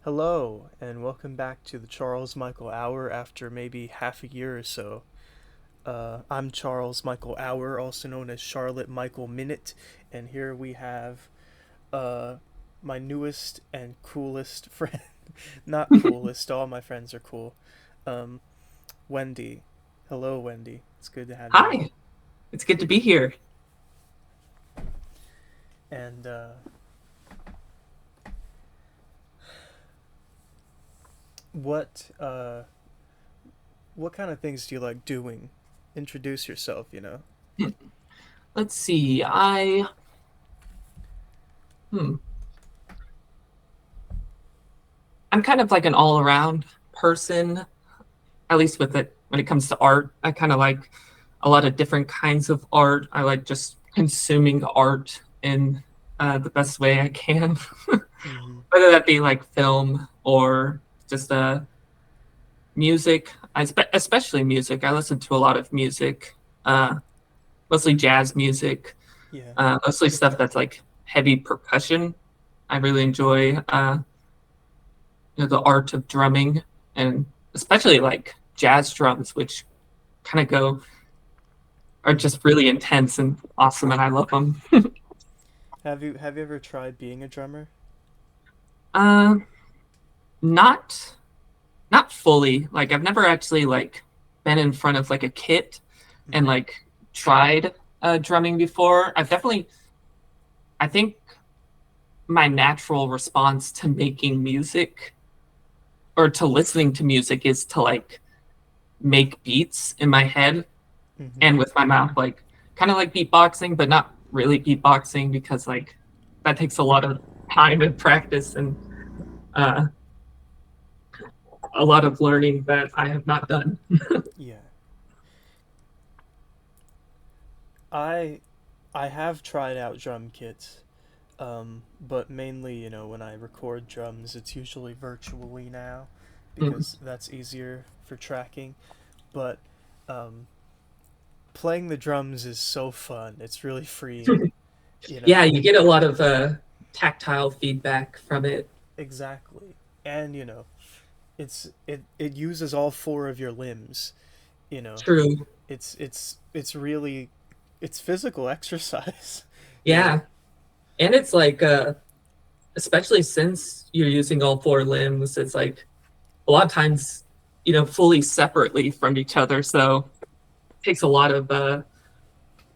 Hello, and welcome back to the Charles Michael Hour after maybe half a year or so. I'm Charles Michael Hour, also known as Charlotte Michael Minute, and here we have uh, my newest and coolest friend. Not coolest, all my friends are cool. Um, Wendy. Hello, Wendy. It's good to have you here. Hi, it's good to be here. And what uh, what kind of things do you like doing? Introduce yourself. Let's see. Hmm, I'm kind of like an all-around person, at least with it when it comes to art. I kind of like a lot of different kinds of art. I like just consuming art in the best way I can, Mm-hmm. whether that be like film or just music. Especially music. I listen to a lot of music, uh, mostly jazz music, Yeah. mostly stuff that's like heavy percussion. I really enjoy the art of drumming, and especially like jazz drums, which kind of go are Mm-hmm. just really intense and awesome, and I love them. Have you ever tried being a drummer? Uh, not not fully. Like I've never actually like been in front of like a kit and Mm-hmm. like tried drumming before. I think my natural response to making music or to listening to music is to like make beats in my head Mm-hmm. and with my mouth, like kind of like beatboxing, but not really beatboxing because like that takes a lot of time and practice and uh, a lot of learning that I have not done. Yeah. I I have tried out drum kits, but mainly, when I record drums, it's usually virtually now because that's easier for tracking. But um, playing the drums is so fun. It's really freeing, you Yeah, know. you get a lot of tactile feedback from it. Exactly. And it uses all four of your limbs, you know. True. It's really it's physical exercise, you know. Yeah. And it's like, especially since you're using all four limbs, it's like a lot of times, fully separately from each other. So it takes a lot of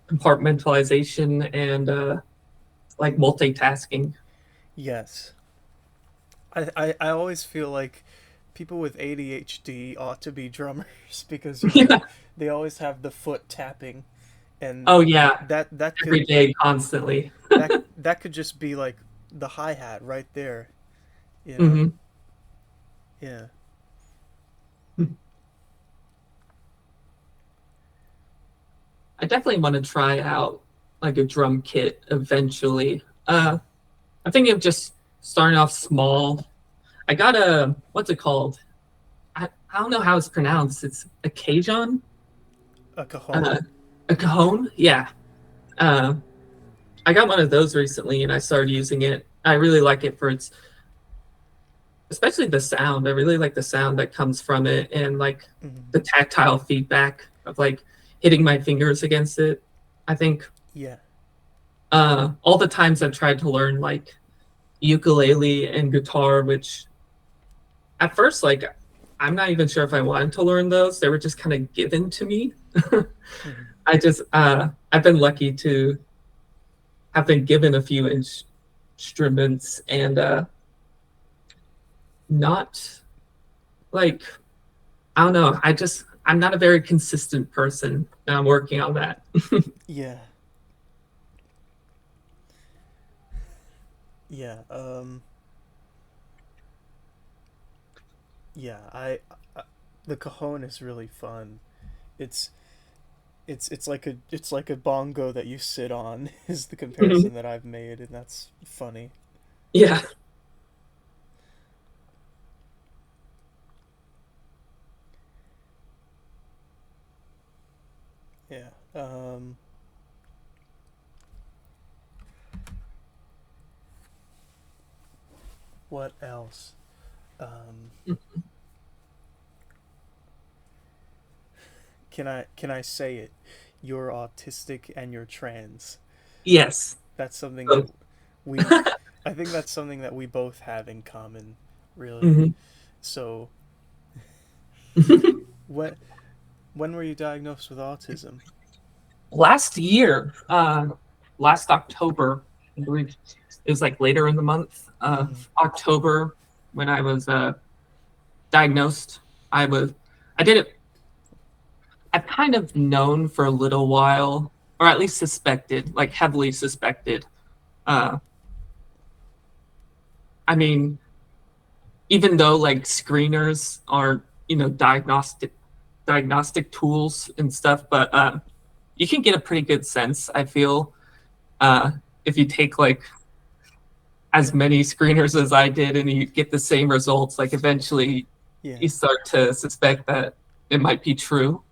compartmentalization and like multitasking. Yes. I always feel like people with ADHD ought to be drummers because Yeah. they always have the foot tapping, and Oh yeah, that every could day, constantly. that could just be like the hi-hat right there, you know. Hmm. Yeah. I definitely want to try out like a drum kit eventually. I think of just starting off small. I got a what's it called? I don't know how it's pronounced. It's a Cajon, A cajon. uh, a cajon. Yeah. Uh, I got one of those recently, and I started using it. I really like it for its, especially the sound. I really like the sound that comes from it, and like Hmm. the tactile feedback of like hitting my fingers against it. I think Yeah. all the times I've tried to learn like ukulele and guitar, which at first, like, I'm not even sure if I wanted to learn those. They were just kind of given to me. Hmm. I've been lucky to have been given a few instruments and not like, I don't know. I'm not a very consistent person, and I'm working on that. Yeah. Yeah. Yeah. I the cajon is really fun. It's it's like a bongo that you sit on is the comparison that I've made, and that's funny. Yeah. Yeah. What else? Um, can I say it? You're autistic and you're trans. Yes. That's something that So, we I think that's something that we both have in common, really. mhm. So, what when were you diagnosed with autism? Last year, last October, I believe it was like later in the month Mm-hmm. of October when I was diagnosed. I was, I did it. I've kind of known for a little while, or at least suspected, like heavily suspected. Uh, I mean, even though like screeners are, diagnostic tools and stuff, but you can get a pretty good sense, I feel, uh, if you take like as many screeners as I did and you get the same results, like eventually Yeah. you start to suspect that it might be true.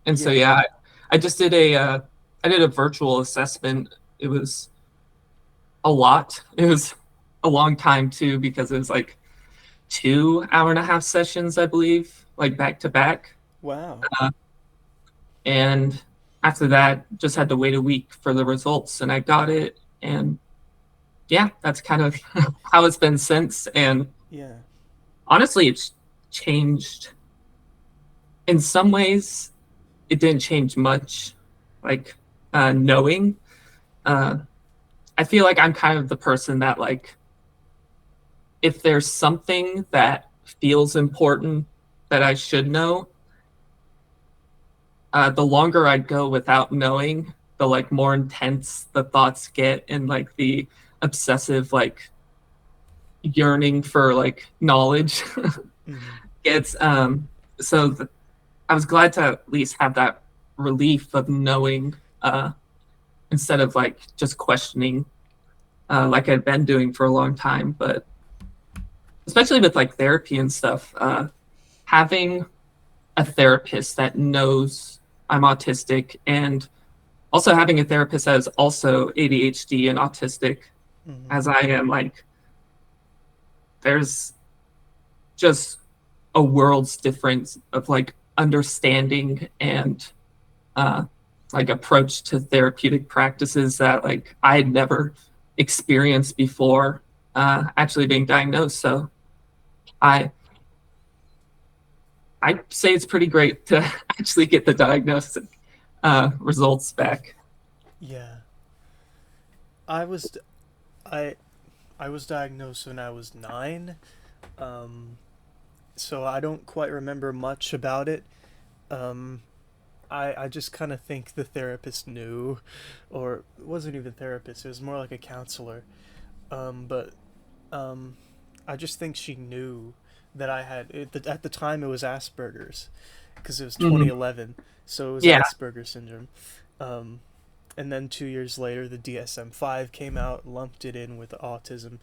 And so, Yeah. yeah, I just did I did a virtual assessment. It was a lot. It was a long time too, because it was like 2 hour and a half sessions, I believe, like back to back. Wow. Uh, and after that, just had to wait a week for the results, and I got it. And yeah, that's kind of how it's been since. And Yeah. honestly, it's changed in some ways. It didn't change much, like knowing. Uh, I feel like I'm kind of the person that, like, if there's something that feels important that I should know, the longer I go without knowing, the like more intense the thoughts get, and like the obsessive like yearning for like knowledge Mm-hmm. gets. So I was glad to at least have that relief of knowing, instead of like just questioning, like I'd been doing for a long time. But especially with like therapy and stuff, having a therapist that knows I'm autistic, and also having a therapist that is also ADHD and autistic Mm-hmm. as I am, like, there's just a world's difference of like understanding and uh, like approach to therapeutic practices that like I had never experienced before actually being diagnosed. So I I say it's pretty great to actually get the diagnosis results back. Yeah. I was I I was diagnosed when I was 9. Um, so I don't quite remember much about it. Um, I just kind of think the therapist knew, or it wasn't even therapist. It was more like a counselor. But um, I just think she knew that I had at the time it was Asperger's, because it was Mhm. 2011, so it was Yeah. Asperger's syndrome. Um, and then 2 years later, the DSM-5 came out, lumped it in with autism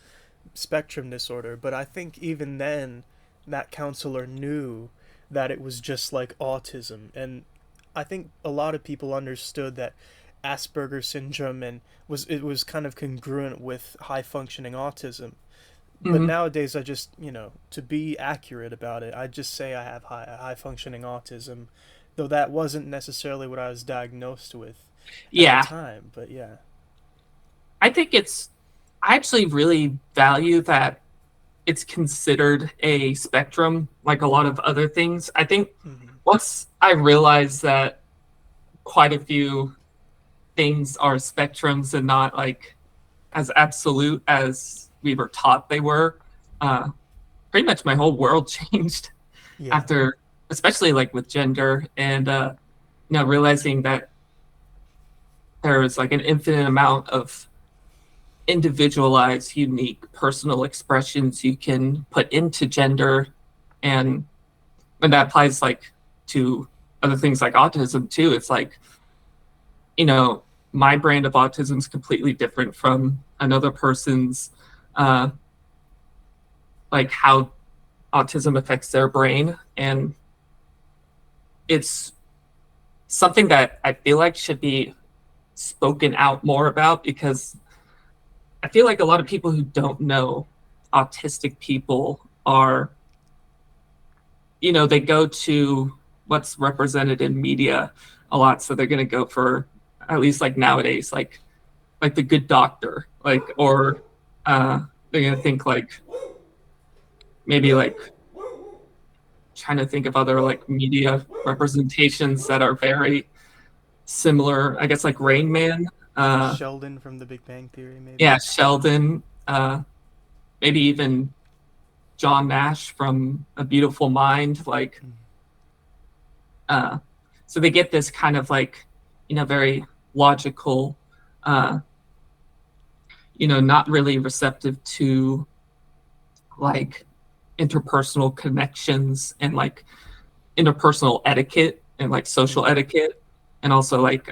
spectrum disorder. But I think even then, that counselor knew that it was just like autism, and I think a lot of people understood that Asperger syndrome and it was kind of congruent with high functioning autism. But Hmm. nowadays, I just, to be accurate about it, I just say I have high functioning autism, though that wasn't necessarily what I was diagnosed with at the Yeah. time. But yeah. I think I actually really value that it's considered a spectrum like a lot of other things. I think Hmm. once I realized that quite a few things are spectrums and not like as absolute as we were taught they were, uh, pretty much my whole world changed Yeah. after, especially like with gender and realizing that there is like an infinite amount of individualized, unique, personal expressions you can put into gender, and when that applies like to other things like autism too. It's like, you know, my brand of autism is completely different from another person's, uh, like how autism affects their brain. And it's something that I feel like should be spoken out more about, because I feel like a lot of people who don't know autistic people are they go to what's represented in media a lot. So they're going to go for, at least like nowadays, like the good doctor, like, or uh, they're going to think like maybe like trying to think of other like media representations that are very similar. I guess like Rain Man. Uh, Sheldon from The Big Bang Theory, maybe. yeah, Sheldon. Maybe even John Nash from A Beautiful Mind. Like, Mm. uh, so they get this kind of like, very logical, uh, not really receptive to like interpersonal connections and like interpersonal etiquette and like social Mm. etiquette. And also like,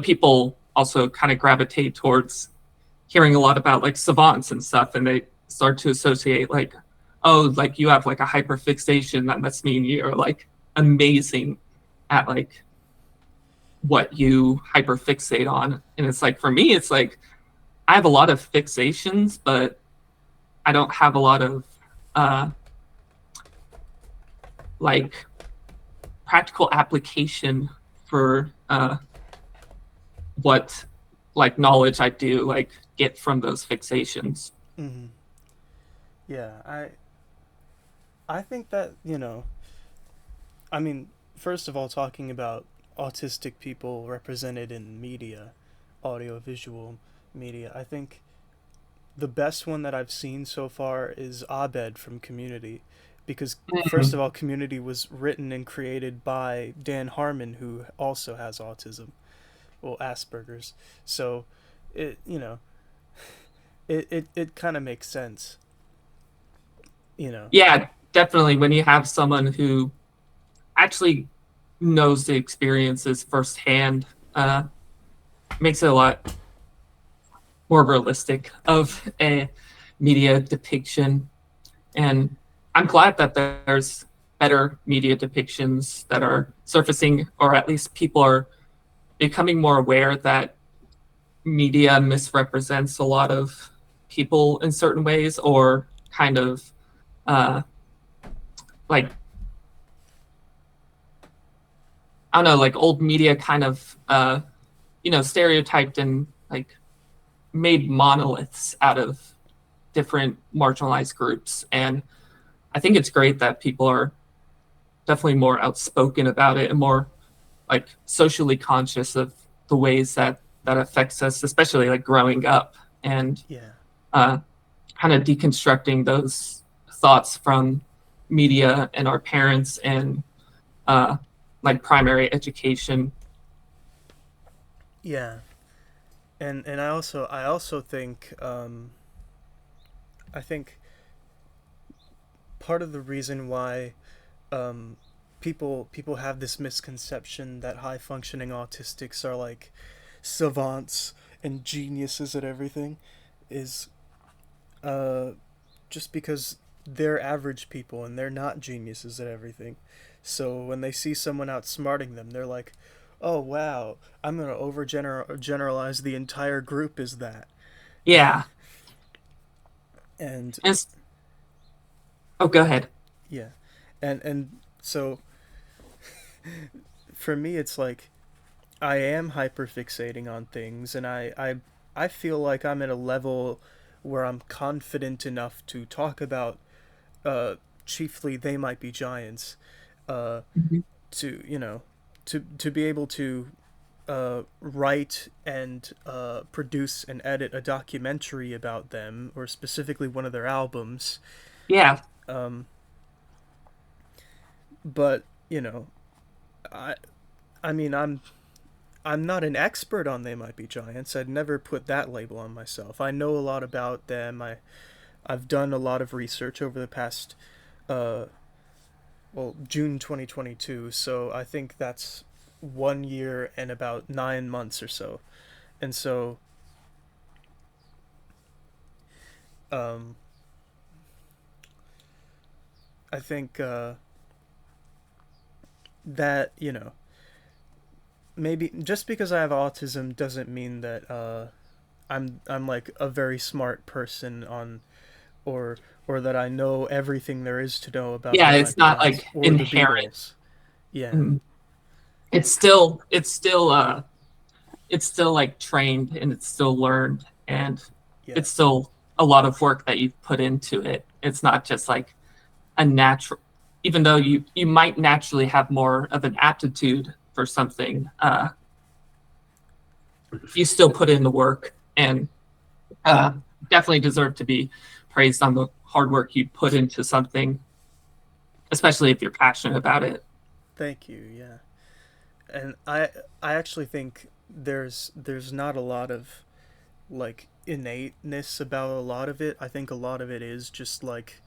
people also kind of gravitate towards hearing a lot about like savants and stuff, and they start to associate like, oh, like you have like a hyperfixation, that must mean you're like amazing at like what you hyperfixate on. And it's like, for me, it's like I have a lot of fixations, but I don't have a lot of uh like practical application for what like knowledge I do like get from those fixations. Mm-hmm. Yeah, I think that, I mean, first of all, talking about autistic people represented in media, audio visual media, I think the best one that I've seen so far is Abed from Community, because first of Mm. all, Community was written and created by Dan Harmon, who also has autism, well, Asperger's. So it, it kind of makes sense, you know. Yeah, definitely. When you have someone who actually knows the experiences firsthand, makes it a lot more realistic of a media depiction. And I'm glad that there's better media depictions that are surfacing, or at least people are becoming more aware that media misrepresents a lot of people in certain ways, or kind of uh, like, I don't know, like old media kind of stereotyped and like made monoliths out of different marginalized groups. And I think it's great that people are definitely more outspoken about it and more like socially conscious of the ways that affects us, especially like growing up, and Yeah. uh, kind of deconstructing those thoughts from media and our parents and uh, like primary education. Yeah. And I also think I think part of the reason why um, people have this misconception that high functioning autistics are like savants and geniuses at everything is uh, just because they're average people and they're not geniuses at everything. So when they see someone outsmarting them, they're like, "Oh wow, I'm gonna generalize the entire group as that." Yeah. And And oh, go ahead. yeah, and so for me, it's like I am hyperfixating on things, and I feel like I'm at a level where I'm confident enough to talk about uh, chiefly they might be giants, uh, Mhm. to to be able to write and produce and edit a documentary about them, or specifically one of their albums. Yeah. Um, but I I mean I'm not an expert on They Might Be Giants. I'd never put that label on myself. I know a lot about them. I've done a lot of research over the past uh June 2022. So I think that's 1 year and about 9 months or so. And so um I think that, maybe just because I have autism doesn't mean that I'm like a very smart person on or that I know everything there is to know about Yeah, me and my it's not past like or the inherent. Beatles. Yeah. Mm. It's still like trained and it's still learned and Yeah. it's still a lot of work that you've put into it. It's not just like a natural, even though you might naturally have more of an aptitude for something, you still put in the work and uh, definitely deserve to be praised on the hard work you put into something, especially if you're passionate about it. Thank you. Yeah. And I actually think there's not a lot of like innateness about a lot of it. I think a lot of it is just like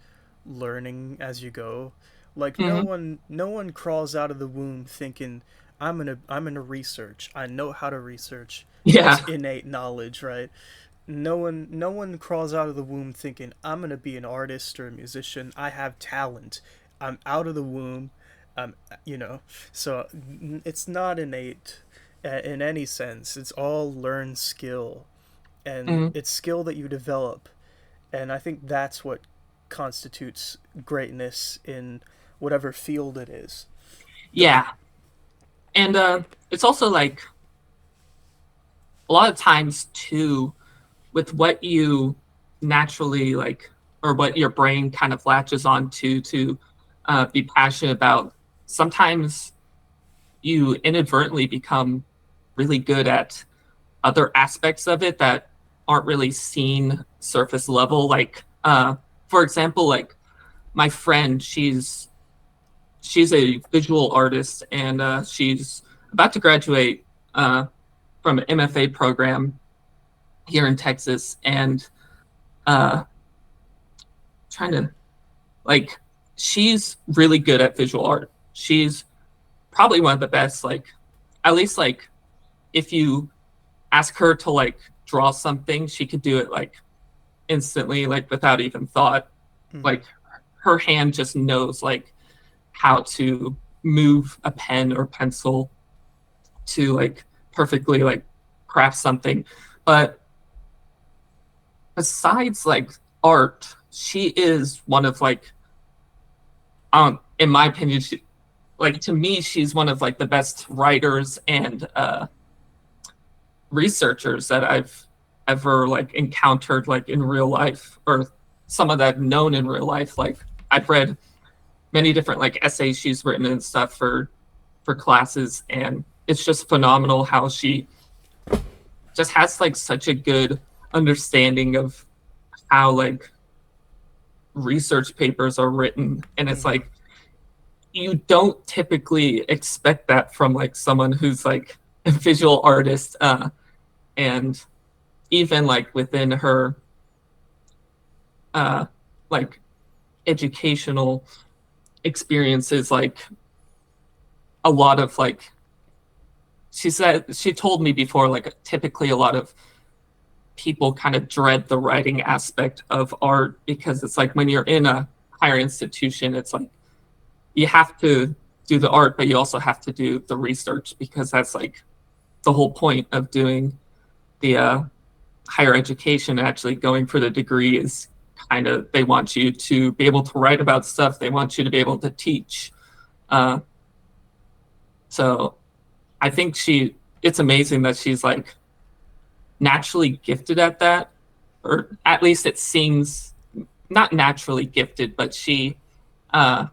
learning as you go. Like Hmm. no one crawls out of the womb thinking I'm gonna research. I know how to research. Yeah. That's innate knowledge, right? No one crawls out of the womb thinking I'm gonna be an artist or a musician. I have talent. I'm out of the womb. Um, you know, so it's not innate in any sense. It's all learned skill, and Hmm. it's skill that you develop. And I think that's what constitutes greatness in whatever field it is. Yeah. And it's also like a lot of times too, with what you naturally like, or what your brain kind of latches on to be passionate about, sometimes you inadvertently become really good at other aspects of it that aren't really seen surface level. Like, for example, like my friend, she's a visual artist and she's about to graduate from an MFA program here in Texas, and uh, trying to like she's really good at visual art. She's probably one of the best. Like at least like if you ask her to like draw something, she could do it like instantly, like without even thought. Mm-hmm. Like her hand just knows like how to move a pen or pencil to like perfectly like craft something. But besides like art, she is one of like in my opinion, like to me, she's one of like the best writers and researchers that I've ever like encountered like in real life, or some of that known in real life. Like I've read many different like essays she's written and stuff for classes, and it's just phenomenal how she just has like such a good understanding of how like research papers are written, and it's Mm-hmm. like you don't typically expect that from like someone who's like a visual artist, and even like within her uh like educational experiences, like a lot of like she told me before, like typically a lot of people kind of dread the writing aspect of art because it's like when you're in a higher institution, it's like you have to do the art, but you also have to do the research because that's like the whole point of doing the higher education. Actually going for the degree is kind of, they want you to be able to write about stuff, they want you to be able to teach, uh, so I think it's amazing that she's like naturally gifted at that, or at least it seems not naturally gifted, but she uh,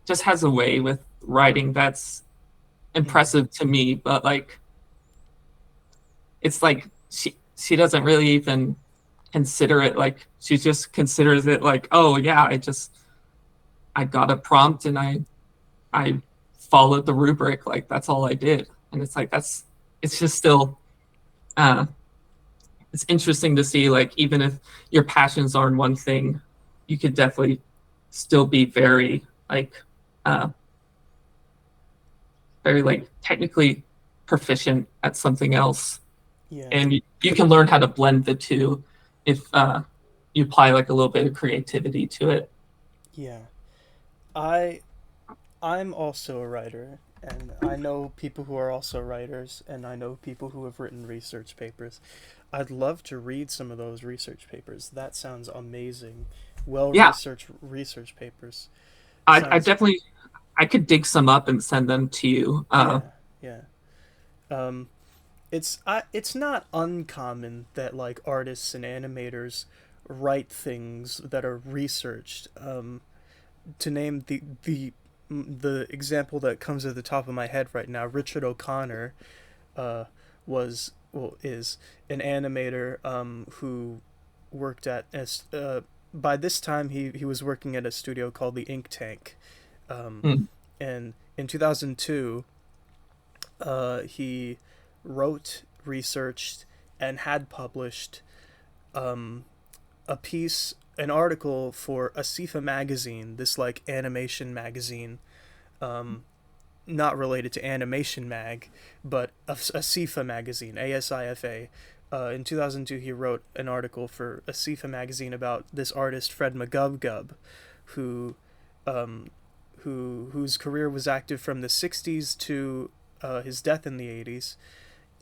just has a way with writing that's Mm-hmm. impressive to me. But like it's like she doesn't really even consider it, like she just considers it like, oh yeah, I got a prompt and I followed the rubric, like that's all I did. And it's like it's just still uh it's interesting to see, like even if your passions aren't one thing, you could definitely still be very like uh very like technically proficient at something else, Yeah. and you can learn how to blend the two if you apply like a little bit of creativity to it. Yeah. I I'm also a writer, and I know people who are also writers, and I know people who have written research papers. I'd love to read some of those research papers. That sounds amazing. Well Yeah, research papers. I Sounds definitely I could dig some up and send them to you. yeah, yeah. Um, it's not uncommon that like artists and animators write things that are researched. To name the example that comes at the top of my head right now, Richard O'Connor uh, was well is an animator who worked at as by this time he was working at a studio called the Ink Tank, Mm. and in 2002 he wrote, researched, and had published um, a piece, an article for Asifa magazine, this like animation magazine, um, not related to Animation Mag, but Asifa magazine, ASIFA. In 2002, he wrote an article for Asifa magazine about this artist Fred McGubgub, who, um, whose career was active from the '60s to his death in the '80s,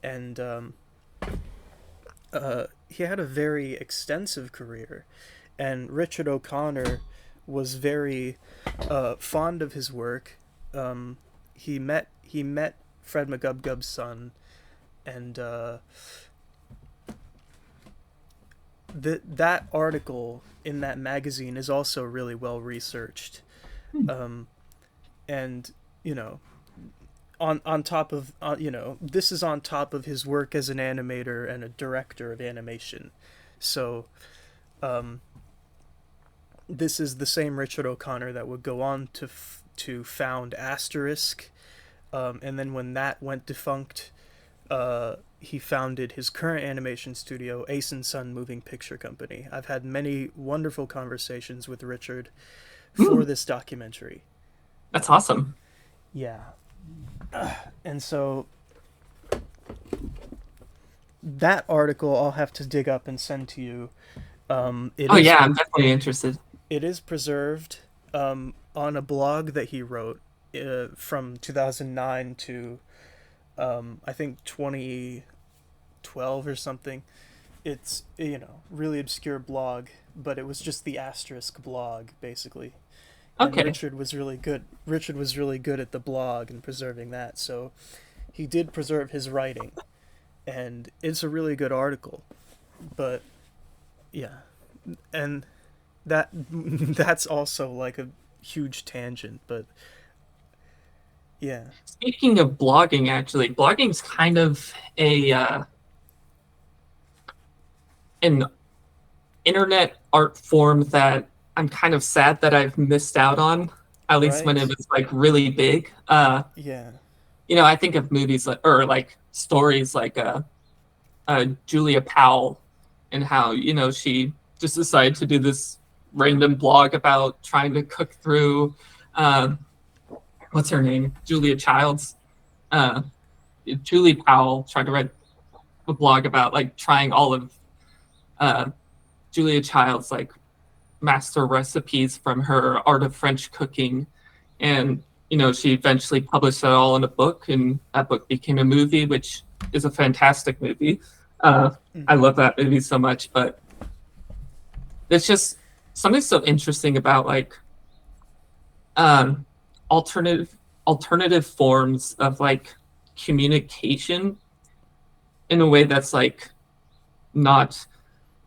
and he had a very extensive career. And Richard O'Connor was very fond of his work. He met Fred McGubgub's son, and that article in that magazine is also really well researched, um, and you know on top of this is on top of his work as an animator and a director of animation, so um, this is the same Richard O'Connor that would go on to found Asterisk, and then when that went defunct, he founded his current animation studio, Ace and Son Moving Picture Company. I've had many wonderful conversations with Richard for Mm, this documentary. that's awesome. Yeah, and so that article I'll have to dig up and send to you. It Oh is yeah, I'm definitely interested. it is preserved on a blog that he wrote from 2009 to I think 2012 or something. It's really obscure blog, but it was just the asterisk blog basically. And Okay. Richard was really good. Richard was really good at the blog and preserving that, so he did preserve his writing, and it's a really good article. But yeah, and that's also like a huge tangent, but yeah. Speaking of blogging, actually, blogging's kind of a an internet art form that I'm kind of sad that I've missed out on, at least when it Right? was like really big. Yeah. I think of movies like, or like stories like Julia Powell, and how she just decided to do this random blog about trying to cook through um, what's her name, Julia Childs, uh, Julie Powell tried to write a blog about like trying all of uh, Julia Child's like master recipes from her Art of French Cooking, and she eventually published it all in a book, and that book became a movie, which is a fantastic movie. uh, I Mm-hmm. love that movie so much. But it's just something so interesting about like um, alternative forms of like communication in a way that's like not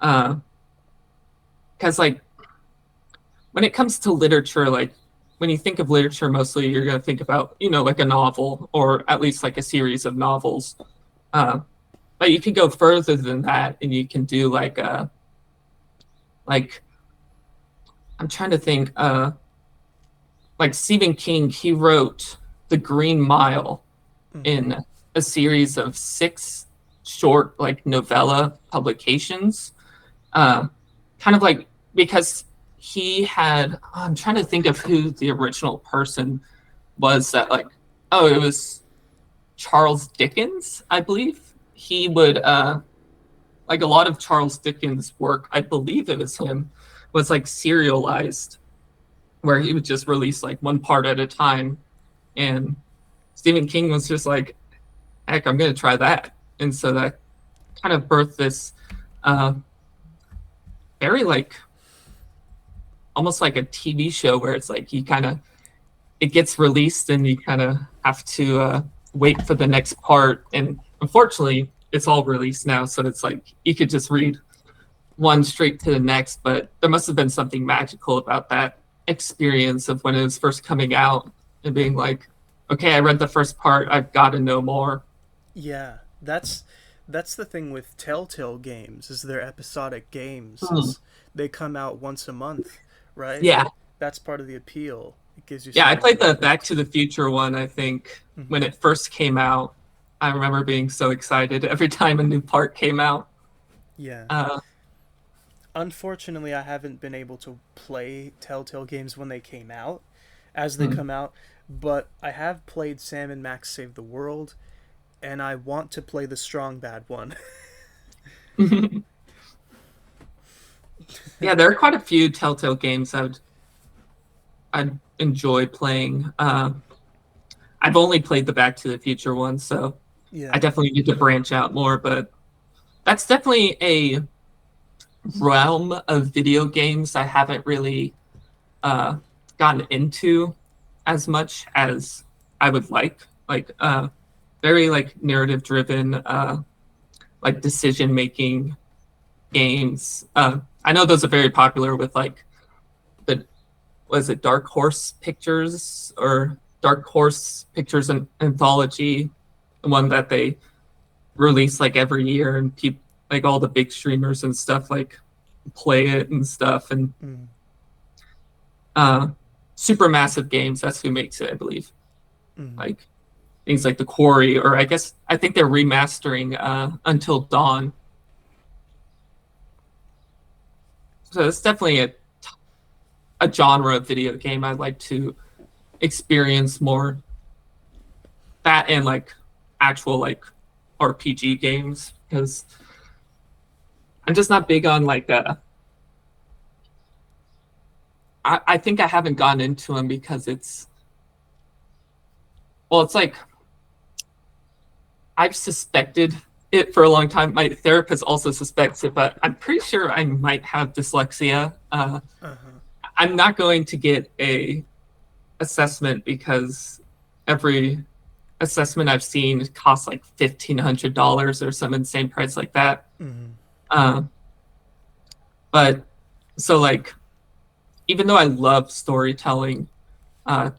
because like when it comes to literature, like when you think of literature, mostly you're going to think about like a novel, or at least like a series of novels. uh, but you can go further than that, and you can do like I'm trying to think, like Stephen King, he wrote The Green Mile Mm-hmm. in a series of 6 short like novella publications. uh, Kind of like, because he had, I'm trying to think of who the original person was that like, oh, it was Charles Dickens, I believe. He would like a lot of Charles Dickens work, I believe it was him, was like serialized, where he would just release like one part at a time. And Stephen King was just like, heck, I'm gonna try that. And so that kind of birthed this uh, very like almost like a TV show where it's like you kind of it gets released and you kind of have to wait for the next part. And unfortunately, it's all released now, so it's like you could just read one straight to the next. But there must have been something magical about that experience of when it was first coming out and being like, okay, I read the first part, I've got to know more. Yeah, that's the thing with Telltale games is they're episodic games. Hmm. Is they come out once a month, right? Yeah, That's part of the appeal. It gives you yeah. I something to played the look Back forward to the Future one. I think to. when it first came out, I remember being so excited every time a new part came out. Yeah. Uh, Unfortunately, I haven't been able to play Telltale games when they came out, as they hmm. come out, but I have played Sam and Max Save the World, and I want to play the Strong Bad one. Yeah, there are quite a few Telltale games I'd enjoy playing. I've only played the Back to the Future one, so I Yeah. definitely need to branch out more. But that's definitely a realm of video games I haven't really uh, gotten into as much as I would like. Like very like narrative driven, like decision making games. I know those are very popular with like the was it Dark Horse Pictures or Dark Horse Pictures and Anthology, the one that they release like every year, and people like all the big streamers and stuff like play it and stuff, and Mm. uh, super massive games. That's who makes it, I believe. Mm. Like things like The Quarry, or I think they're remastering Until Dawn. So it's definitely a genre of video game I'd like to experience more. That and like actual like RPG games because I'm just not big on like I think I haven't gotten into them because it's like I've suspected it for a long time. My therapist also suspects it, but I'm pretty sure I might have dyslexia. Uh-huh. I'm not going to get a assessment because every assessment I've seen costs like $1,500 or some insane price like that. Mm. Uh, but so like even though I love storytelling uh,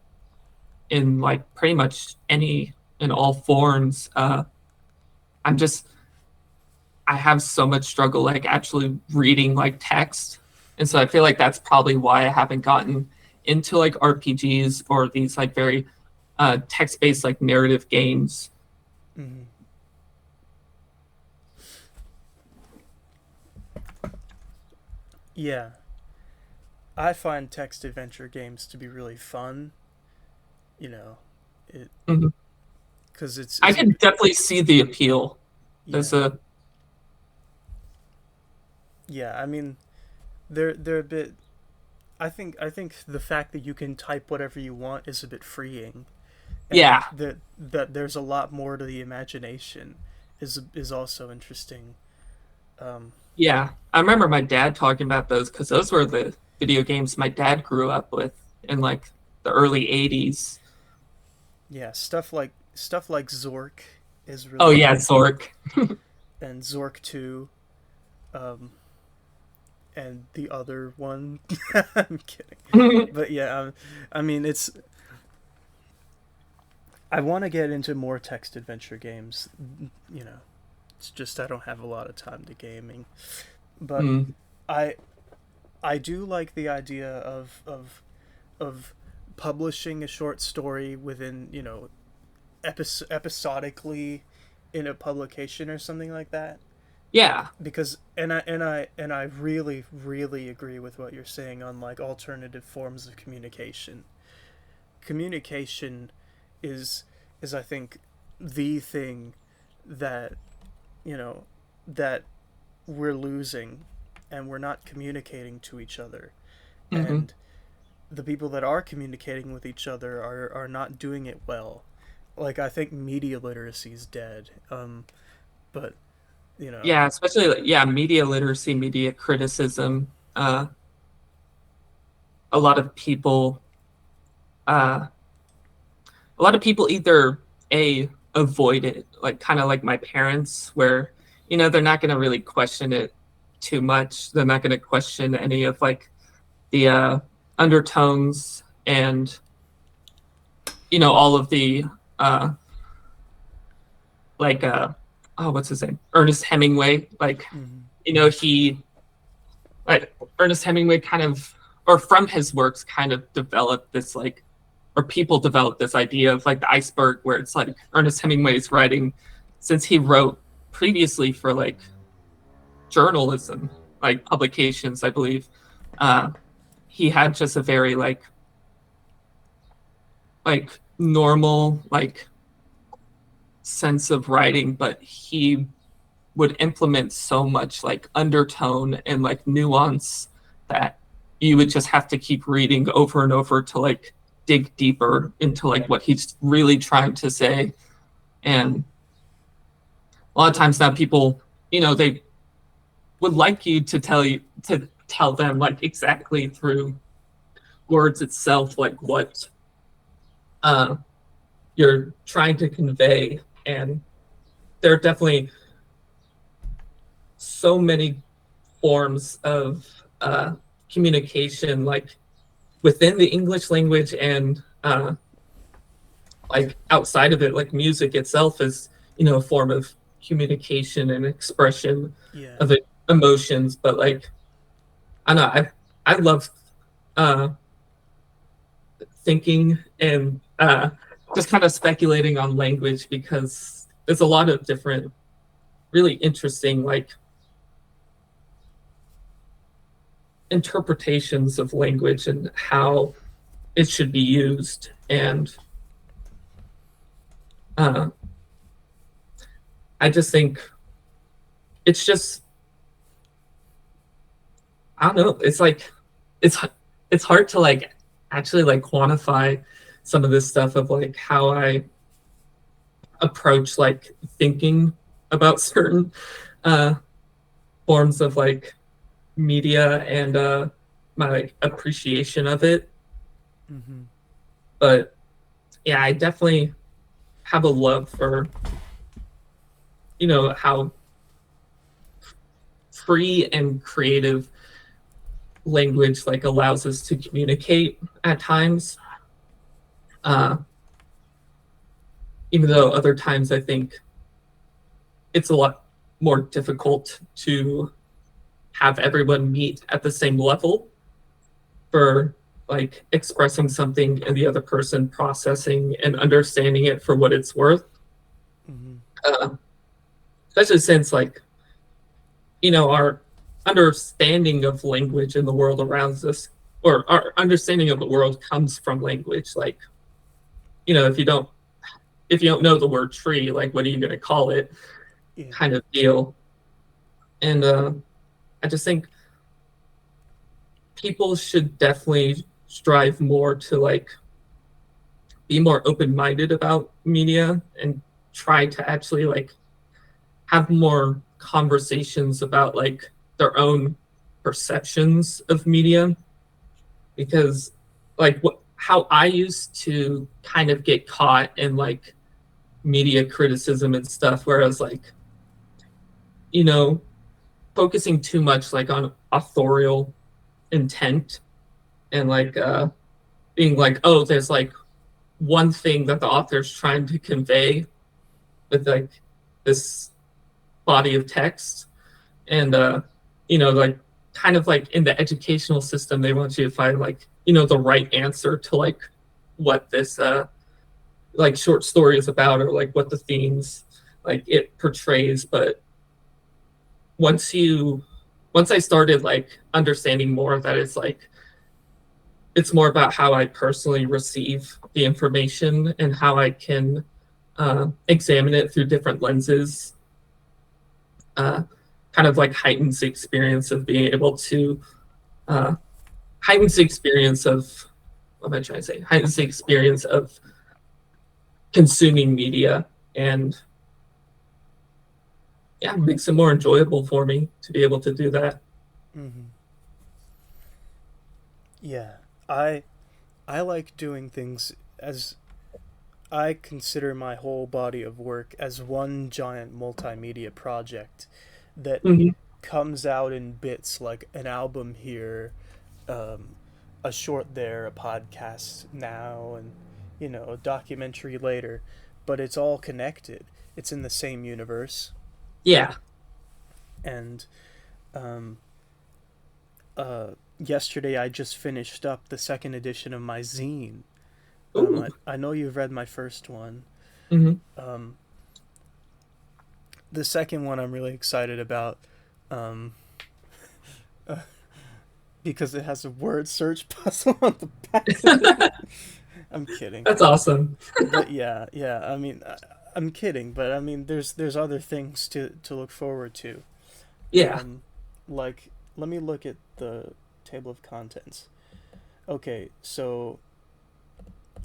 in like pretty much any in all forms, I'm just I have so much struggle like actually reading like text, and so I feel like that's probably why I haven't gotten into like RPGs or these like very text-based like narrative games. Mm. Yeah. I find text adventure games to be really fun, you know, it Mhm. because I it's can definitely see the appeal. There's yeah. a Yeah, I mean, they're a bit I think the fact that you can type whatever you want is a bit freeing, and yeah, that there's a lot more to the imagination is also interesting. Um, yeah. I remember my dad talking about those because those were the video games my dad grew up with in like the early '80s. yeah, stuff like Zork is Oh really yeah, good, Zork. and Zork 2, um, and the other one. I'm kidding, but yeah, I mean it's. I want to get into more text adventure games. You know, it's just I don't have a lot of time to gaming, but Mm, I I do like the idea of publishing a short story within episodically in a publication or something like that, yeah. because and I really agree with what you're saying on like alternative forms of communication is I think the thing that you know that we're losing, and we're not communicating to each other, Hmm. and the people that are communicating with each other are not doing it well. Like I think media literacy is dead, but you know. Yeah, especially like, yeah, media literacy, media criticism. A lot of people, uh, a lot of people either a avoid it, like kind of like my parents, where they're not going to really question it too much. They're not going to question any of like the undertones and all of the uh, like oh, what's his name? Ernest Hemingway. Like Mm-hmm. he like Ernest Hemingway kind of, or from his works, kind of developed this like, or people developed this idea of like the iceberg, where it's like Ernest Hemingway's writing, since he wrote previously for like journalism, like publications, I believe. Uh, he had just a very like normal like sense of writing, but he would implement so much like undertone and like nuance that you would just have to keep reading over and over to like dig deeper into like what he's really trying to say. And a lot of times now people, they would like you to tell them like exactly through words itself like what uh you're trying to convey. And there are definitely so many forms of communication, like within the English language and like outside of it, like music itself is, a form of communication and expression Yeah. of emotions. But like, I don't know, I love uh, thinking and just kind of speculating on language, because there's a lot of different, really interesting like interpretations of language and how it should be used. And I just think it's just, I don't know, it's like it's hard to like actually like quantify some of this stuff of like how I approach like thinking about certain forms of like media and my like appreciation of it. Mm-hmm. But yeah, I definitely have a love for how free and creative language like allows us to communicate at times, even though other times I think it's a lot more difficult to have everyone meet at the same level for like expressing something and the other person processing and understanding it for what it's worth. Mm-hmm. Especially since like our understanding of language in the world around us, or our understanding of the world, comes from language. Like if you don't know the word tree, like what are you going to call it, Yeah. kind of deal. And I just think people should definitely strive more to like be more open-minded about media and try to actually like have more conversations about like their own perceptions of media. Because like how I used to kind of get caught in like media criticism and stuff, where I was like focusing too much like on authorial intent and like being like, oh, there's like one thing that the author's trying to convey with like this body of text. And like kind of like in the educational system, they want you to find like the right answer to like what this like short story is about, or like what the themes like it portrays. But once I started like understanding more that it's more about how I personally receive the information and how I can examine it through different lenses, kind of like heightens the experience of being able to heightens the experience of what am I trying to say? Heightens the experience of consuming media, and yeah, it makes it more enjoyable for me to be able to do that. Hmm. Yeah, I like doing things as I consider my whole body of work as one giant multimedia project that Hmm. comes out in bits, like an album here, um, a short there, a podcast now, and a documentary later. But it's all connected. It's in the same universe. Yeah. And um, yesterday I just finished up the second edition of my zine. Ooh. I know you've read my first one. Hmm. Um, the second one I'm really excited about, um, because it has a word search puzzle on the back of it. I'm kidding, That's awesome. but yeah, yeah. I mean, I'm kidding, but I mean, there's other things to look forward to. Yeah. Um, like, let me look at the table of contents. Okay, so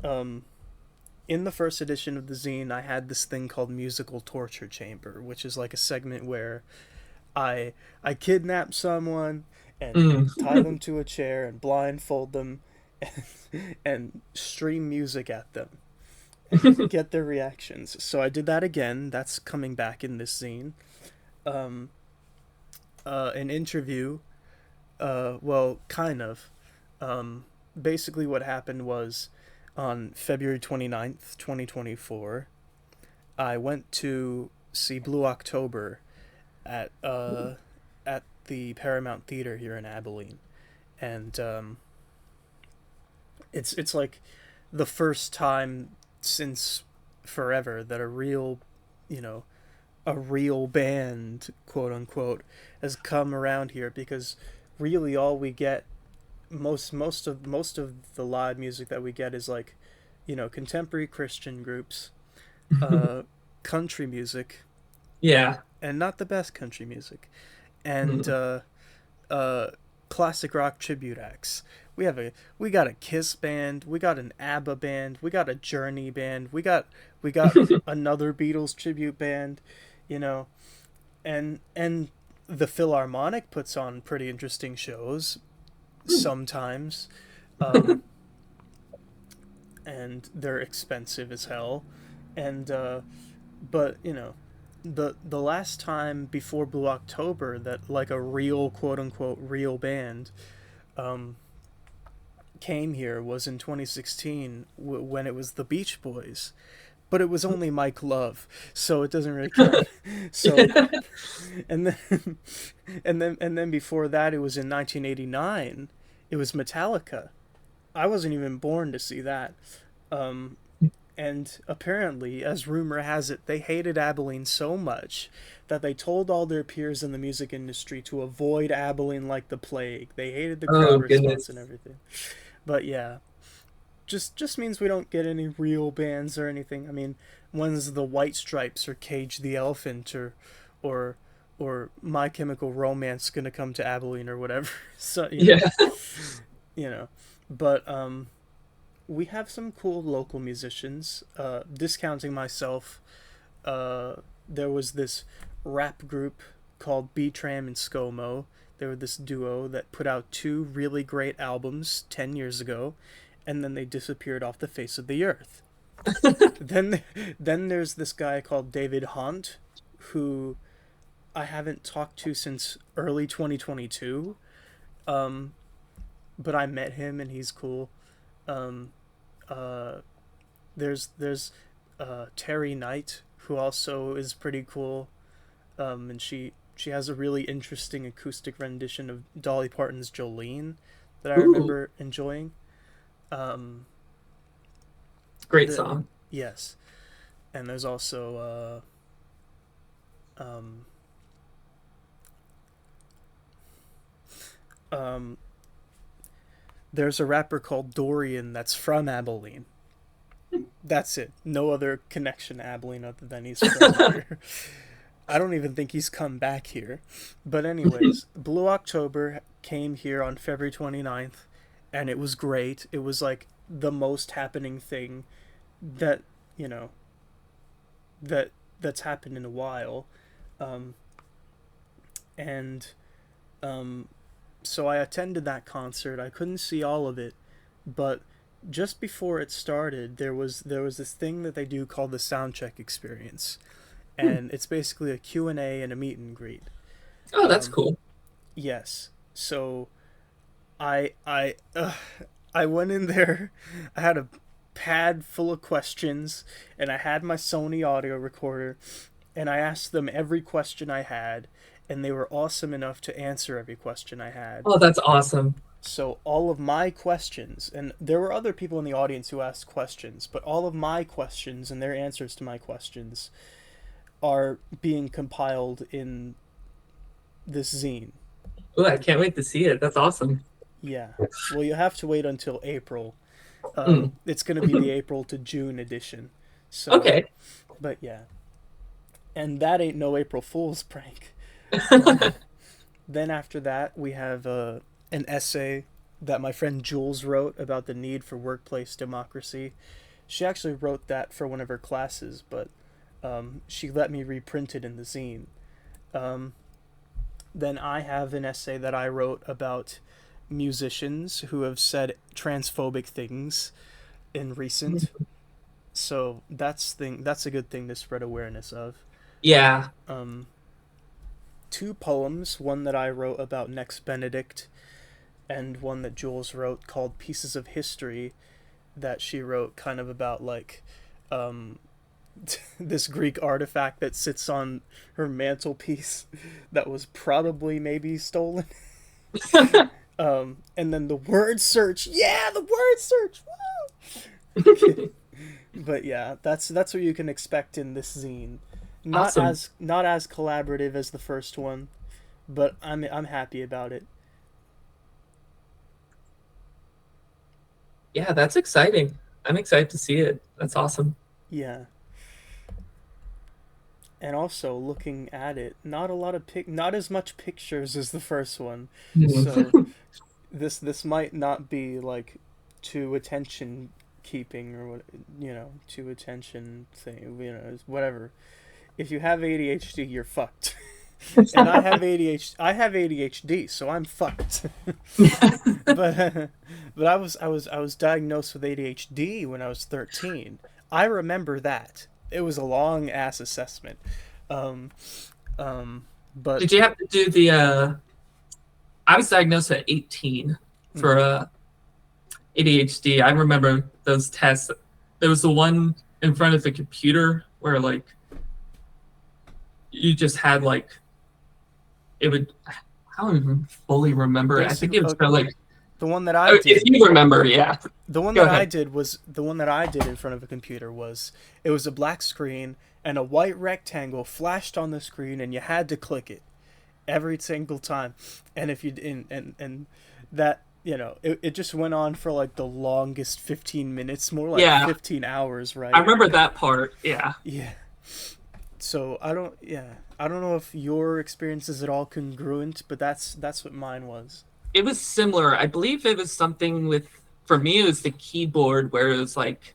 um, in the first edition of the zine, I had this thing called musical torture chamber, which is like a segment where I I kidnap someone and Mm. tie them to a chair and blindfold them and stream music at them and get their reactions. So I did that again. That's coming back in this scene. Um, an interview. Well, kind of. Um, Basically, what happened was on February 29th, 2024, I went to see Blue October at at the Paramount Theater here in Abilene, and it's like the first time since forever that you know, a real band, quote unquote, has come around here because really all we get most of the live music that we get is like, contemporary Christian groups, uh, country music, Yeah. and not the best country music, and Mm. uh, classic rock tribute acts. We got a Kiss band, we got an ABBA band, we got a Journey band, we got another Beatles tribute band, you know, and the Philharmonic puts on pretty interesting shows sometimes, um, and they're expensive as hell, and but the last time before Blue October that like a real quote unquote real band um, came here was in 2016 when it was the Beach Boys, but it was only Mike Love, so it doesn't really count. So Yeah. and then and then before that it was in 1989. It was Metallica. I wasn't even born to see that. Um, and apparently, as rumor has it, they hated Abilene so much that they told all their peers in the music industry to avoid Abilene like the plague. They hated the Oh crowd response and goodness. everything. But yeah, just means we don't get any real bands or anything. I mean, when's the White Stripes or Cage the Elephant or or My Chemical Romance gonna come to Abilene or whatever? So Yeah. you know. But we have some cool local musicians. Discounting myself, there was this rap group called B-Tram and ScoMo. They were this duo that put out two really great albums 10 years ago, and then they disappeared off the face of the earth. Then, then there's this guy called David Hunt, who I haven't talked to since early 2022. Um, but I met him and he's cool. Um, uh, there's Terry Knight, who also is pretty cool, and she has a really interesting acoustic rendition of Dolly Parton's Jolene that I Ooh, remember enjoying. Um, great the song. Yes, and there's also um, um, there's a rapper called Dorian that's from Abilene. That's it. No other connection to Abilene other than he's from here. I don't even think he's come back here. But anyways, Blue October came here on February 29th and it was great. It was like the most happening thing that, you know, that's happened in a while. Um And so I attended that concert. I couldn't see all of it, but just before it started, there was this thing that they do called the soundcheck experience, Hmm. and it's basically a Q&A and a meet and greet. Oh, that's Um, cool. yes. So I I I went in there. I had a pad full of questions, and I had my Sony audio recorder, and I asked them every question I had, and they were awesome enough to answer every question I had. Oh, that's awesome. So all of my questions, and there were other people in the audience who asked questions, but all of my questions and their answers to my questions are being compiled in this zine. Oh, I can't wait to see it. That's awesome. Yeah. Well, you have to wait until April. Mm. It's going to be the April to June edition. So, Okay. but yeah. And that ain't no April Fool's prank. Um, then after that, we have an essay that my friend Jules wrote about the need for workplace democracy. She actually wrote that for one of her classes, but she let me reprint it in the zine. Um, then I have an essay that I wrote about musicians who have said transphobic things in recent. So that's a good thing to spread awareness of. Yeah. Um, two poems, one that I wrote about Next Benedict, and one that Jules wrote called Pieces of History, that she wrote kind of about like um, this Greek artifact that sits on her mantelpiece that was probably maybe stolen. And then the word search. Yeah, the word search. Woo! But yeah, that's what you can expect in this zine. Not Awesome. as not as collaborative as the first one, but I'm happy about it. Yeah, that's exciting. I'm excited to see it. That's awesome. Yeah. And also looking at it, not as much pictures as the first one. So Mhm. this might not be like too attention keeping or what, too attention thing, whatever. If you have ADHD, you're fucked. And I have ADHD, so I'm fucked. but but I was diagnosed with ADHD when I was 13. I remember that. It was a long ass assessment. Um but Did you have to do the I was diagnosed at 18 for mhm. ADHD. I remember those tests. There was the one in front of the computer where like you just had like it would I don't even fully remember it. I think Basically, it was for like the one that I oh, if did you remember, yeah. the one Go that I ahead. did was the one that I did in front of a computer was it was a black screen and a white rectangle flashed on the screen and you had to click it every single time. And if you and that it just went on for like the longest 15 minutes, more like Yeah, 15 hours, I right? remember that part. Yeah. Yeah. So I don't know if your experience is at all congruent, but that's what mine was. It was similar. I believe it was something with for me it was the keyboard where it was like,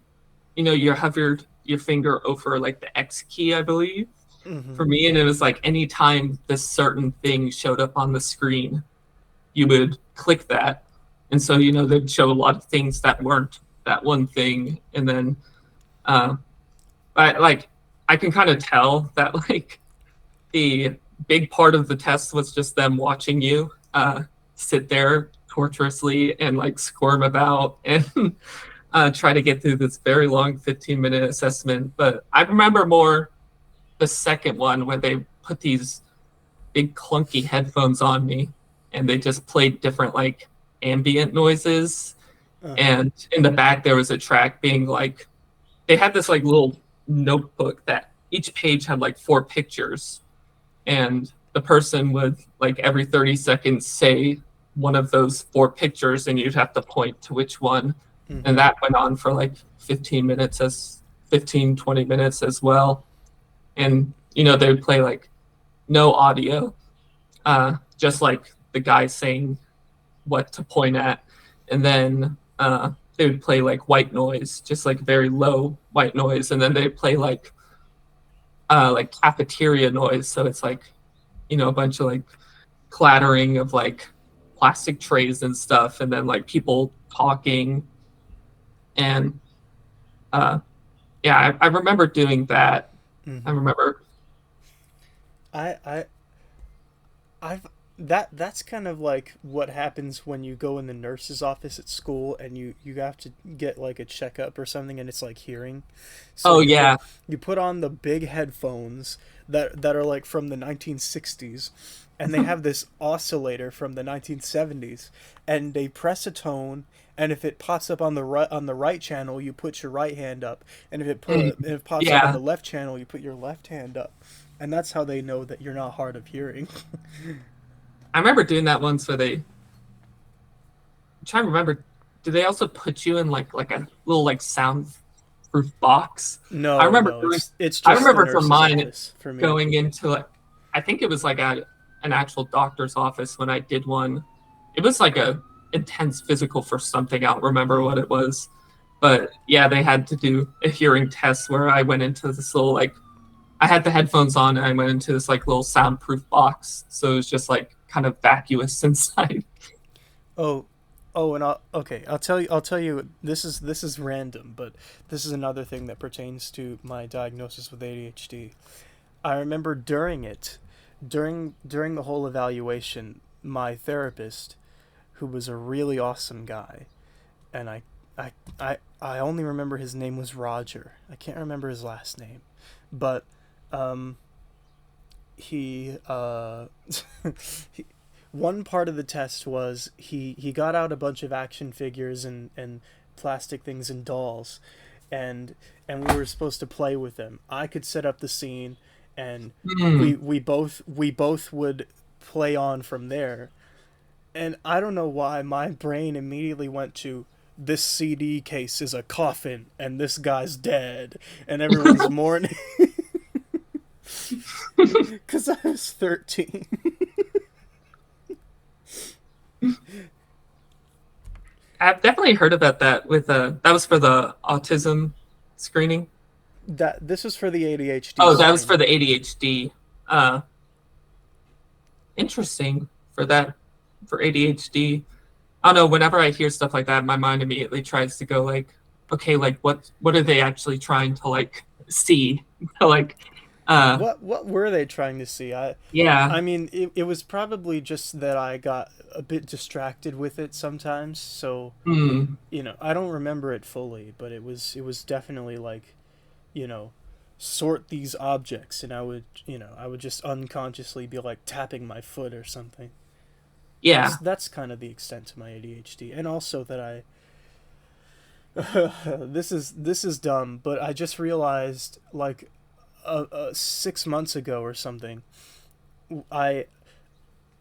you hovered your finger over like the X key, I believe, Mm-hmm. for me, and it was like anytime this certain thing showed up on the screen, you would click that. And so, they'd show a lot of things that weren't that one thing. And then uh I like I can kind of tell that like the big part of the test was just them watching you sit there torturously and like squirm about and try to get through this very long 15-minute assessment. But I remember more the second one where they put these big clunky headphones on me and they just played different like ambient noises. Uh huh. And in the back there was a track being like they had this like little notebook that each page had like four pictures, and the person would like every 30 seconds say one of those four pictures and you'd have to point to which one, and Mm-hmm. that went on for like 20 minutes as well. And they would play like no audio, just like the guy saying what to point at, and then they would play like white noise, just like very low white noise, and then they'd play like cafeteria noise, so it's like a bunch of like clattering of like plastic trays and stuff, and then like people talking. And yeah, I remember doing that. I Mm-hmm. remember. I I've that's kind of like what happens when you go in the nurse's office at school and you have to get like a checkup or something, and it's like hearing. So Oh yeah. you put on the big headphones that are like from the 1960s, and they have this oscillator from the 1970s, and they press a tone, and if it pops up on the right channel, you put your right hand up, and Mm, if it pops up on yeah. the left channel, you put your left hand up, and that's how they know that you're not hard of hearing. I remember doing that once where they, I'm trying to remember, do they also put you in like a little like soundproof box? I No, remember no, doing, it's I just the remember for nurse's mine office for me. going into like, I think it was like an actual doctor's office when I did one. It was like a intense physical for something. I don't remember what Mm. it was. But yeah, they had to do a hearing test where I went into this little like, I had the headphones on and I went into this like little soundproof box. So it was just like kind of vacuous inside. Oh, oh, and I'll tell you. I'll tell you. This is random, but this is another thing that pertains to my diagnosis with ADHD. I remember during the whole evaluation, my therapist, who was a really awesome guy, and I, I only remember his name was Roger. I can't remember his last name, but um, he he, one part of the test was he got out a bunch of action figures and plastic things and dolls, and we were supposed to play with them. I could set up the scene, and Hmm. we both would play on from there. And I don't know why my brain immediately went to, this CD case is a coffin and this guy's dead and everyone's mourning because I was 13. I've definitely heard about that with that was for the autism screening. That this was for the ADHD Oh, that was for screening. the ADHD. Uh, Interesting for that for ADHD. I don't know. Whenever I hear stuff like that, my mind immediately tries to go like, okay, like what are they actually trying to like see? like, uh, What were they trying to see? yeah. I mean, it was probably just that I got a bit distracted with it sometimes. So, Hmm. I don't remember it fully, but it was definitely like, you know, sort these objects, and I would just unconsciously be like tapping my foot or something. Yeah. That's kind of the extent to my ADHD, and also that I this is dumb, but I just realized like 6 months ago or something. I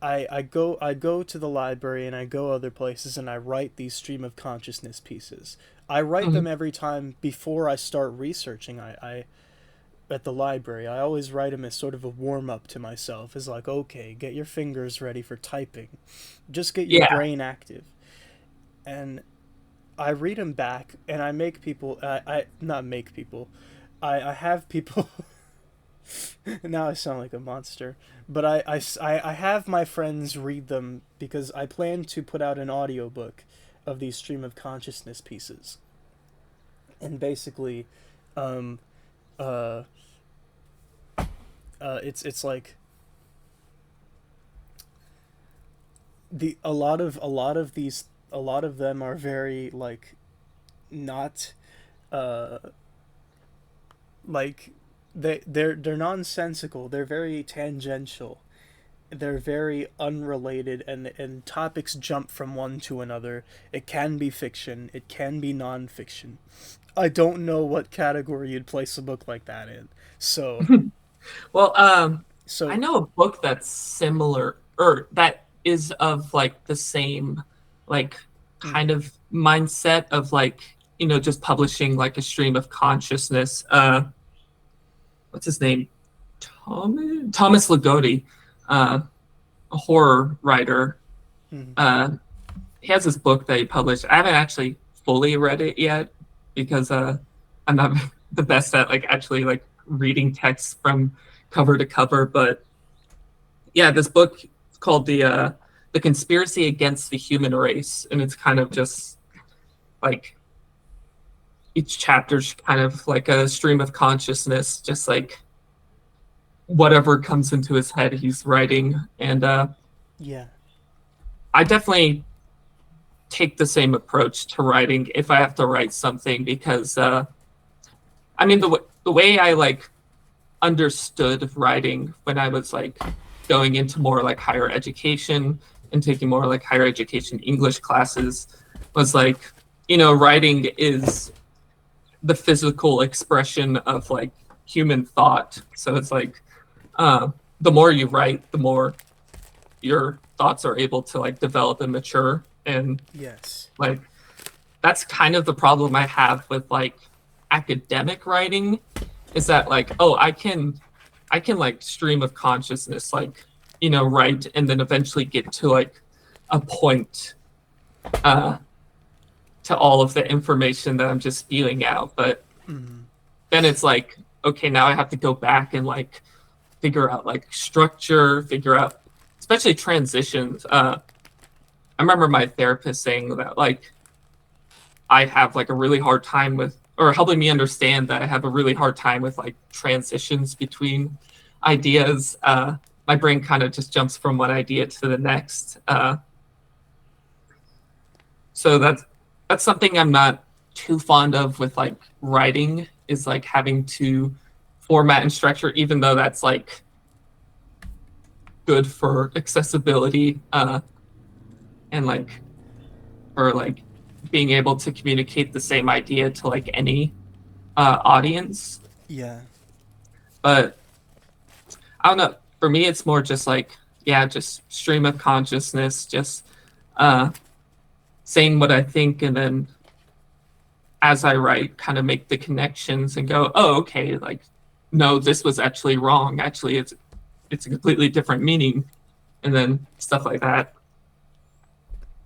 I go to the library and I go other places and I write these stream of consciousness pieces. I write Mhm. them every time before I start researching. I at the library. I always write them as sort of a warm up to myself. As like, okay, get your fingers ready for typing. Just get your Yeah. brain active. And I read them back and I make people. I not make people. I have people. Now I sound like a monster. But I have my friends read them because I plan to put out an audiobook of these stream of consciousness pieces. And basically, um, uh, it's like the a lot of these a lot of them are very like not uh like they're nonsensical. They're very tangential. They're very unrelated, and topics jump from one to another. It can be fiction, it can be nonfiction. I don't know what category you'd place a book like that in. So Well, I so know a book that's similar or that is of like the same like mm, kind of mindset of like, just publishing like a stream of consciousness. What's his name? Thomas Ligotti, uh, a horror writer. mm, Uh, he has this book that he published. I haven't actually fully read it yet because I'm not the best at like actually like reading text from cover to cover. But yeah, this book called the Conspiracy Against the Human Race, and it's kind of just like each chapter's kind of like a stream of consciousness, just like whatever comes into his head he's writing. And Yeah. I definitely take the same approach to writing if I have to write something, because I mean the way I like understood writing when I was like going into more like higher education and taking more like higher education English classes was like, you know, writing is the physical expression of like human thought. So it's like the more you write, the more your thoughts are able to like develop and mature. And Yes. like that's kind of the problem I have with like academic writing, is that like, oh, I can like stream of consciousness, like, you know, write and then eventually get to like a point to all of the information that I'm just spewing out. But then it's like, okay, now I have to go back and like figure out like structure, figure out especially transitions. I remember my therapist saying that like I have like a really hard time with, or helping me understand that I have a really hard time with like transitions between ideas. My brain kind of just jumps from one idea to the next. So that's something I'm not too fond of with like writing, is like having to format and structure, even though that's like good for accessibility and like for like being able to communicate the same idea to like any audience. Yeah. But I don't know. For me, it's more just like, yeah, just stream of consciousness, just saying what I think, and then as I write, kind of make the connections and go, oh, okay, like, no, this was actually wrong. Actually, it's a completely different meaning, and then stuff like that.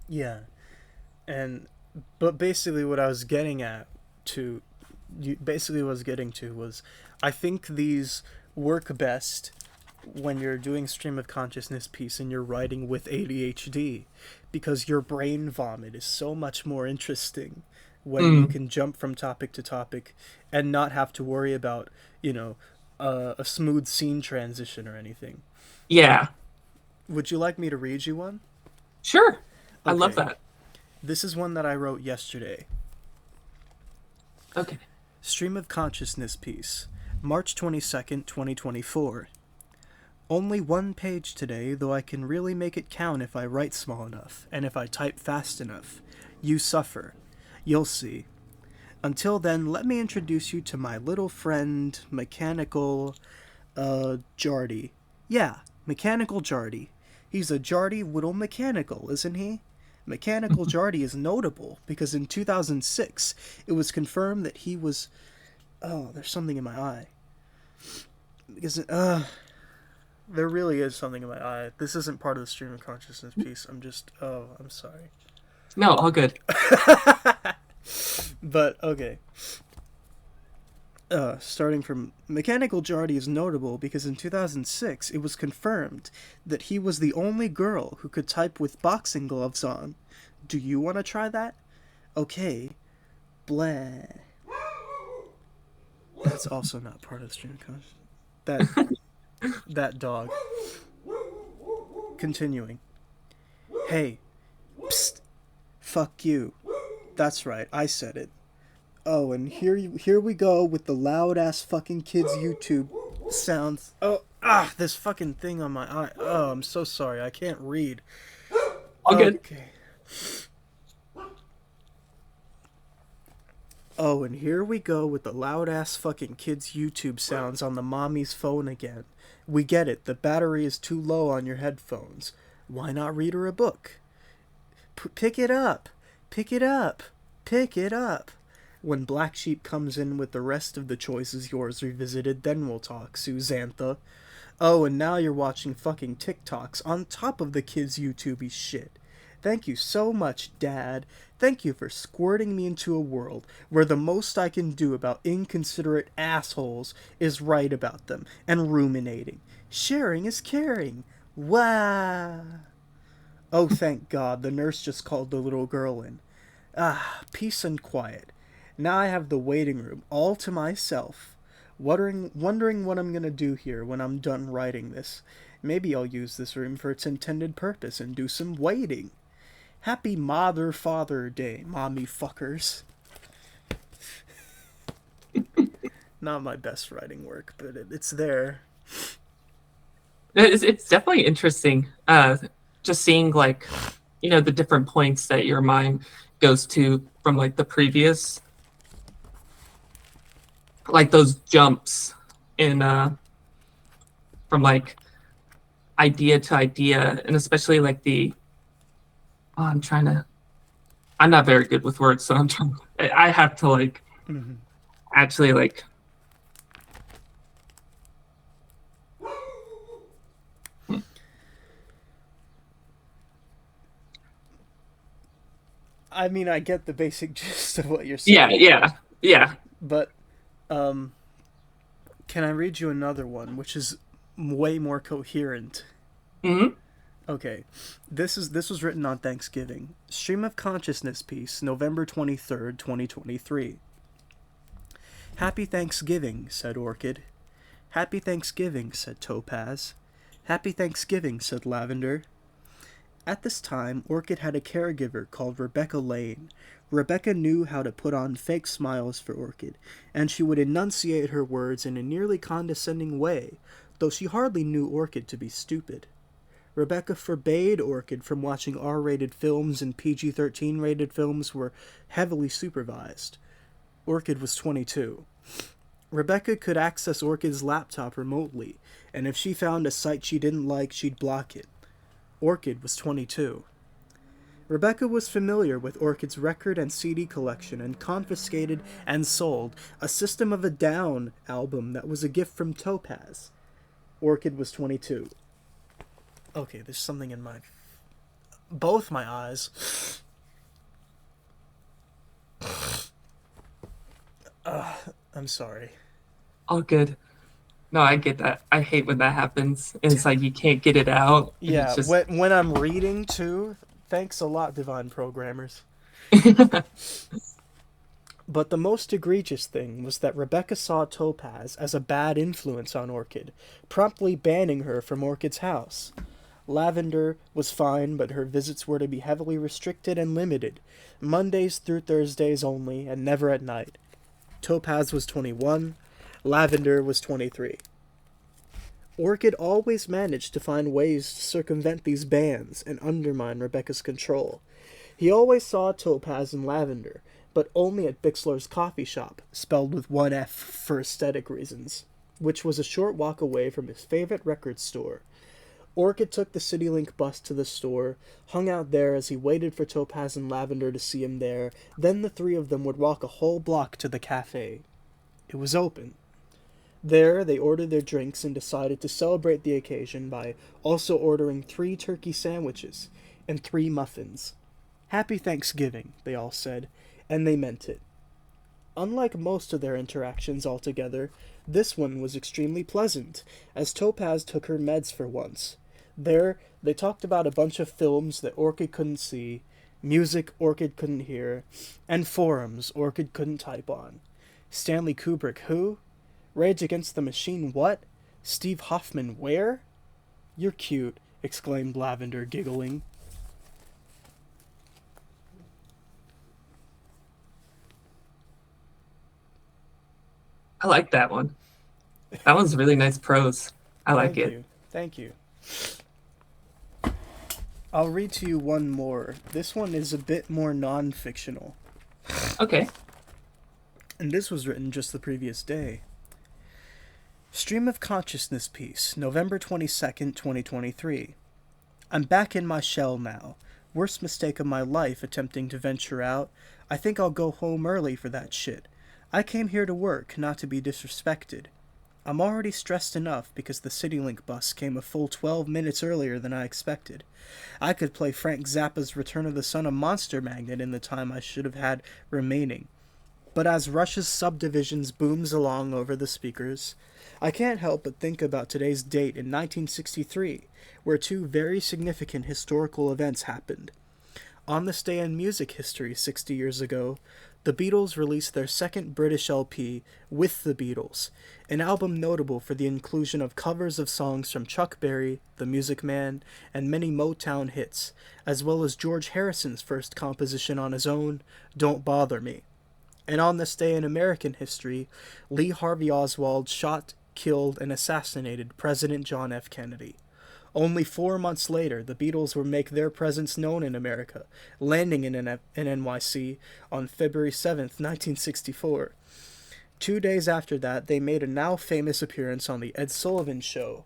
Yeah. And but basically what I was getting at to basically what I was getting to was, I think these work best when you're doing stream of consciousness piece and you're writing with ADHD, because your brain vomit is so much more interesting when you can jump from topic to topic and not have to worry about, you know, a smooth scene transition or anything. Yeah, Would you like me to read you one? sure. I love Okay. that. This is one that I wrote yesterday. Okay. Stream of consciousness piece, March 22nd, 2024. Only one page today, though I can really make it count if I write small enough, and if I type fast enough. You suffer. You'll see. Until then, let me introduce you to my little friend, Mechanical, Jardy. Yeah, Mechanical Jardy. He's a Jardy Whittle Mechanical, isn't he? Mechanical Jardy is notable because in 2006, it was confirmed that he was... Oh, there's something in my eye. Because, there really is something in my eye. This isn't part of the stream of consciousness piece. I'm just... Oh, I'm sorry. No, all good. But, okay. Starting from... Mechanical Jardy is notable because in 2006, it was confirmed that he was the only girl who could type with boxing gloves on. Do you want to try that? Okay. Blah. That's also not part of the stream of consciousness. That dog. Continuing. Hey. Psst. Fuck you. That's right, I said it. Oh, and here we go with the loud ass fucking kids YouTube sounds. Oh, this fucking thing on my eye. Oh, I'm so sorry. I can't read. All good. Okay. Oh, and here we go with the loud ass fucking kids YouTube sounds on the mommy's phone again. We get it. The battery is too low on your headphones. Why not read her a book? Pick it up. Pick it up. Pick it up. When Black Sheep comes in with the rest of the choices yours revisited, then we'll talk, Suxantha. Oh, and now you're watching fucking TikToks on top of the kids' YouTubey shit. Thank you so much, Dad. Thank you for squirting me into a world where the most I can do about inconsiderate assholes is write about them and ruminating. Sharing is caring. Wah! Oh, thank God, the nurse just called the little girl in. Ah, peace and quiet. Now I have the waiting room all to myself. Wondering what I'm gonna do here when I'm done writing this. Maybe I'll use this room for its intended purpose and do some waiting. Happy Mother Father Day, mommy fuckers. Not my best writing work, but it's there. It's definitely interesting. Just seeing like, the different points that your mind goes to from like the previous, like those jumps in from like idea to idea, and especially like oh, I'm not very good with words, so I have to like actually like. I mean, I get the basic gist of what you're saying. Yeah. But, can I read you another one, which is way more coherent? Mm-hmm. Okay, this was written on Thanksgiving. Stream of consciousness piece, November 23rd, 2023. Happy Thanksgiving, said Orchid. Happy Thanksgiving, said Topaz. Happy Thanksgiving, said Lavender. At this time, Orchid had a caregiver called Rebecca Lane. Rebecca knew how to put on fake smiles for Orchid, and she would enunciate her words in a nearly condescending way, though she hardly knew Orchid to be stupid. Rebecca forbade Orchid from watching R-rated films, and PG-13 rated films were heavily supervised. Orchid was 22. Rebecca could access Orchid's laptop remotely, and if she found a site she didn't like, she'd block it. Orchid was 22. Rebecca was familiar with Orchid's record and CD collection and confiscated and sold a System of a Down album that was a gift from Topaz. Orchid was 22. Okay, there's something in both my eyes. I'm sorry. All good. No, I get that. I hate when that happens. It's like you can't get it out. Yeah, It's just... when I'm reading too, thanks a lot, divine programmers. But the most egregious thing was that Rebecca saw Topaz as a bad influence on Orchid, promptly banning her from Orchid's house. Lavender was fine, but her visits were to be heavily restricted and limited, Mondays through Thursdays only, and never at night. Topaz was 21, Lavender was 23. Orchid always managed to find ways to circumvent these bans and undermine Rebecca's control. He always saw Topaz and Lavender, but only at Bixler's coffee shop, spelled with one F for aesthetic reasons, which was a short walk away from his favorite record store. Orchid took the CityLink bus to the store, hung out there as he waited for Topaz and Lavender to see him there, then the three of them would walk a whole block to the cafe. It was open. There, they ordered their drinks and decided to celebrate the occasion by also ordering 3 turkey sandwiches and 3 muffins. Happy Thanksgiving, they all said, and they meant it. Unlike most of their interactions altogether, this one was extremely pleasant, as Topaz took her meds for once. There, they talked about a bunch of films that Orchid couldn't see, music Orchid couldn't hear, and forums Orchid couldn't type on. Stanley Kubrick who? Rage Against the Machine what? Steve Hoffman where? You're cute, exclaimed Lavender, giggling. I like that one. That one's really nice prose. I like it. Thank you. I'll read to you one more. This one is a bit more non-fictional. Okay. And this was written just the previous day. Stream of Consciousness piece, November 22nd, 2023. I'm back in my shell now. Worst mistake of my life attempting to venture out. I think I'll go home early for that shit. I came here to work, not to be disrespected. I'm already stressed enough because the CityLink bus came a full 12 minutes earlier than I expected. I could play Frank Zappa's Return of the Son of Monster Magnet in the time I should have had remaining. But as Rush's subdivisions booms along over the speakers, I can't help but think about today's date in 1963, where two very significant historical events happened. On this day in music history 60 years ago, the Beatles released their second British LP, With the Beatles, an album notable for the inclusion of covers of songs from Chuck Berry, The Music Man, and many Motown hits, as well as George Harrison's first composition on his own, Don't Bother Me. And on this day in American history, Lee Harvey Oswald shot, killed, and assassinated President John F. Kennedy. Only 4 months later, the Beatles would make their presence known in America, landing in NYC on February 7th, 1964. 2 days after that, they made a now famous appearance on The Ed Sullivan Show.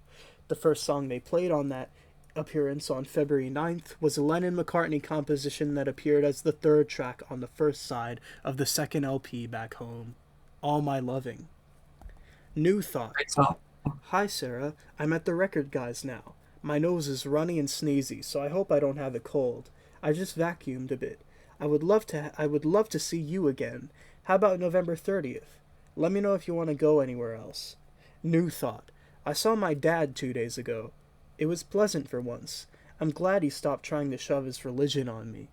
The first song they played on that appearance on February 9th was a Lennon-McCartney composition that appeared as the third track on the first side of the second LP back home, All My Loving. New thought. Hi Sarah, I'm at the record guys now. My nose is runny and sneezy, so I hope I don't have a cold. I just vacuumed a bit. I would love to see you again. How about November 30th? Let me know if you want to go anywhere else. New thought. I saw my dad 2 days ago. It was pleasant for once. I'm glad he stopped trying to shove his religion on me.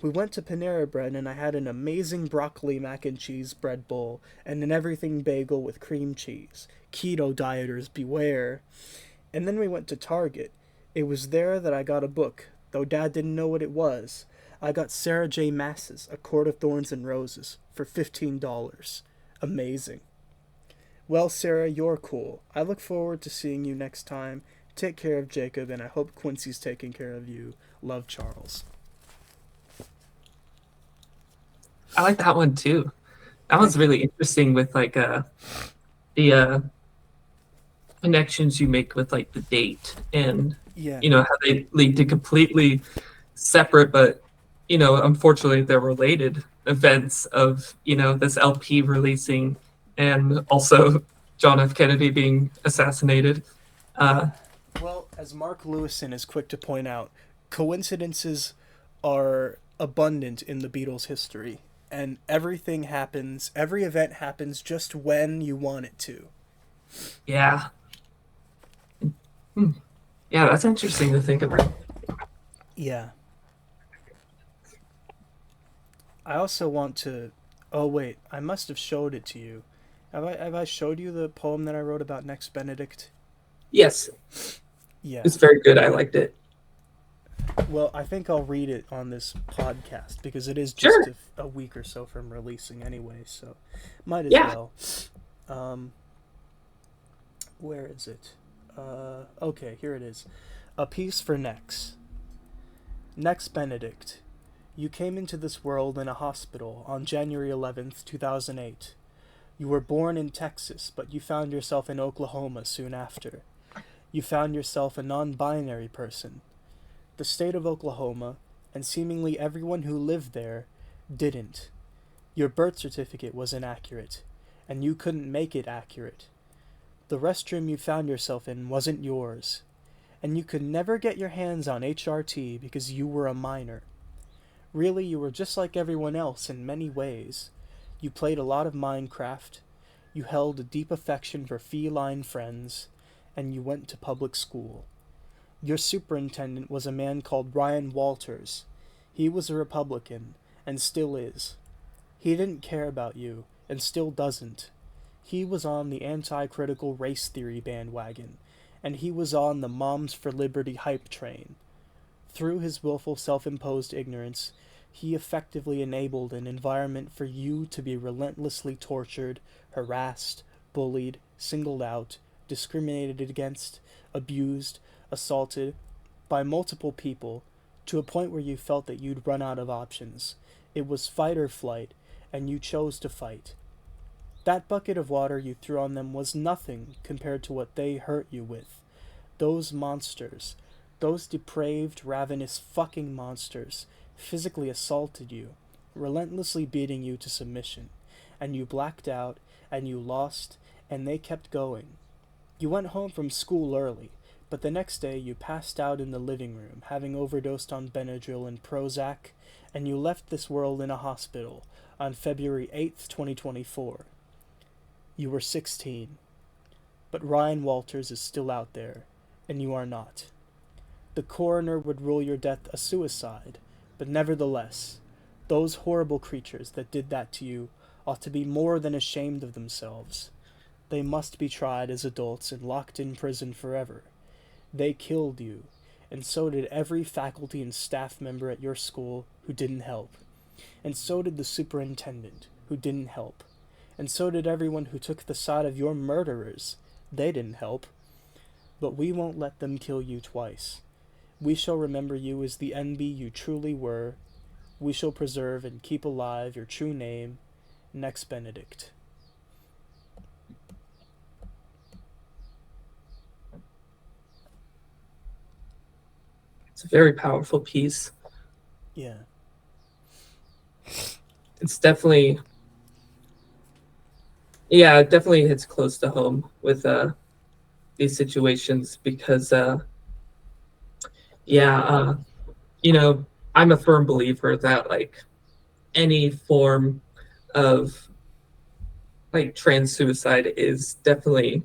We went to Panera Bread and I had an amazing broccoli mac and cheese bread bowl and an everything bagel with cream cheese. Keto dieters beware. And then we went to Target. It was there that I got a book, though Dad didn't know what it was. I got Sarah J. Maas's A Court of Thorns and Roses for $15. Amazing. Well, Sarah, you're cool. I look forward to seeing you next time. Take care of Jacob, and I hope Quincy's taking care of you. Love, Charles. I like that one too. That one's really interesting with like the connections you make with like the date and how they lead to completely separate but unfortunately they're related events of this LP releasing and also John F. Kennedy being assassinated. Well, as Mark Lewison is quick to point out, coincidences are abundant in the Beatles' history, and every event happens just when you want it to. Yeah. Yeah, that's interesting to think about. Yeah. I also want to... Oh, wait. I must have showed it to you. Have I showed you the poem that I wrote about Next Benedict? Yes. Yeah. It's very good. I liked it. Well, I think I'll read it on this podcast because it is just a week or so from releasing anyway, so might as well. Where is it? Okay, here it is. A piece for Nex. Nex Benedict. You came into this world in a hospital on January 11th, 2008. You were born in Texas, but you found yourself in Oklahoma soon after. You found yourself a non-binary person. The state of Oklahoma, and seemingly everyone who lived there, didn't. Your birth certificate was inaccurate, and you couldn't make it accurate. The restroom you found yourself in wasn't yours, and you could never get your hands on HRT because you were a minor. Really, you were just like everyone else in many ways. You played a lot of Minecraft, you held a deep affection for feline friends, and you went to public school. Your superintendent was a man called Ryan Walters. He was a Republican, and still is. He didn't care about you, and still doesn't. He was on the anti-critical race theory bandwagon, and he was on the Moms for Liberty hype train. Through his willful self-imposed ignorance, he effectively enabled an environment for you to be relentlessly tortured, harassed, bullied, singled out, discriminated against, abused, assaulted by multiple people to a point where you felt that you'd run out of options. It was fight or flight, and you chose to fight. That bucket of water you threw on them was nothing compared to what they hurt you with. Those monsters, those depraved, ravenous fucking monsters, physically assaulted you, relentlessly beating you to submission, and you blacked out, and you lost, and they kept going. You went home from school early, But the next day you passed out in the living room, having overdosed on Benadryl and Prozac, and you left this world in a hospital on February 8th, 2024. You were 16. But Ryan Walters is still out there, and you are not. The coroner would rule your death a suicide, but nevertheless, those horrible creatures that did that to you ought to be more than ashamed of themselves. They must be tried as adults and locked in prison forever. They killed you, and so did every faculty and staff member at your school who didn't help. And so did the superintendent, who didn't help. And so did everyone who took the side of your murderers. They didn't help. But we won't let them kill you twice. We shall remember you as the NB you truly were. We shall preserve and keep alive your true name, Nex Benedict. It's a very powerful piece. Yeah. It's definitely, yeah, it definitely hits close to home with these situations because, you know, I'm a firm believer that like any form of like trans suicide is definitely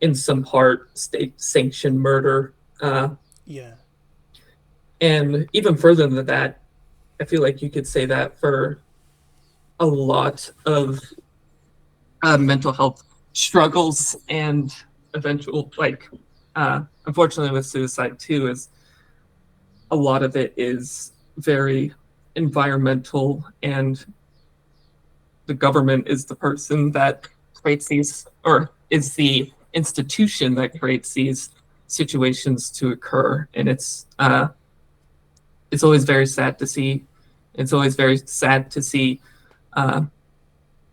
in some part state sanctioned murder. Yeah. And even further than that, I feel like you could say that for a lot of mental health struggles and eventual, like, unfortunately with suicide too, is a lot of it is very environmental, and the government is the person that creates these, or is the institution that creates these situations to occur. And it's always very sad to see. It's always very sad to see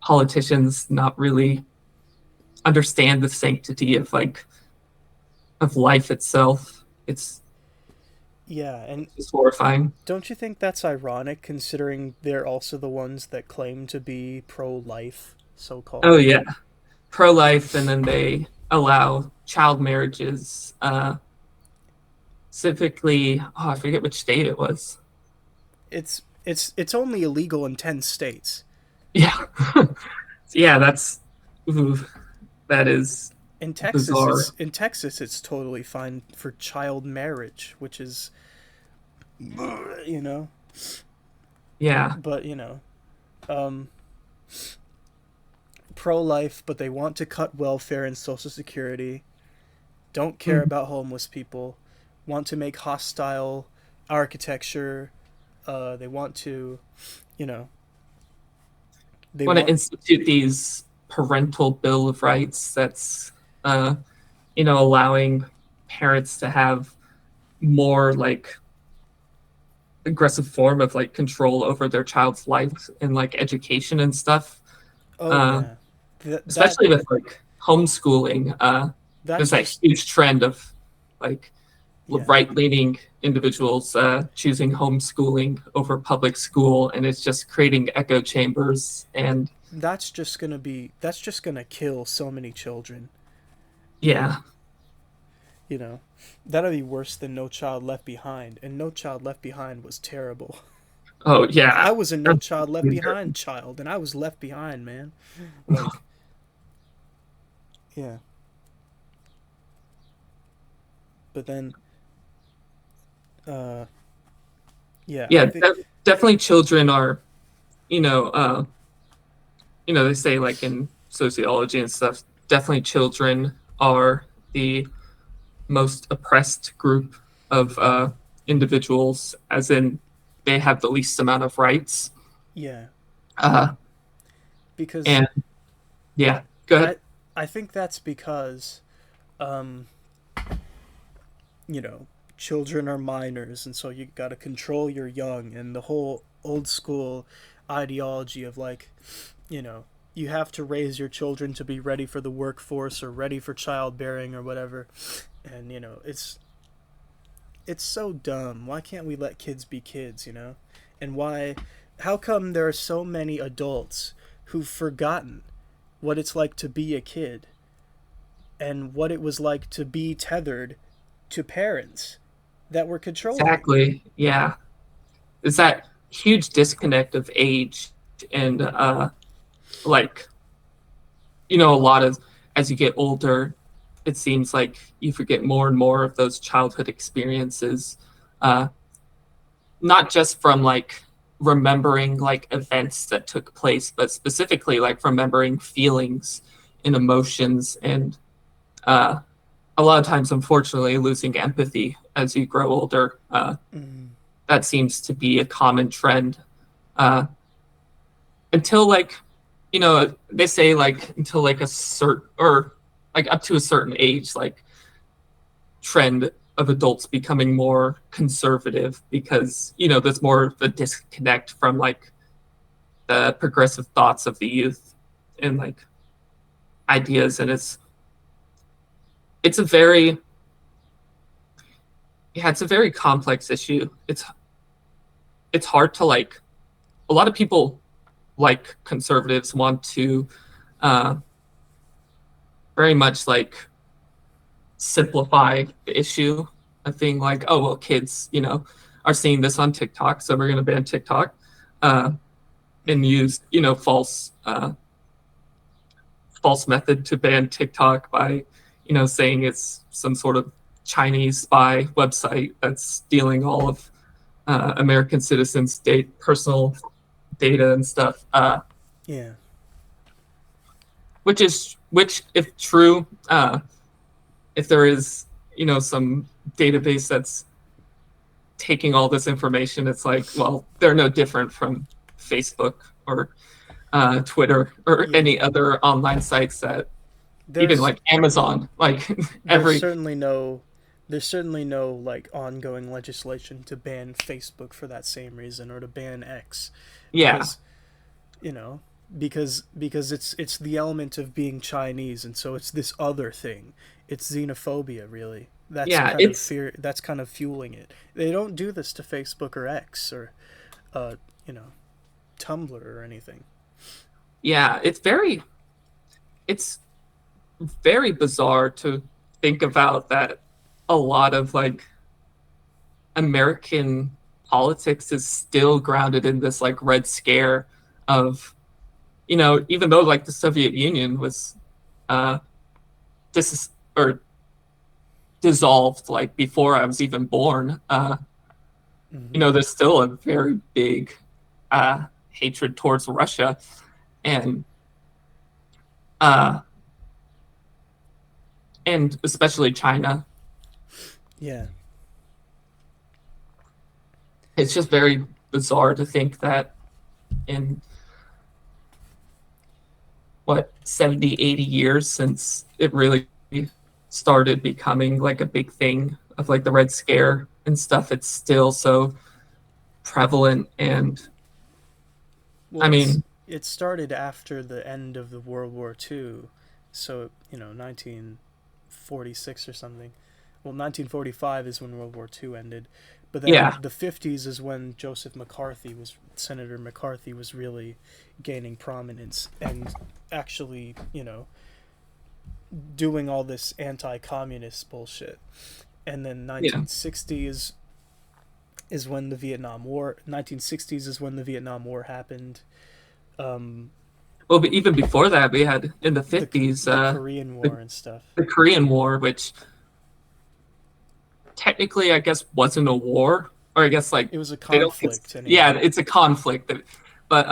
politicians not really understand the sanctity of life itself. It's And it's horrifying. don't you think that's ironic, considering they're also the ones that claim to be pro-life, so-called? Oh yeah, pro-life, and then they allow child marriages. Specifically, I forget which state it was. It's only illegal in 10 states. Yeah, yeah, that is In Texas, bizarre. it's totally fine for child marriage, which is, you know. Yeah, But pro-life, but they want to cut welfare and Social Security. Don't care about homeless people. Want to make hostile architecture. They want to, you know. They want to want. institute these parental bill of rights that's allowing parents to have more like aggressive form of like control over their child's life and like education and stuff. Oh uh, yeah, Especially with like homeschooling. that's There's that just huge trend of like yeah. right-leaning individuals choosing homeschooling over public school, and it's just creating echo chambers. And That's just gonna kill so many children. yeah, That'll be worse than No Child Left Behind, and No Child Left Behind was terrible. oh yeah. I was a No Child Left Behind child, and I was left behind, man. Like, yeah. But then, yeah, Yeah, I think, definitely children are, you know, uh, they say like in sociology and stuff, definitely children are the most oppressed group of individuals, as in they have the least amount of rights. yeah, Uh, because and yeah, go ahead. I think that's because, um, children are minors, and so you gotta control your young, and the whole old school ideology of like, you know, you have to raise your children to be ready for the workforce or ready for childbearing or whatever, and it's so dumb. Why can't we let kids be kids, And how come there are so many adults who've forgotten what it's like to be a kid and what it was like to be tethered to parents that were controlling. Exactly. Yeah. It's that huge disconnect of age and like a lot of as you get older, it seems like you forget more and more of those childhood experiences. Uh, not just from like remembering like events that took place, but specifically like remembering feelings and emotions and uh, a lot of times, unfortunately, losing empathy as you grow older. Mm, That seems to be a common trend. Uh, until like, they say like until like a certain or like up to a certain age, like trend of adults becoming more conservative because there's more of a disconnect from like the progressive thoughts of the youth and like ideas, and it's a very yeah, it's a very complex issue. It's hard to like a lot of people like conservatives want to uh, very much like simplify the issue of being like, oh well, kids, are seeing this on TikTok, so we're going to ban TikTok, uh, and mm, use false method to ban TikTok by saying it's some sort of Chinese spy website that's stealing all of American citizens' personal data and stuff. yeah. Which if true, if there is some database that's taking all this information, it's like, well, they're no different from Facebook or Twitter or Yeah. any other online sites that even There's like Amazon, like there's every certainly no there's certainly no like ongoing legislation to ban Facebook for that same reason, or to ban X, yeah, because you know because it's the element of being Chinese, and so it's this other thing. It's xenophobia, really. That's yeah, kind of it's fear. That's kind of fueling it. They don't do this to Facebook or X or uh you know Tumblr or anything. yeah, it's very bizarre to think about that a lot of like American politics is still grounded in this like red scare of even though like the Soviet Union was uh dis or dissolved like before I was even born, Hmm. there's still a very big hatred towards Russia and uh and especially China. Yeah. It's just very bizarre to think that in what 70, 80 years since it really started becoming like a big thing of like the Red Scare and stuff, it's still so prevalent. And Well, I mean, it started after the end of the World War II, so 1946 or something. Well, 1945 is when World War II ended, but then yeah, the 50s is when Senator McCarthy was really gaining prominence and actually, doing all this anti-communist bullshit. And then yeah. 1960s is when the Vietnam War happened. Um, Well, but even before that, we had in the the 50s the Korean the, War and stuff. the Korean War, which technically I guess wasn't a war, or I guess like It was a they don't, conflict yeah, anyway. it's a conflict. But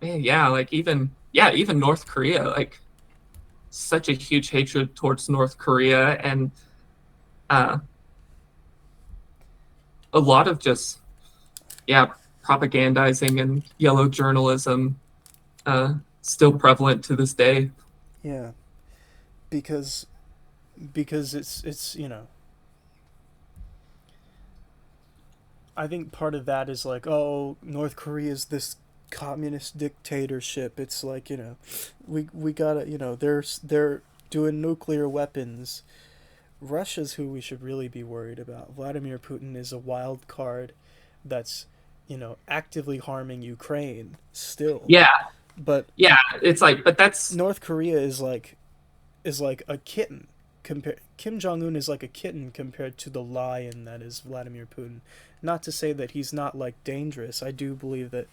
man, yeah, like even North Korea, like such a huge hatred towards North Korea and uh, a lot of just yeah propagandizing and yellow journalism still prevalent to this day. Yeah, because it's I think part of that is like, oh, North Korea is this communist dictatorship. It's like, we gotta, they're doing nuclear weapons. Russia's who we should really be worried about. Vladimir Putin is a wild card that's, actively harming Ukraine still. Yeah, But yeah, it's like, but that's North Korea is like a kitten Kim Jong Un is like a kitten compared to the lion that is Vladimir Putin. Not to say that he's not like dangerous. I do believe that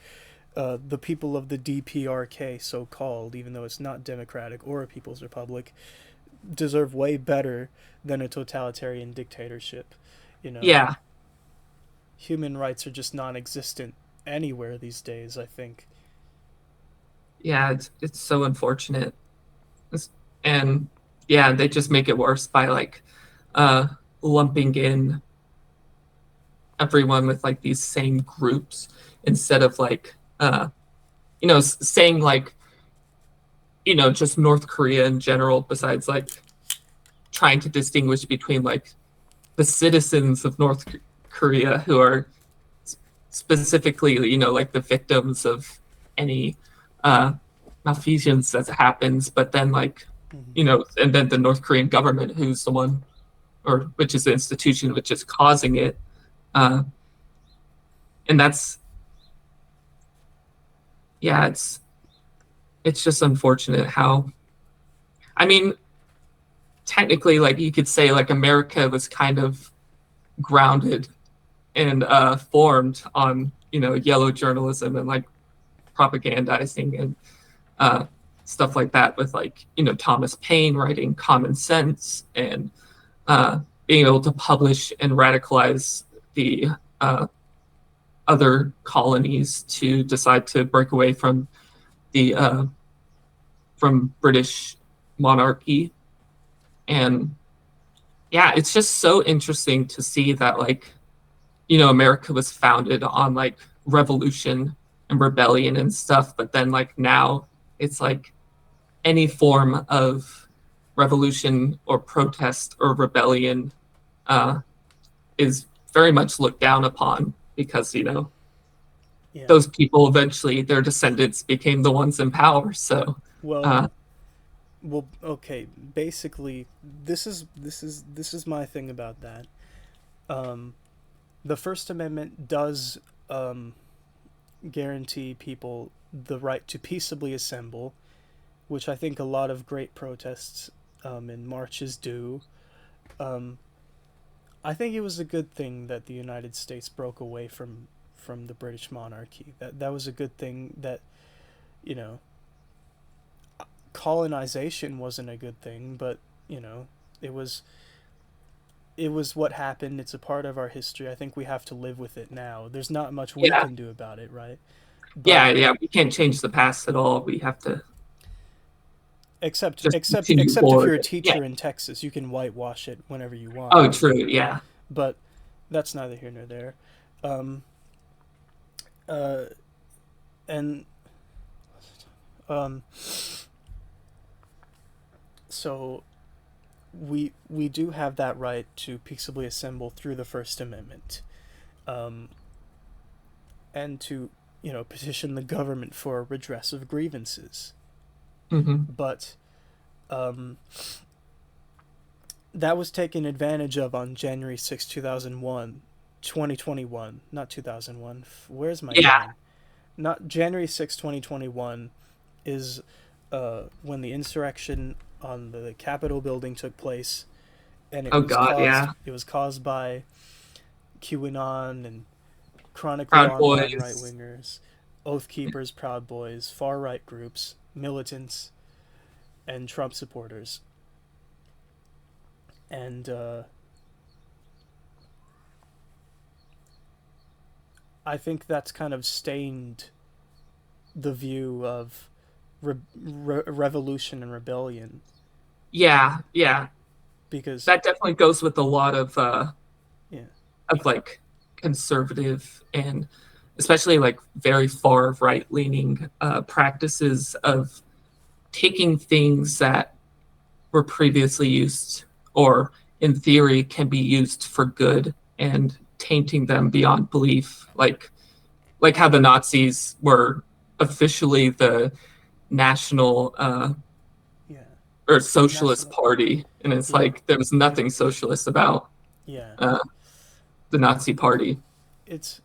the people of the DPRK, so called, even though it's not democratic or a people's republic, deserve way better than a totalitarian dictatorship. You know, Yeah, human rights are just non-existent anywhere these days, I think. yeah, it's so unfortunate. It's- and yeah, they just make it worse by like uh lumping in everyone with like these same groups instead of like saying like just North Korea in general, besides like trying to distinguish between like the citizens of North Korea who are specifically, like the victims of any uh, malfeasance that happens, but then like, Mm-hmm. and then the North Korean government, who's the one, or which is the institution which is causing it, uh, and that's yeah, it's just unfortunate how, I mean, technically, like you could say, like America was kind of grounded and formed on yellow journalism and like propagandizing and uh, stuff like that with like Thomas Paine writing Common Sense and uh, being able to publish and radicalize the uh, other colonies to decide to break away the from British monarchy. And yeah, it's just so interesting to see that like America was founded on like revolution and rebellion and stuff, but then like now it's like any form of revolution or protest or rebellion uh, is very much looked down upon because Yeah. those people eventually their descendants became the ones in power. So Well, uh, okay. Basically, this is my thing about that. Um, the First Amendment does um, guarantee people the right to peaceably assemble, which I think a lot of great protests and marches do. Um, I think it was a good thing that the United States broke away from the British monarchy. That was a good thing. That you know, colonization wasn't a good thing, but you know, it was it was what happened. It's a part of our history. I think we have to live with it now. There's not much we yeah, can do about it, right? But yeah, we can't change the past at all. We have to except just except continue except if forward. you're a Yeah. teacher in Texas, you can whitewash it whenever you want. Oh, true. Yeah. But that's neither here nor there. Um, uh, and um, so we do have that right to peaceably assemble through the First Amendment, um, and to petition the government for a redress of grievances. Hmm. But um, that was taken advantage of on January 6th, 2001, 2021, not 2001. Where's my Yeah. brain? Not January 6th, 2021 is when the insurrection on the Capitol building took place, and Oh God. Yeah. it was caused by QAnon and chronically Proud online right Boys. wingers, Oath Keepers, Proud Boys, far right groups, militants, and Trump supporters. And I think that's kind of stained the view of revolution and rebellion, Yeah. Yeah. because That definitely goes with a lot yeah, of like conservative and especially like very far right leaning practices of taking things that were previously used or in theory can be used for good and tainting them beyond belief, like how the Nazis were officially the national yeah, or socialist national, party, and it's yeah, like there was nothing socialist about yeah. uh, the Nazi party. It's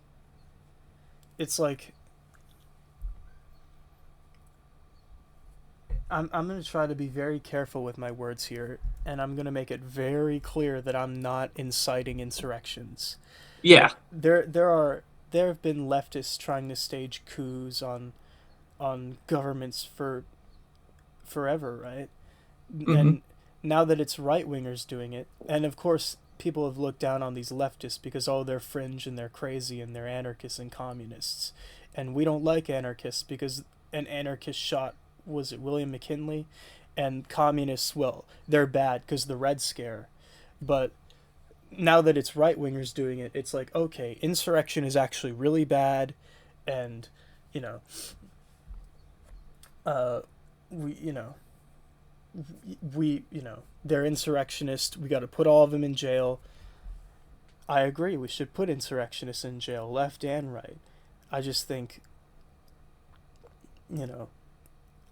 it's like I'm gonna try to be very careful with my words here, and I'm gonna make it very clear that I'm not inciting insurrections. Yeah. Like there have been leftists trying to stage coups on governments for forever, right? Hmm. And now that it's right wingers doing it, and of course people have looked down on these leftists because oh they're fringe and they're crazy and they're anarchists and communists, and we don't like anarchists because an anarchist shot, was it William McKinley, and communists, well they're bad because the Red Scare, but now that it's right wingers doing it, it's like okay, insurrection is actually really bad, and you know, uh, we you know they're insurrectionists. We got to put all of them in jail. I agree. We should put insurrectionists in jail, left and right. I just think, you know,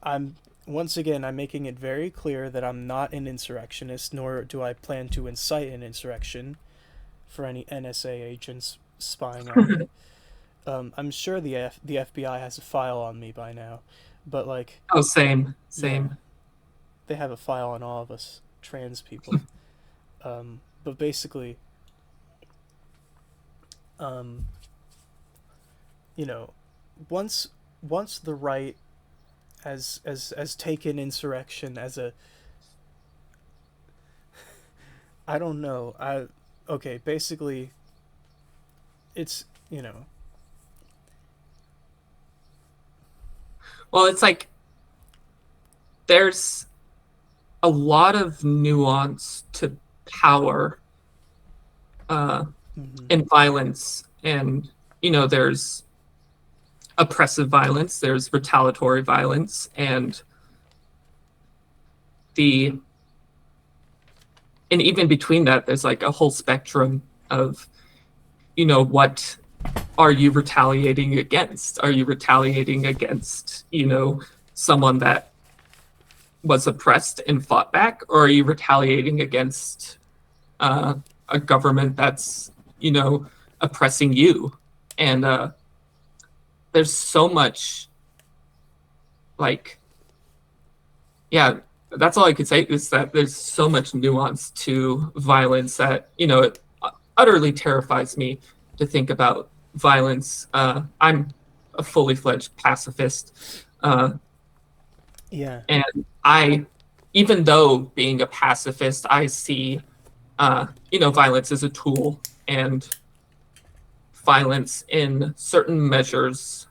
I'm once again I'm making it very clear that I'm not an insurrectionist, nor do I plan to incite an insurrection for any NSA agents spying on me. I'm sure the FBI has a file on me by now, but like, Oh, same, yeah, same. they have a file on all of us trans people. But basically, um, you know, once once the right has taken insurrection as a, I don't know, I okay, basically it's, you know, Well, it's like there's a lot of nuance to power uh, mm-hmm, and violence, and there's oppressive violence, there's retaliatory violence, and the and even between that, there's like a whole spectrum of what are you retaliating against? Are you retaliating against someone that was oppressed and fought back, or are you retaliating against a government that's oppressing you? And there's so much, like, yeah, that's all I could say, is that there's so much nuance to violence that it utterly terrifies me to think about violence. I'm a fully fledged pacifist, yeah, and I, even though being a pacifist, I see violence as a tool, and violence in certain measures.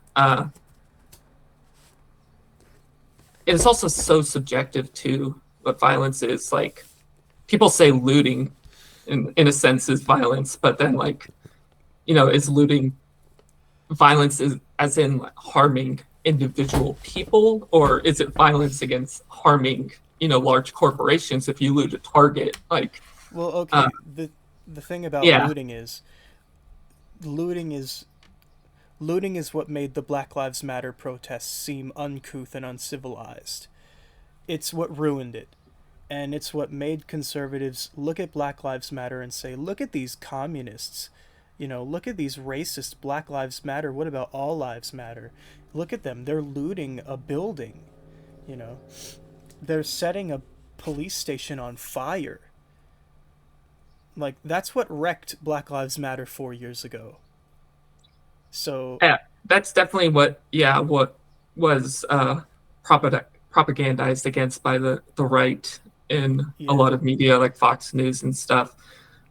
It's also so subjective to what violence is. Like, people say looting, in a sense, is violence, but then, like, is looting violence, is as in like, harming individual people, or is it violence against harming large corporations if you loot a Target? Like, well uh, okay, the thing about yeah, looting is looting is what made the Black Lives Matter protests seem uncouth and uncivilized. It's what ruined it. And it's what made conservatives look at Black Lives Matter and say, look at these communists. You know, look at these racist Black Lives Matter. What about All Lives Matter? Look at them. They're looting a building. You know, they're setting a police station on fire. Like, that's what wrecked Black Lives Matter 4 years ago. So, yeah, that's definitely what was propagandized against by the right in a yeah. lot of media, like Fox News and stuff.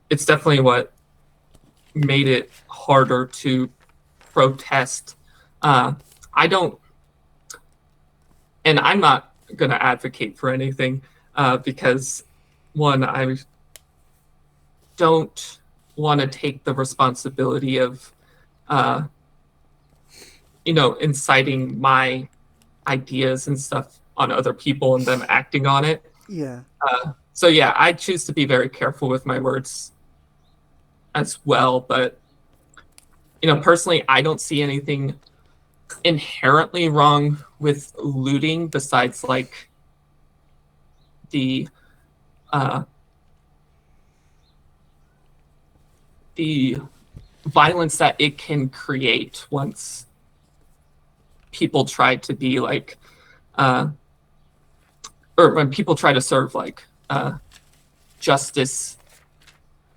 It's definitely what made it harder to protest. Uh, I don't, and I'm not going to advocate for anything, because, one, I don't want to take the responsibility of, uh, inciting my ideas and stuff on other people and them acting on it. Yeah. So yeah, I choose to be very careful with my words as well. But personally, I don't see anything inherently wrong with looting, besides like the uh, the violence that it can create once people try to be like uh, or when people try to serve like justice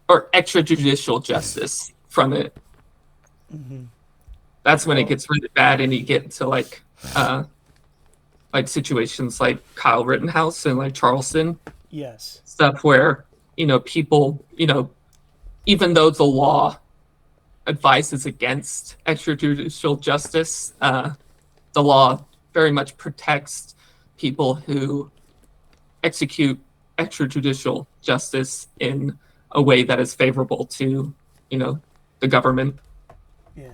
or extrajudicial justice from it, that's when it gets really bad, and you get into like situations like Kyle Rittenhouse and like Charleston. Yes. Stuff where, people, even though the law advises against extrajudicial justice, the law very much protects people who execute extrajudicial justice in a way that is favorable to, the government. Yeah.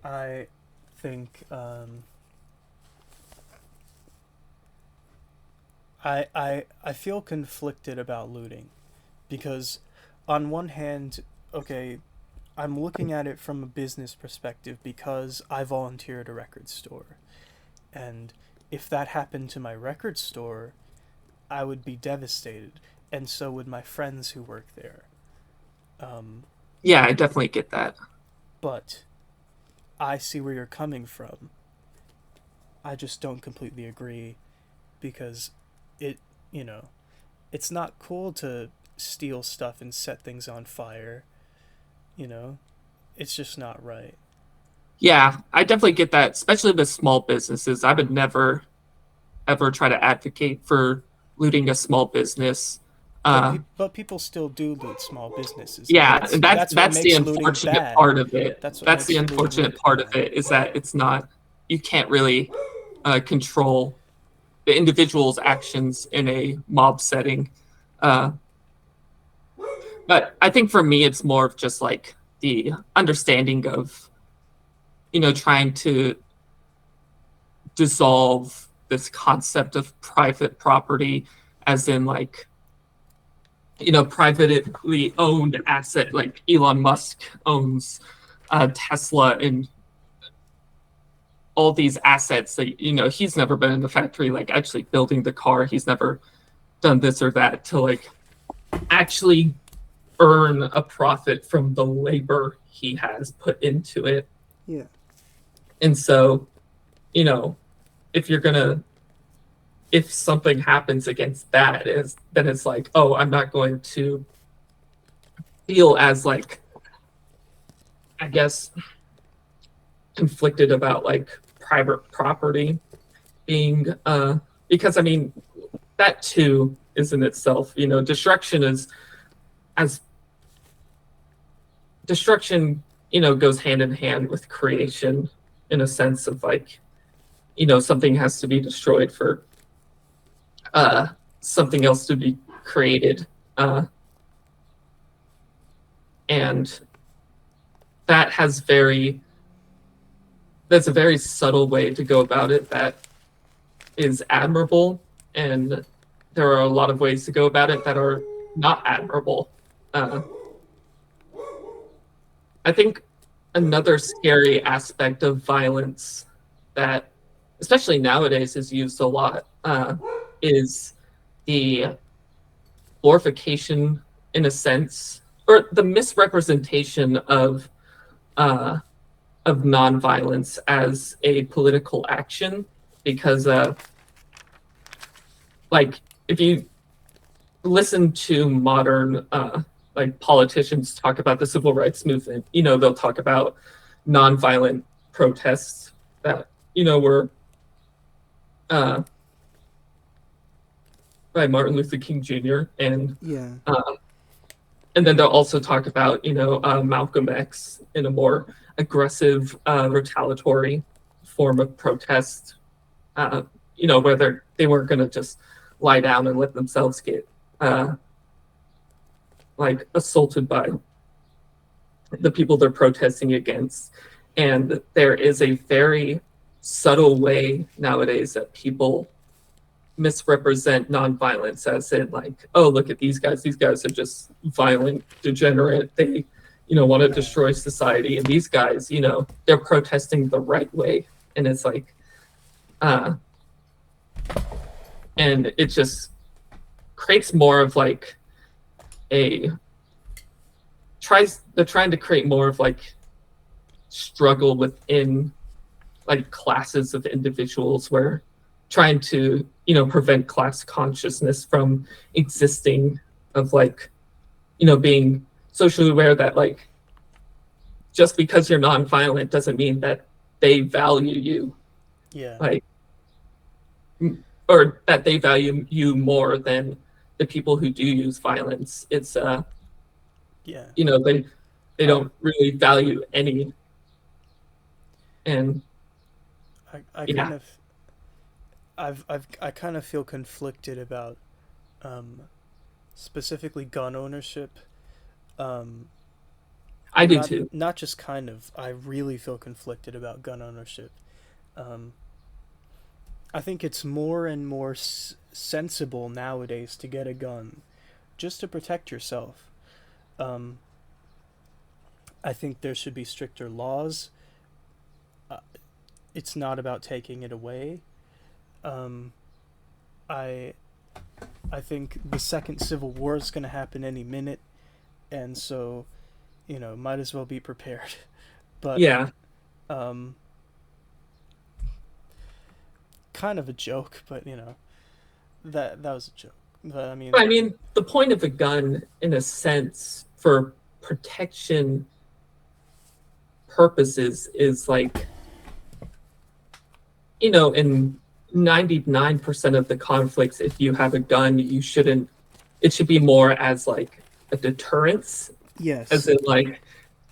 I think I feel conflicted about looting, because on one hand, okay, I'm looking at it from a business perspective because I volunteer at a record store, and if that happened to my record store, I would be devastated, and so would my friends who work there. Yeah, I definitely get that. But I see where you're coming from. I just don't completely agree, because it, it's not cool to steal stuff and set things on fire. It's just not right. Yeah, I definitely get that, especially with small businesses. I would never, ever try to advocate for looting a small business. But people still do loot small businesses. Yeah, and that's what the makes looting unfortunate bad. part of it. That's what That's makes the looting unfortunate part of bad. it, is that it's not, you can't really control the individual's actions in a mob setting. But I think for me, it's more of just like the understanding of, trying to dissolve this concept of private property, as in like, privately owned asset, like Elon Musk owns Tesla and all these assets that, he's never been in the factory, like actually building the car. He's never done this or that to like actually earn a profit from the labor he has put into it. Yeah. And so, if something happens against that, then it's like, oh, I'm not going to feel as like, I guess, conflicted about like private property being because I mean, that too is in itself, destruction goes hand in hand with creation, in a sense of like, something has to be destroyed for something else to be created, and that's a very subtle way to go about it that is admirable, and there are a lot of ways to go about it that are not admirable. I think another scary aspect of violence that, especially nowadays, is used a lot is the glorification, in a sense, or the misrepresentation of nonviolence as a political action. Because, like, if you listen to modern like politicians talk about the civil rights movement, they'll talk about nonviolent protests that, were by Martin Luther King Jr. And and then they'll also talk about, Malcolm X in a more aggressive, retaliatory form of protest, where they weren't going to just lie down and let themselves get like assaulted by the people they're protesting against. And there is a very subtle way nowadays that people misrepresent nonviolence, as in like, oh, look at these guys are just violent, degenerate, they want to destroy society, and these guys, they're protesting the right way. And it's like and it just creates more of like they're trying to create more of like struggle within like classes of individuals. We're trying to, prevent class consciousness from existing, of like, being socially aware that like just because you're nonviolent doesn't mean that they value you, Yeah. like, or that they value you more than the people who do use violence. It's Yeah. they I don't really value any. And I kind yeah, of I kind of feel conflicted about um specifically gun ownership. Um I do not too. not just kind of. I really feel conflicted about gun ownership. Um I think it's more and more sensible nowadays to get a gun just to protect yourself. Um I think there should be stricter laws. Uh, it's not about taking it away. Um, I I think the second civil war is going to happen any minute, and so might as well be prepared. But Yeah. um, kind of a joke, but that was a joke. But I mean, I mean, the point of a gun, in a sense, for protection purposes, is like, in 99% of the conflicts, if you have a gun, it should be more as like a deterrence, as yes, in like,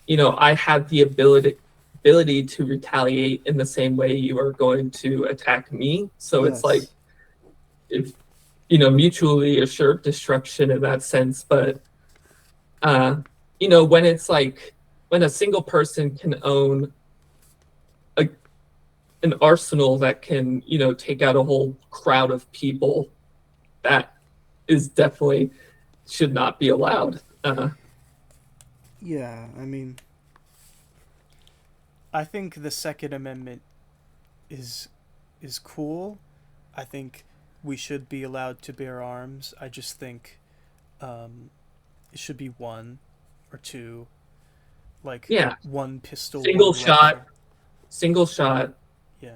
I have the ability to retaliate in the same way you are going to attack me. So it's like, yes, if, mutually assured destruction in that sense. But uh, when it's like, when a single person can own a, an arsenal that can, take out a whole crowd of people, that is definitely should not be allowed. yeah. I mean, I think the Second Amendment is is cool. I think we should be allowed to bear arms. I just think it should be one or two, like Yeah, one pistol, single one shot, rifle. single shot Yeah.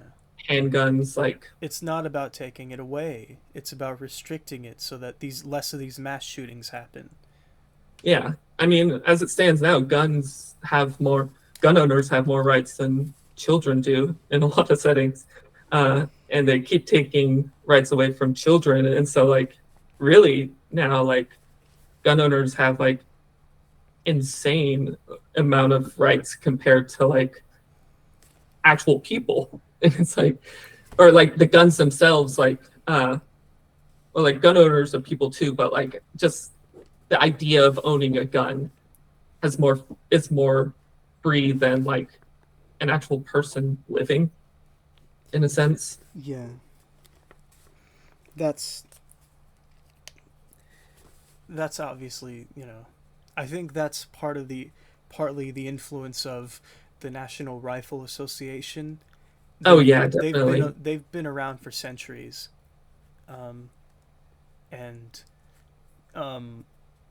handguns, like, It's not about taking it away. It's about restricting it so that these less of these mass shootings happen. yeah. I mean, as it stands now, gun owners have more rights than children do in a lot of settings. And they keep taking rights away from children. And so, like, really now, like, gun owners have like insane amount of rights compared to like actual people. And it's like, or like the guns themselves, like, or like gun owners are people too, but like just the idea of owning a gun has more, it's more free than like an actual person living, in a sense. Yeah. That's that's obviously, I think that's partly the influence of the National Rifle Association. Oh They've yeah, they've been definitely. they've been around for centuries. Um and um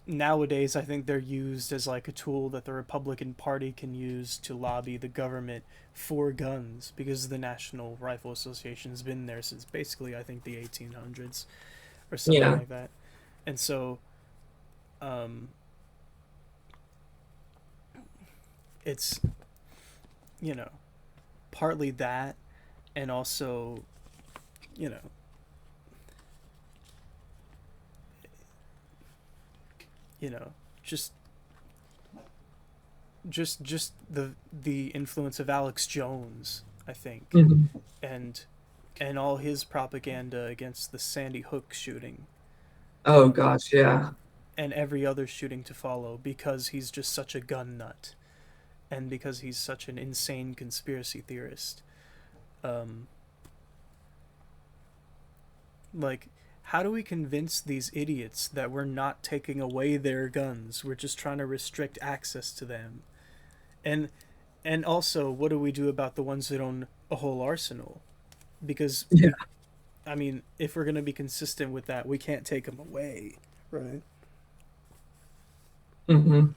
nowadays I think they're used as like a tool that the Republican Party can use to lobby the government for guns because the National Rifle Association has been there since basically I think the 1800s or something Yeah. like that. And so um it's you know partly that, and also you know you know just just the influence of Alex Jones, I think, Mhm. and all his propaganda against the Sandy Hook shooting, Oh um, gosh, yeah. and every other shooting to follow because he's just such a gun nut and because he's such an insane conspiracy theorist. Um, like, how do we convince these idiots that we're not taking away their guns? We're just trying to restrict access to them. And also, what do we do about the ones that own a whole arsenal? Because Yeah. I mean, if we're gonna be consistent with that, we can't take them away, right? Hmm.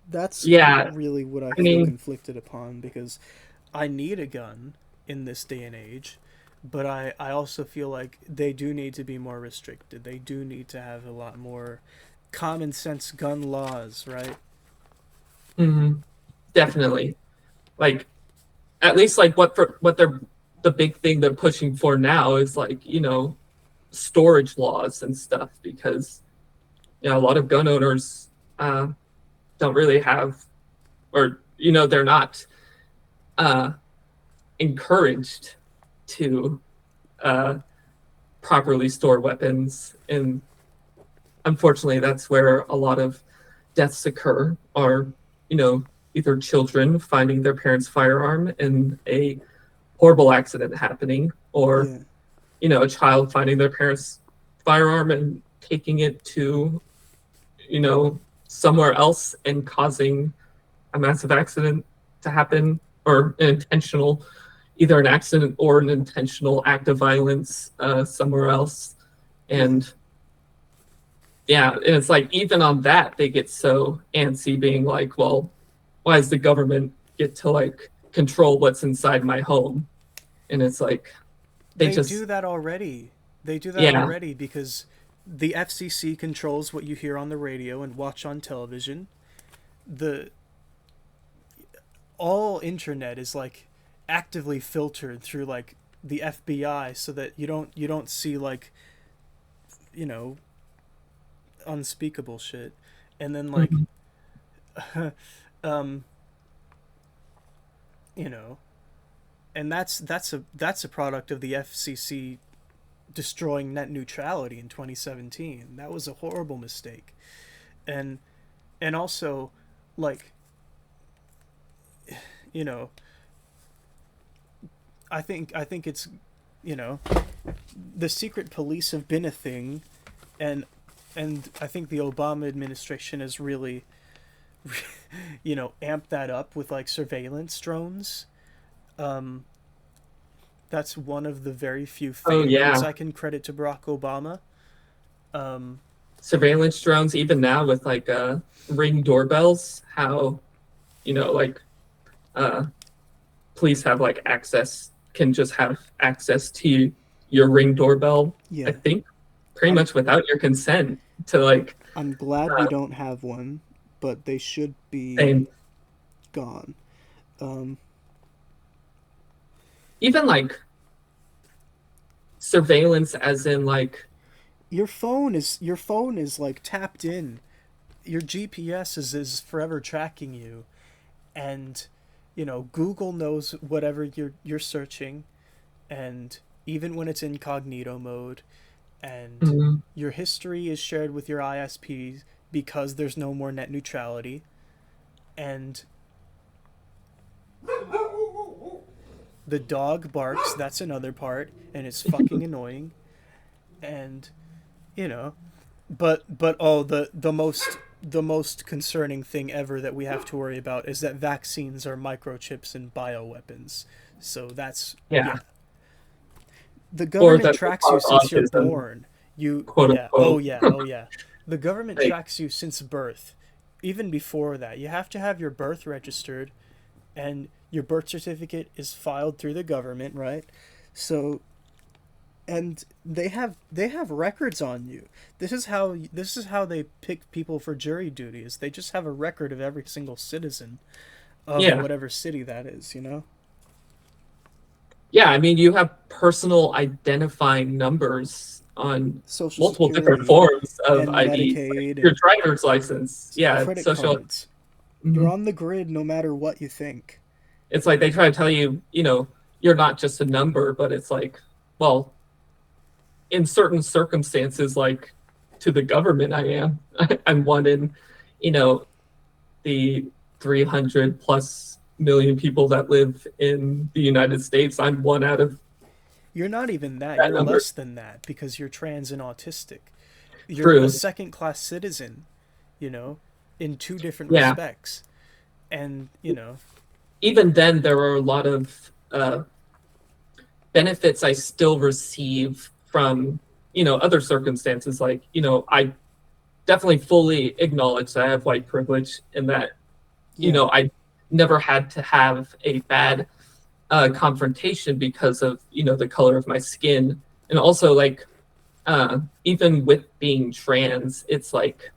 That's Yeah. really what I I feel mean, conflicted upon because I need a gun in this day and age, but I also feel like they do need to be more restricted. They do need to have a lot more common sense gun laws, right? Hmm. Definitely. Like, at least like what they're the big thing they're pushing for now is like, storage laws and stuff, because a lot of gun owners uh, don't really have, or they're not uh, encouraged to uh, properly store weapons, and unfortunately that's where a lot of deaths occur, are either children finding their parents' firearm in a horrible accident happening, or Yeah. a child finding their parents' firearm and taking it to somewhere else and causing a massive accident to happen, or an intentional, either an accident or an intentional act of violence somewhere else. And yeah, and it's like, even on that, they get so antsy, being like, well, why does the government get to like control what's inside my home? And it's like, they They just, do that already. They do that yeah. already because the FCC controls what you hear on the radio and watch on television. The all internet is like actively filtered through like the FBI so that you don't see like, you know, unspeakable shit. And then like Mhm. um you know, and that's a product of the FCC destroying net neutrality in 2017. That was a horrible mistake. And also like, you know, I think it's, you know, the secret police have been a thing, and I think the Obama administration has really amped that up with like surveillance drones. Um that's one of the very few Oh failures yeah, I can credit to Barack Obama. Um surveillance drones, even now with like Ring doorbells, how like uh police have like access, can just have access to your Ring doorbell, I yeah. think pretty I'm much without your consent, to like I'm glad we uh, don't have one, but they should be saying, gone. Um even like surveillance as in like, your phone is like tapped in. Your GPS is forever tracking you, and Google knows whatever you're searching, and even when it's incognito mode, and mhm. your history is shared with your ISPs because there's no more net neutrality, and the dog barks. That's another part, and it's fucking annoying. And you know, but oh, the most concerning thing ever that we have to worry about is that vaccines are microchips and bioweapons. So that's, Yeah, yeah. The or government that they tracks you cause since you're autism, born. You quote Yeah. Oh unquote. yeah. Oh yeah. The government Like, tracks you since birth. Even before that, you have to have your birth registered, and your birth certificate is filed through the government, right? So, and they have records on you. This is how they pick people for jury duty. Is they just have a record of every single citizen of yeah, whatever city that is. yeah, I mean, you have personal identifying numbers on Social multiple different Security forms of and IDs, like Medicaid your and driver's license. Yeah, credit social. cards. You're Mhm. on the grid no matter what you think. It's like they try to tell you, you're not just a number, but it's like, well, in certain circumstances, like to the government, I am. I'm one in, you know, the 300 plus million people that live in the United States. I'm one out of You're not even that. that You're number. less than that because you're trans and autistic. You're a True. second class citizen, you know, in two different Yeah. respects. And, Even then, there are a lot of benefits I still receive from, other circumstances. Like, I definitely fully acknowledge that I have white privilege, and that, yeah. I never had to have a bad confrontation because of, the color of my skin. And also, like, even with being trans, it's like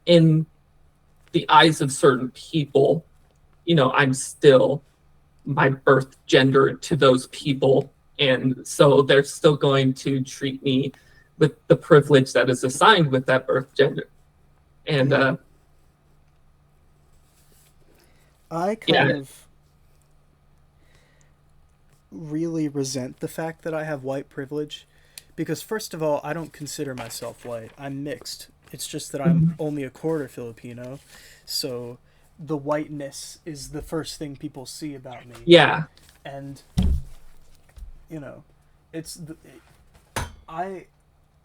in the eyes of certain people, I'm still my birth gender to those people. And so they're still going to treat me with the privilege that is assigned with that birth gender. And I kind of really resent the fact that I have white privilege because, first of all, I don't consider myself white. I'm mixed. It's just that I'm only a quarter Filipino. So the whiteness is the first thing people see about me. Yeah. And, it's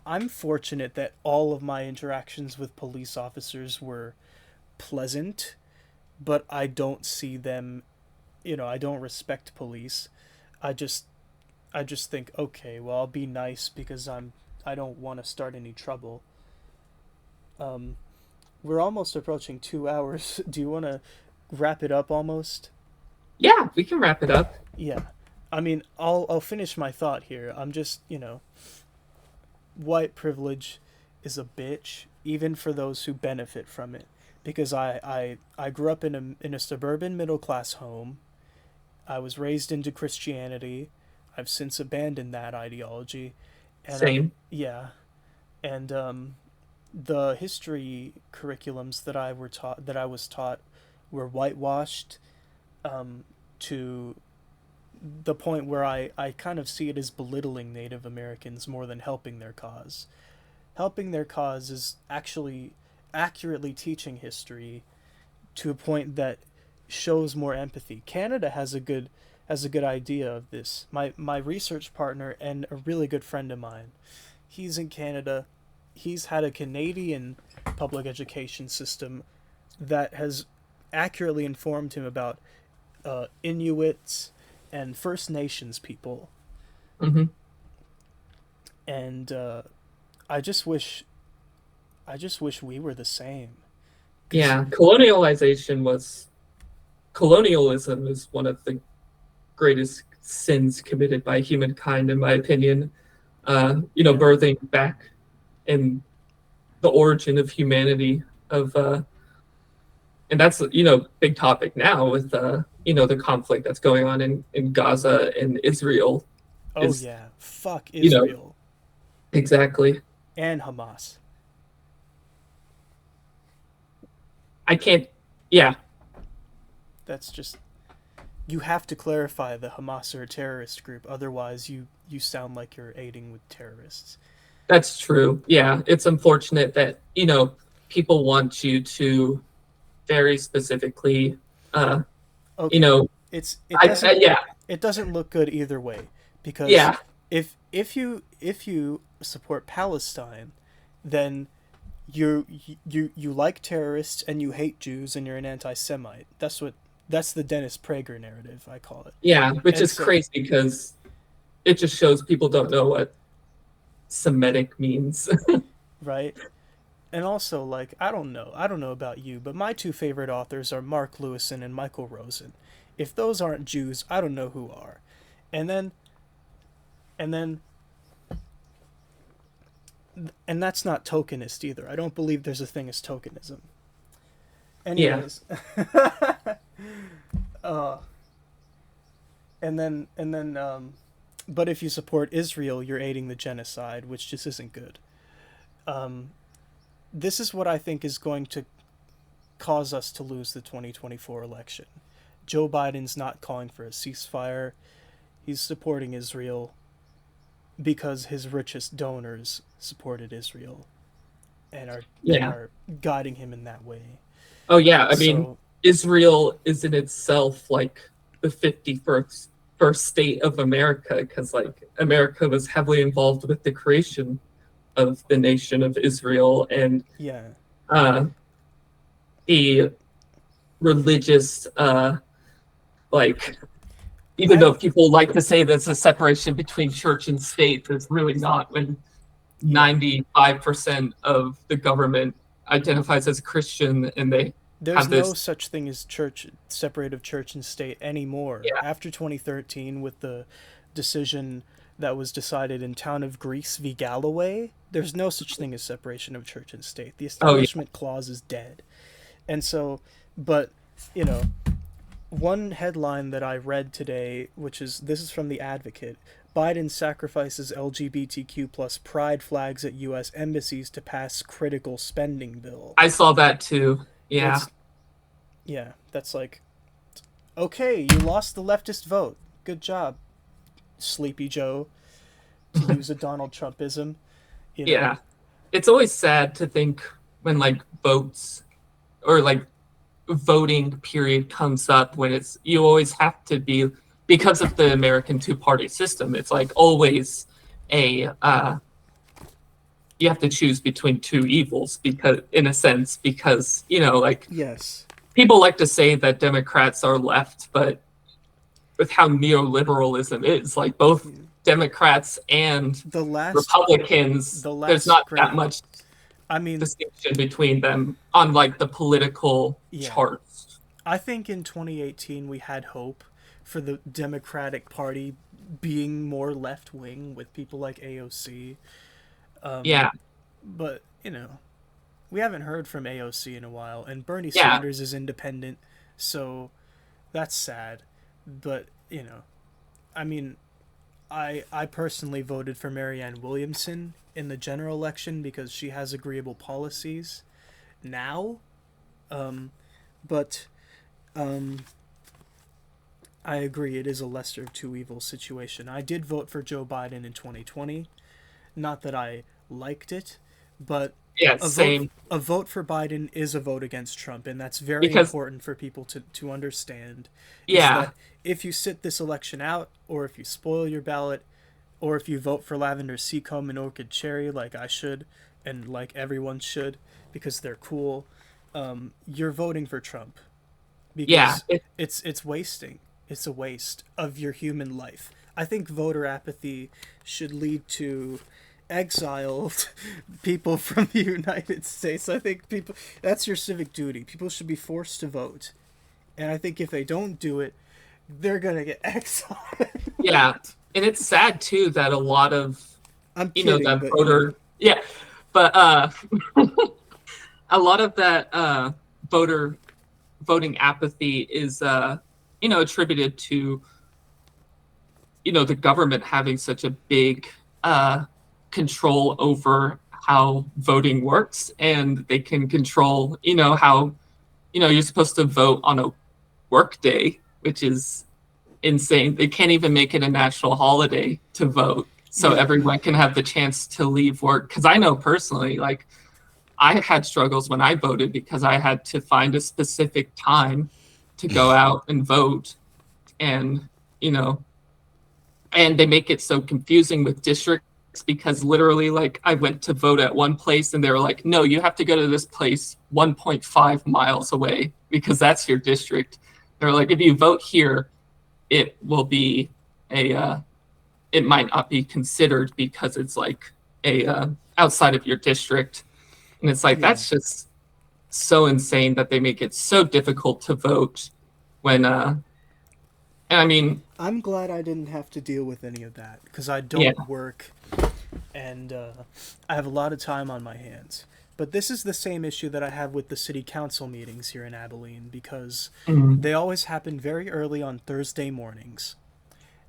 I'm fortunate that all of my interactions with police officers were pleasant, but I don't see them, I don't respect police. I just I just think, okay, well, I'll be nice because I don't want to start any trouble. Um we're almost approaching 2 hours. Do you want to wrap it up almost? Yeah, we can wrap it up. Yeah. I mean, I'll finish my thought here. I'm just, white privilege is a bitch even for those who benefit from it because I grew up in a suburban middle class home. I was raised into Christianity. I've since abandoned that ideology, and Same. yeah, and the history curriculums that I was taught were whitewashed, to the point where I kind of see it as belittling Native Americans more than helping their cause. Helping their cause is actually accurately teaching history to a point that shows more empathy. Canada has a good idea of this. My research partner and a really good friend of mine, he's in Canada. He's had a Canadian public education system that has accurately informed him about Inuits and First Nations people. Hmm. And I just wish we were the same. Cause Yeah, colonialism is one of the greatest sins committed by humankind, in my opinion. yeah, Birthing back in the origin of humanity and that's big topic now with the conflict that's going on in Gaza and Israel oh is yeah, fuck you know Israel exactly. and Hamas. I can't. Yeah, That's just, you have to clarify the Hamas are a terrorist group, otherwise you sound like you're aiding with terrorists. that's true. Yeah, it's unfortunate that people want you to very specifically uh you Okay, know yeah, it doesn't look good either way because yeah, if you support Palestine, then you like terrorists and you hate Jews and you're an anti-Semite. That's the Dennis Prager narrative, I call it. yeah, which And is so, crazy because it just shows people don't know what Semitic means. right? And also, like, I don't know about you, but my two favorite authors are Mark Lewison and Michael Rosen. If those aren't Jews, I don't know who are. And then and then and that's not tokenist either. I don't believe there's a thing as tokenism. Yeah, Anyways, uh, but if you support Israel, you're aiding the genocide, which just isn't good. Um, this is what I think is going to cause us to lose the 2024 election. Joe Biden's not calling for a ceasefire. He's supporting Israel because his richest donors supported Israel and yeah. are guiding him in that way. Oh yeah, I mean, So, Israel is in itself like the 51st first state of America because like America was heavily involved with the creation of the nation of Israel and yeah. uh, the religious like even I though people like to say there's a separation between church and state, there's really not when yeah. 95% of the government identifies as Christian and they There's have no this. such thing as church separate of church and state anymore. Yeah. After 2013, with the decision that was decided in Town of Greece v. Galloway, there's no such thing as separation of church and state. The Oh yeah. Establishment Clause is dead. And so, but, you know, one headline that I read today, which is this is from The Advocate: Biden sacrifices LGBTQ plus pride flags at U.S. embassies to pass critical spending bill. I saw that too. Yeah. It's, yeah, that's like, okay, you lost the leftist vote. Good job, Sleepy Joe, to use a Donald Trumpism. You know, Yeah. It's always sad to think when like votes or like voting period comes up when it's you always have to be because of the American two-party system. It's like always a you have to choose between two evils because in a sense because like yes, people like to say that Democrats are left, but with how neoliberalism is, like both Democrats and the last Republicans, the there's last not great. that much I mean, distinction between them on like the political yeah. charts. I think in 2018 we had hope for the Democratic Party being more left wing with people like AOC. Yeah, But, we haven't heard from AOC in a while, and Bernie yeah, Sanders is independent, so that's sad. But, I mean, I personally voted for Marianne Williamson in the general election because she has agreeable policies now. But I agree, it is a lesser of two evils situation. I did vote for Joe Biden in 2020. Not that I liked it, but yeah, a vote same. a vote for Biden is a vote against Trump, and that's very Because important for people to understand. Is yeah, that if you sit this election out, or if you spoil your ballot, or if you vote for Lavender Seacombe and Orchid Cherry like I should, and like everyone should, because they're cool, you're voting for Trump yeah, because it's wasting. It's a waste of your human life. I think voter apathy should lead to exiled people from the United States. I think people that's your civic duty. People should be forced to vote. And I think if they don't do it, they're going to get exiled. yeah, and it's sad too that a lot of I'm kidding, that but voter, yeah, but a lot of that voter voting apathy is attributed to the government having such a big control over how voting works, and they can control how you're supposed to vote on a work day, which is insane. They can't even make it a national holiday to vote so yeah. everyone can have the chance to leave work, because I know personally, like, I had struggles when I voted because I had to find a specific time to go out and vote. And, and they make it so confusing with districts because literally, like, I went to vote at one place and they were like, no, you have to go to this place 1.5 miles away because that's your district. They're like, if you vote here, it will be it might not be considered because it's like outside of your district. And it's like, Yeah. that's just so insane that they make it so difficult to vote when, and I mean, I'm glad I didn't have to deal with any of that because I yeah, don't work and I have a lot of time on my hands. But this is the same issue that I have with the city council meetings here in Abilene because mhm, they always happen very early on Thursday mornings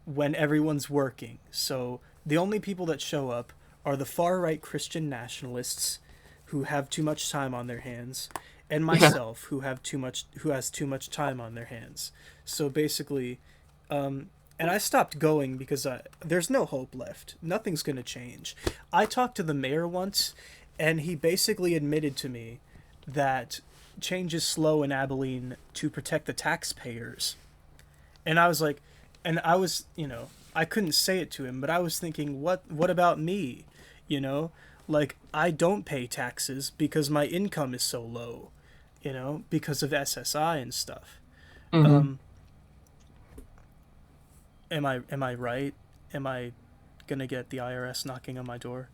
when everyone's working. So the only people that show up are the far right Christian nationalists who have too much time on their hands, and yeah, myself who has too much time on their hands. So basically, and I stopped going because there's no hope left. Nothing's gonna change. I talked to the mayor once, and he basically admitted to me that change is slow in Abilene to protect the taxpayers. And I was like, and I was, I couldn't say it to him, but I was thinking, what about me? You know, like I don't pay taxes because my income is so low, because of SSI and stuff. hmm, Um, am I right? Am I gonna get the IRS knocking on my door?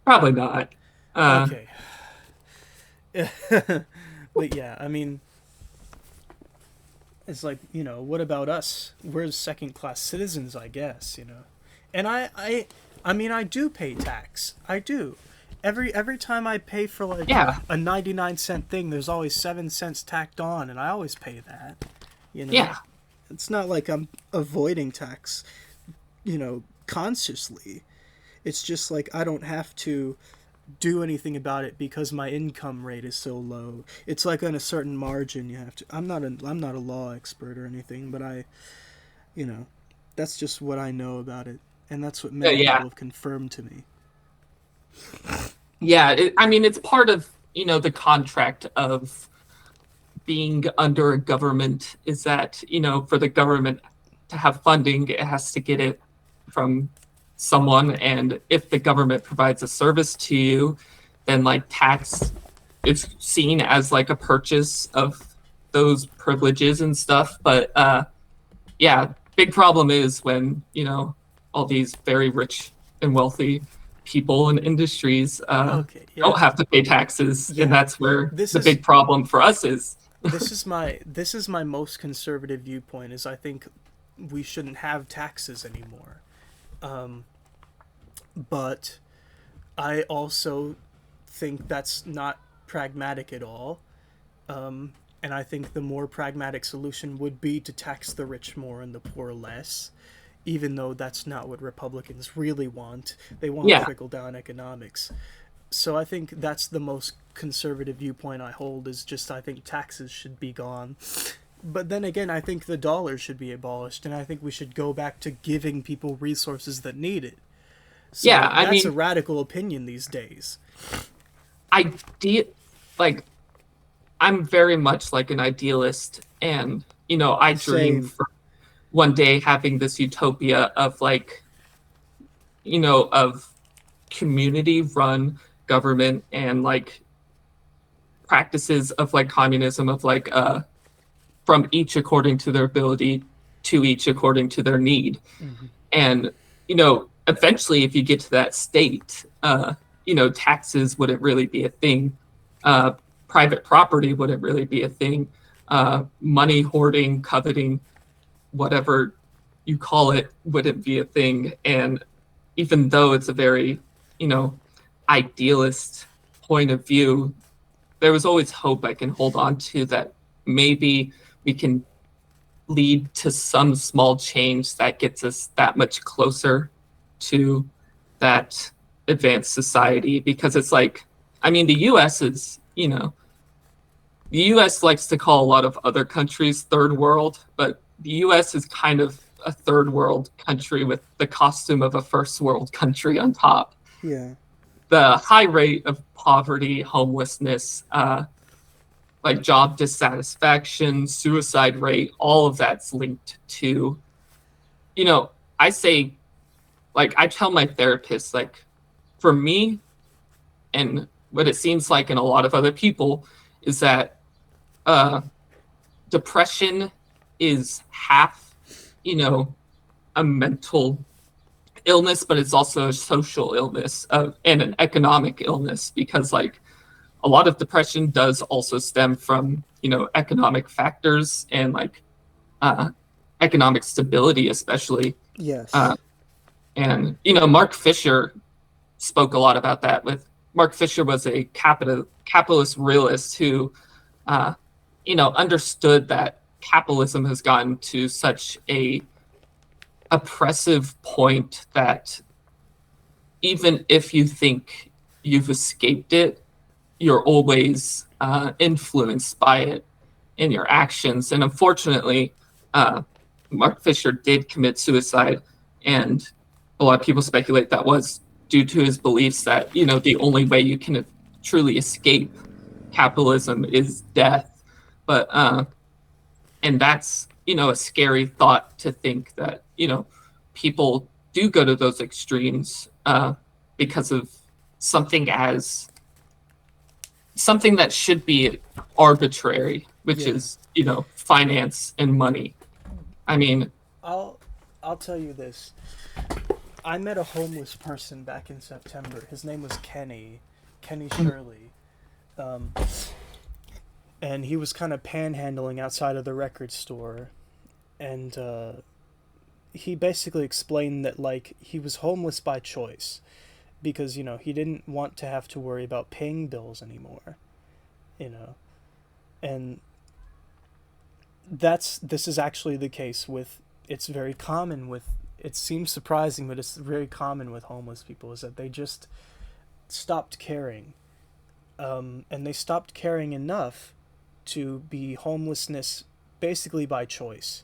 probably not. Uh, Okay. But yeah, I mean, it's like, what about us? We're second class citizens, I guess. And I mean, I do pay tax. I do. Every time I pay for like Yeah, a 99-cent thing, there's always 7 cents tacked on, and I always pay that. You know, yeah, it's not like I'm avoiding tax, consciously. It's just like I don't have to do anything about it because my income rate is so low. It's like on a certain margin you have to. I'm not a law expert or anything, but you know, that's just what I know about it, and that's what many yeah, people have confirmed to me. yeah. I mean, it's part of the contract of being under a government is that for the government to have funding, it has to get it from someone, and if the government provides a service to you, then like tax is seen as like a purchase of those privileges and stuff. But yeah, big problem is when all these very rich and wealthy people and industries Okay, don't yeah, have to pay taxes, and yeah. that's where This the is big problem for us is. this is my most conservative viewpoint. Is I think we shouldn't have taxes anymore. Um, but I also think that's not pragmatic at all. And I think the more pragmatic solution would be to tax the rich more and the poor less, even though that's not what Republicans really want. They want Yeah, trickle down economics. So I think that's the most conservative viewpoint I hold is just I think taxes should be gone. But then again, I think the dollar should be abolished, and I think we should go back to giving people resources that need it. yeah. So I that's a mean, radical opinion these days. idea like I'm very much like an idealist, and I dream Same. for one day having this utopia of like of community run government and like practices of like communism of like from each according to their ability to each according to their need. Mm-hmm. And eventually if you get to that state, taxes wouldn't really be a thing. uh Private property wouldn't really be a thing. Money hoarding, coveting, whatever you call it, wouldn't be a thing. And even though it's a very you know idealist point of view, there was always hope I can hold on to that maybe we can lead to some small change that gets us that much closer to that advanced society. Because it's like, I mean, the US likes to call a lot of other countries third world, but the US is kind of a third world country with the costume of a first world country on top. Yeah. The high rate of poverty, homelessness, like job dissatisfaction, suicide rate, all of that's linked to, you know, I say, like, I tell my therapist, like, for me, and what it seems like in a lot of other people, is that uh, depression is half, you know, a mental illness, but it's also a social illness and an economic illness, because like a lot of depression does also stem from economic factors and like uh, economic stability, especially. Yes. Uh, and Mark Fisher spoke a lot about that. With Mark Fisher was a capitalist realist who understood that capitalism has gotten to such a oppressive point that even if you think you've escaped it, you're always influenced by it in your actions. And unfortunately, uh, Mark Fisher did commit suicide, and a lot of people speculate that was due to his beliefs that the only way you can truly escape capitalism is death. But and that's a scary thought to think that people do go to those extremes because of something as something that should be arbitrary, which Yeah. is finance and money. I mean, I'll I'll tell you this. I met a homeless person back in September. His name was Kenny. Kenny Shirley. um, and he was kind of panhandling outside of the record store, and he basically explained that like he was homeless by choice because he didn't want to have to worry about paying bills anymore, you know, and this is actually the case with it's very common with it seems surprising, but it's very common with homeless people is that they just stopped caring, and they stopped caring enough to be homelessness basically by choice.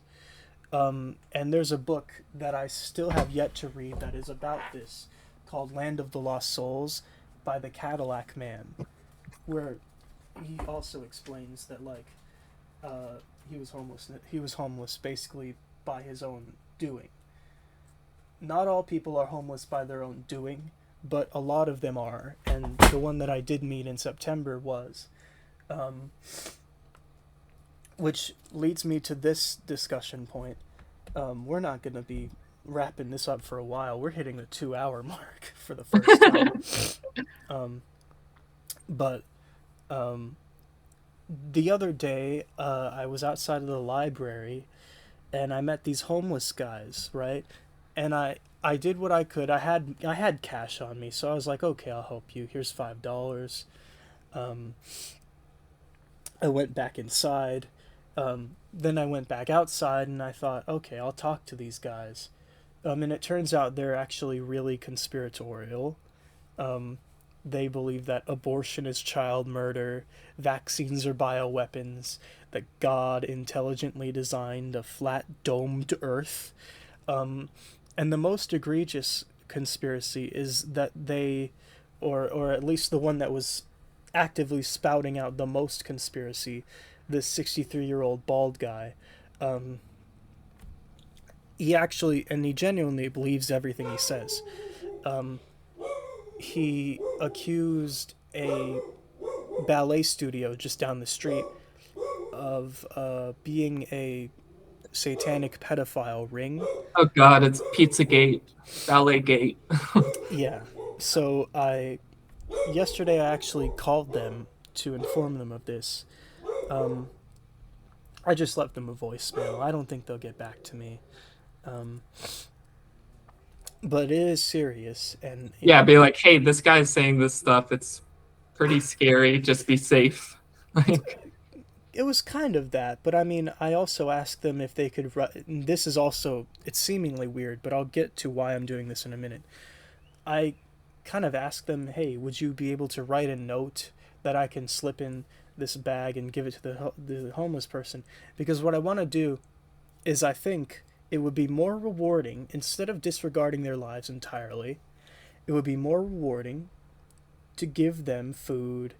And there's a book that I still have yet to read that is about this, called Land of the Lost Souls by the Cadillac Man, where he also explains that like he was homeless basically by his own doing. Not all people are homeless by their own doing, but a lot of them are, and the one that I did meet in September was. Which leads me to this discussion point. We're not going to be wrapping this up for a while. We're hitting the 2-hour mark for the first time. But the other day, I was outside of the library, and I met these homeless guys, right? And I did what I could. I had cash on me, so I was like, okay, I'll help you. Here's $5. I went back inside. Then I went back outside and I thought, okay, I'll talk to these guys. And it turns out they're actually really conspiratorial. They believe that abortion is child murder, vaccines are bioweapons, that God intelligently designed a flat domed earth. And the most egregious conspiracy is that they, or at least the one that was actively spouting out the most conspiracy, this 63-year-old bald guy, he genuinely believes everything he says. He accused a ballet studio just down the street of being a satanic pedophile ring. Oh God, it's Pizzagate, Balletgate. Yeah. So yesterday I actually called them to inform them of this. I just left them a voicemail. I don't think they'll get back to me. But it is serious, and Yeah, be like, hey, this guy's saying this stuff. It's pretty scary. Just be safe. Like, it was kind of that. But I mean, I also asked them if they could. This is also it's seemingly weird, but I'll get to why I'm doing this in a minute. I kind of asked them, hey, would you be able to write a note that I can slip in this bag and give it to the homeless person? Because what I want to do is I think it would be more rewarding, instead of disregarding their lives entirely, it would be more rewarding to give them food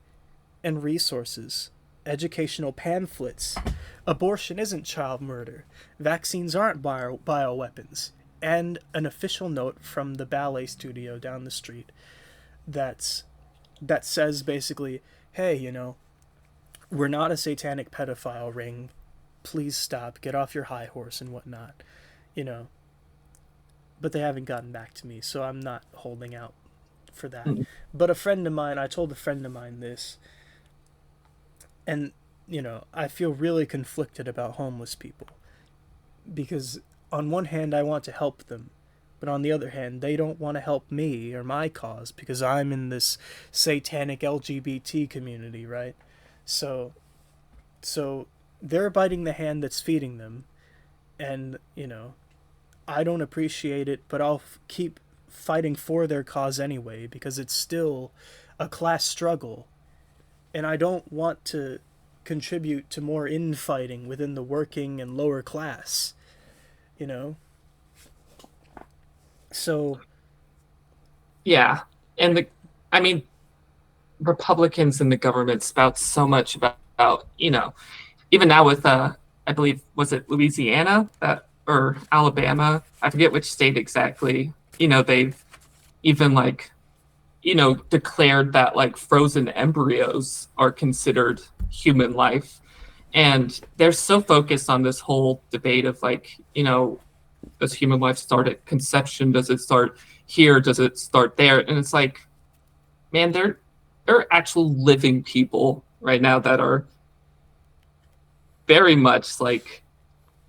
and resources, educational pamphlets. Abortion isn't child murder. Vaccines aren't bioweapons. And an official note from the ballet studio down the street that says basically, hey, we're not a satanic pedophile ring. Please stop. Get off your high horse and whatnot. But they haven't gotten back to me, so I'm not holding out for that. But I told a friend of mine this, and, I feel really conflicted about homeless people. Because on one hand, I want to help them, but on the other hand, they don't want to help me or my cause because I'm in this satanic LGBT community, right? So they're biting the hand that's feeding them, and I don't appreciate it, but I'll keep fighting for their cause anyway because it's still a class struggle, and I don't want to contribute to more infighting within the working and lower class, So yeah, and Republicans in the government spout so much about even now with I believe, was it Louisiana or Alabama? I forget which state exactly. They've even declared that frozen embryos are considered human life. And they're so focused on this whole debate of does human life start at conception? Does it start here? Does it start there? And it's like, man, there are actual living people right now that are very much like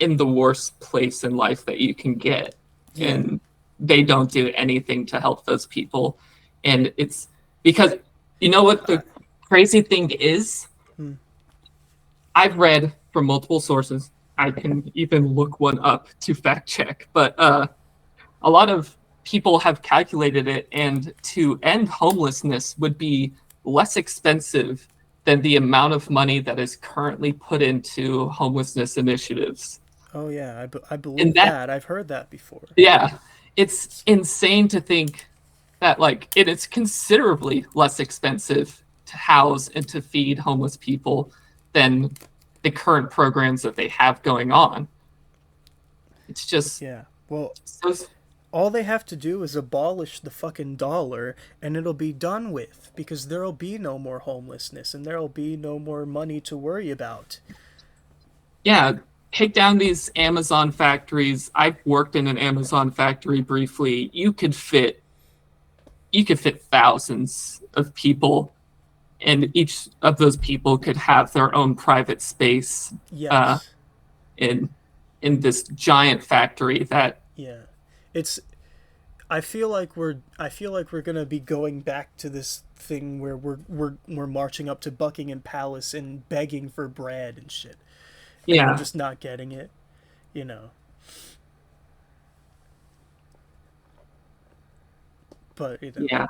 in the worst place in life that you can get, Yeah. and they don't do anything to help those people. And it's because, you know what I, the crazy thing is, hmm, I've read from multiple sources, I can even look one up to fact check, but a lot of people have calculated it, and to end homelessness would be less expensive than the amount of money that is currently put into homelessness initiatives. oh yeah, I And believe that, that. I've heard that before. yeah, it's insane to think that like it is considerably less expensive to house and to feed homeless people than the current programs that they have going on. It's just Yeah. Well, so, all they have to do is abolish the fucking dollar and it'll be done with because there'll be no more homelessness and there'll be no more money to worry about. yeah, take down these Amazon factories. I've worked in an Amazon factory briefly. You could fit thousands of people, and each of those people could have their own private space uh, Yes. in in this giant factory that, Yeah. It's I feel like we're going to be going back to this thing where we're marching up to Buckingham Palace and begging for bread and shit. And we're yeah, just not getting it, you know. But, yeah,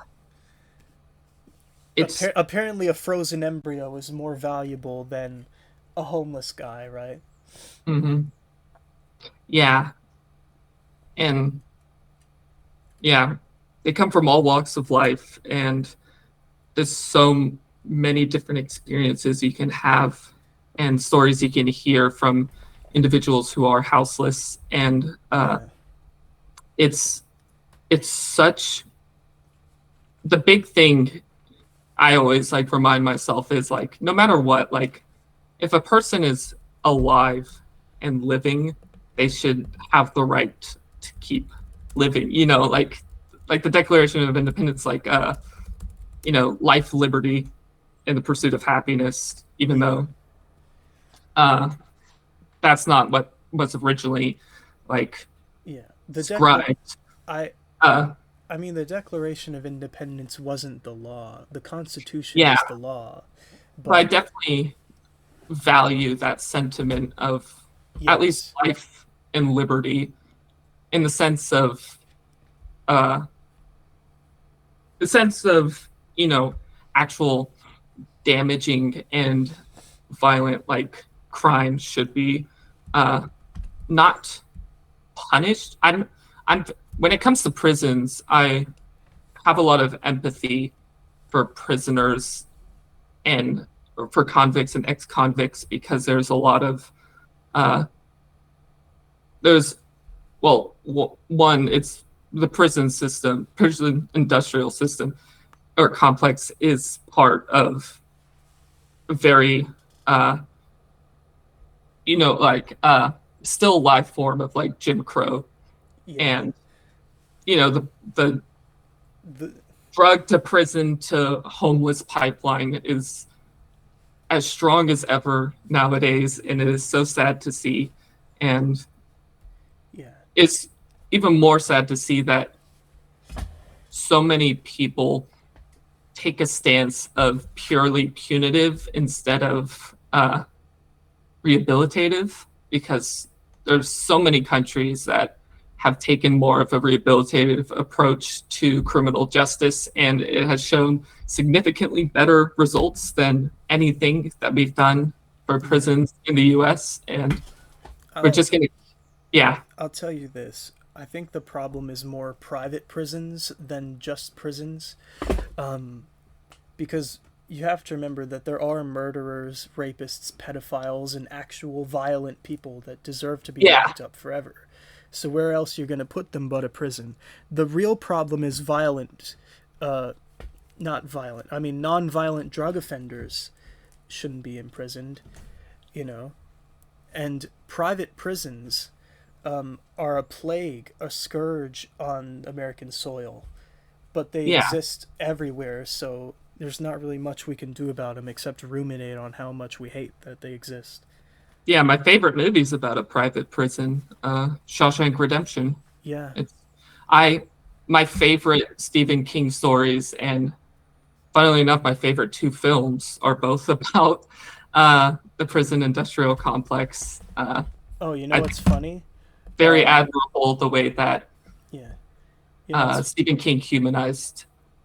it's apparently a frozen embryo is more valuable than a homeless guy, right? mhm, yeah, and yeah, they come from all walks of life, and there's so many different experiences you can have and stories you can hear from individuals who are houseless, and Yeah. it's it's such the big thing I always like remind myself is like no matter what, like if a person is alive and living, they should have the right to keep living, like the Declaration of Independence, like life, liberty, and the pursuit of happiness, even Yeah. though uh that's not what was originally like Yeah. scribed. I uh I mean the Declaration of Independence wasn't the law. The Constitution yeah, is the law. but I But definitely value that sentiment of at least yes. life and liberty, in uh the sense of actual damaging and violent like crimes should be uh not punished. I'm when it comes to prisons, I have a lot of empathy for prisoners and for convicts and ex-convicts, because there's a lot of uh there's well, one, it's the prison industrial system or complex is part of a very uh still life form of like Jim Crow, Yeah. and the The drug to prison to homeless pipeline is as strong as ever nowadays, and it is so sad to see. And yeah. it's even more sad to see that so many people take a stance of purely punitive instead of rehabilitative, because there's so many countries that have taken more of a rehabilitative approach to criminal justice, and it has shown significantly better results than anything that we've done for Yeah. prisons in the US. And we're I'll just gonna, yeah, I'll tell you this. I think the problem is more private prisons than just prisons. Um because you have to remember that there are murderers, rapists, pedophiles, and actual violent people that deserve to be yeah, locked up forever. So where else you're going to put them but a prison? The real problem is uh, not violent. I mean, non-violent drug offenders shouldn't be imprisoned, you know. And private prisons are a plague, a scourge on American soil, but they yeah, exist everywhere. So there's not really much we can do about them except ruminate on how much we hate that they exist. Yeah, my favorite movie's about a private prison, Shawshank Redemption. Yeah. It's I my favorite Stephen King stories, and funnily enough, my favorite two films are both about the prison industrial complex. Oh, you know I what's funny? very Um, admirable the way that yeah. You know what's Stephen King humanized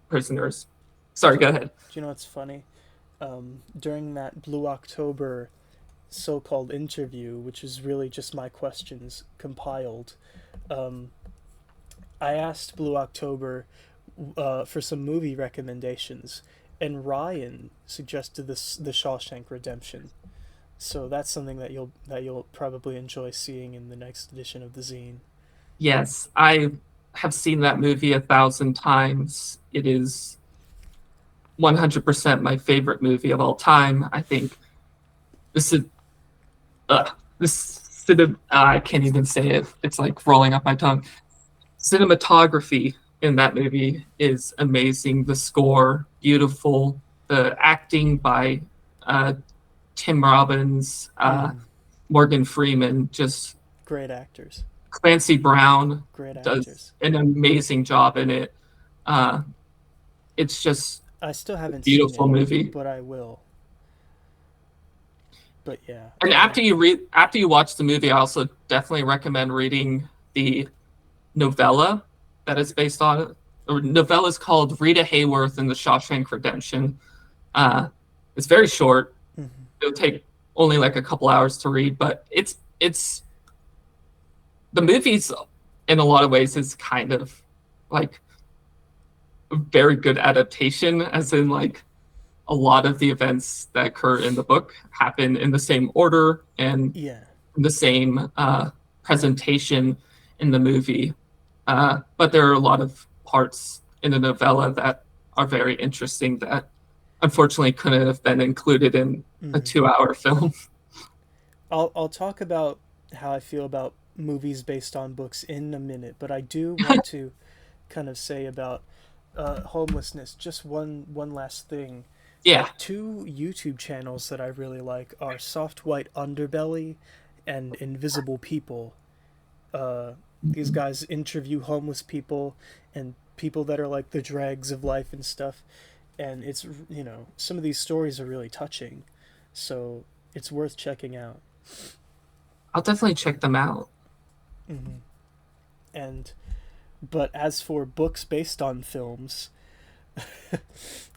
prisoners. Sorry, do, go do ahead. you know what's funny? During that Blue October so-called interview, which is really just my questions compiled, um, I asked Blue October for some movie recommendations, and Ryan suggested the Shawshank Redemption. So that's something that you'll probably enjoy seeing in the next edition of the zine. Yes, I have seen that movie 1,000 times. It is 100% my favorite movie of all time. I think this is I can't even say it. It's like rolling up my tongue. Cinematography in that movie is amazing. The score, beautiful. The acting by uh, Tim Robbins, Mm, Morgan Freeman, just great actors. Clancy Brown Great does actors. an amazing job in it. Uh, it's just I still a haven't seen beautiful it, movie. but I will. But yeah, And after you watch the movie, I also definitely recommend reading the novella that is based on it. The novella is called Rita Hayworth and the Shawshank Redemption. Uh, it's very short. mhm. It'll take only like a couple hours to read, but it's the movie's in a lot of ways is kind of like a very good adaptation, as in like a lot of the events that occur in the book happen in the same order and Yeah, the same presentation in the movie. But there are a lot of parts in the novella that are very interesting that unfortunately couldn't have been included in a hmm 2 hour film. I'll talk about how I feel about movies based on books in a minute, but I do want to kind of say about homelessness. Just one last thing. Yeah. Two YouTube channels that I really like are Soft White Underbelly and Invisible People. These guys interview homeless people and people that are like the dregs of life and stuff, and it's some of these stories are really touching, so it's worth checking out. I'll definitely check them out. Hmm And but as for books based on films,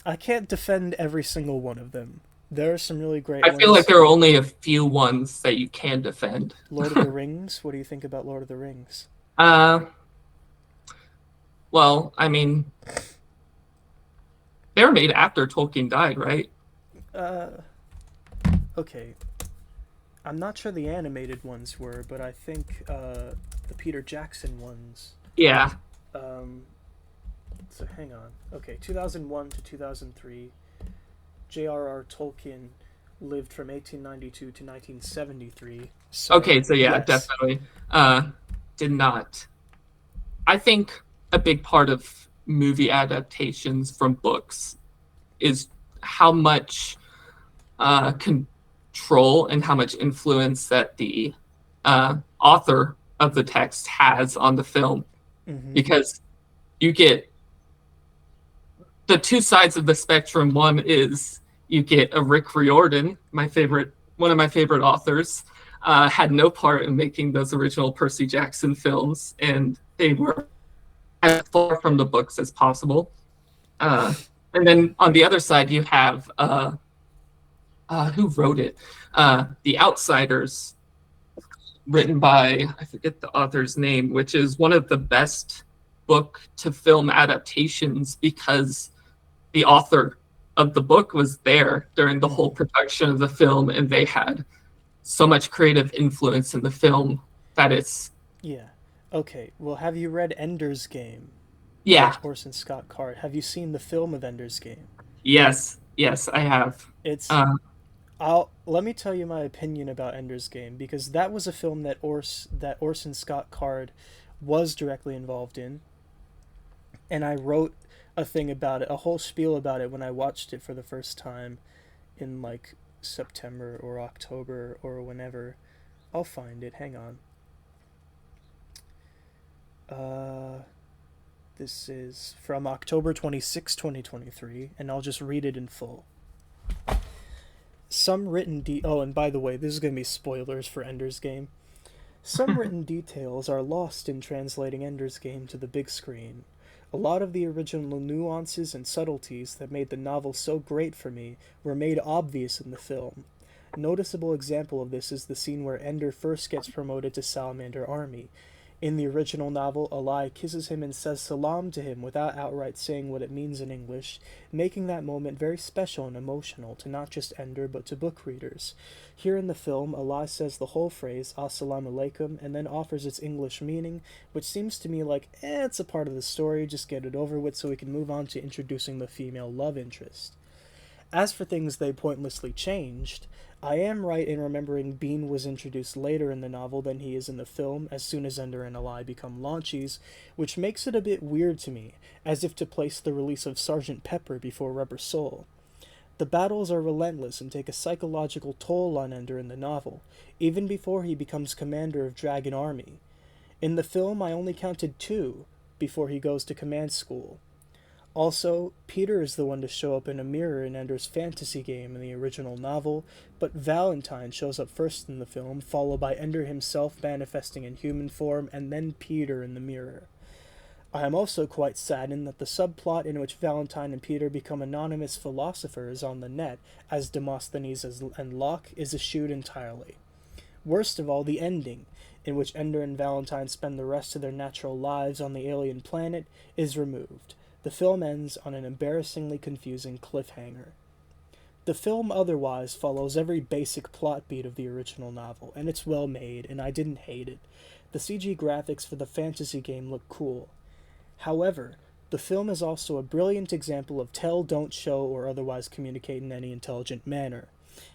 I can't defend every single one of them. There are some really great I feel like ones. there are only a few ones that you can defend. Lord of the Rings. What do you think about Lord of the Rings? uh, well, I mean, they were made after Tolkien died, right? Uh, okay. I'm not sure the animated ones were, but I think the Peter Jackson ones. Yeah. Um, so hang on. Okay, 2001 to 2003. J.R.R. Tolkien lived from 1892 to 1973. So Okay, so yeah, yes. definitely. Did not. I think a big part of movie adaptations from books is how much control and how much influence that the author of the text has on the film, Mm-hmm. because you get the two sides of the spectrum. One is you get a Rick Riordan, one of my favorite authors, had no part in making those original Percy Jackson films, and they were as far from the books as possible. Uh, and then on the other side, you have who wrote it? The Outsiders, written by, I forget the author's name, which is one of the best book to film adaptations because the author of the book was there during the whole Mm-hmm. production of the film, and they had so much creative influence in the film that it's Yeah. Okay. Well, have you read Ender's Game by yeah. Orson Scott Card? Have you seen the film of Ender's Game? Yes, I have. It's uh, I'll let me tell you my opinion about Ender's Game because that was a film that Orson Scott Card was directly involved in. and I wrote a thing about it, a whole spiel about it when I watched it for the first time in like September or October or whenever. I'll find it. Hang on. Uh, this is from October 26, 2023, and I'll just read it in full. Some written oh, and by the way, this is going to be spoilers for Ender's Game. Some written details are lost in translating Ender's Game to the big screen. A lot of the original nuances and subtleties that made the novel so great for me were made obvious in the film. A noticeable example of this is the scene where Ender first gets promoted to Salamander Army. In the original novel, Eli kisses him and says salam to him without outright saying what it means in English, making that moment very special and emotional to not just Ender but to book readers. Here in the film, Eli says the whole phrase, Assalamu alaikum, and then offers its English meaning, which seems to me like, it's a part of the story, just get it over with so we can move on to introducing the female love interest. As for things they pointlessly changed, I am right in remembering Bean was introduced later in the novel than he is in the film, as soon as Ender and Eli become launchies, which makes it a bit weird to me, as if to place the release of Sergeant Pepper before Rubber Soul. The battles are relentless and take a psychological toll on Ender in the novel, even before he becomes commander of Dragon Army. In the film, I only counted 2 before he goes to command school. Also, Peter is the one to show up in a mirror in Ender's fantasy game in the original novel, but Valentine shows up first in the film, followed by Ender himself manifesting in human form, and then Peter in the mirror. I am also quite saddened that the subplot in which Valentine and Peter become anonymous philosophers on the net, as Demosthenes and Locke, is eschewed entirely. Worst of all, the ending, in which Ender and Valentine spend the rest of their natural lives on the alien planet, is removed. The film ends on an embarrassingly confusing cliffhanger. The film otherwise follows every basic plot beat of the original novel, and it's well made, and I didn't hate it. The CG graphics for the fantasy game look cool. However, the film is also a brilliant example of tell, don't show, or otherwise communicate in any intelligent manner,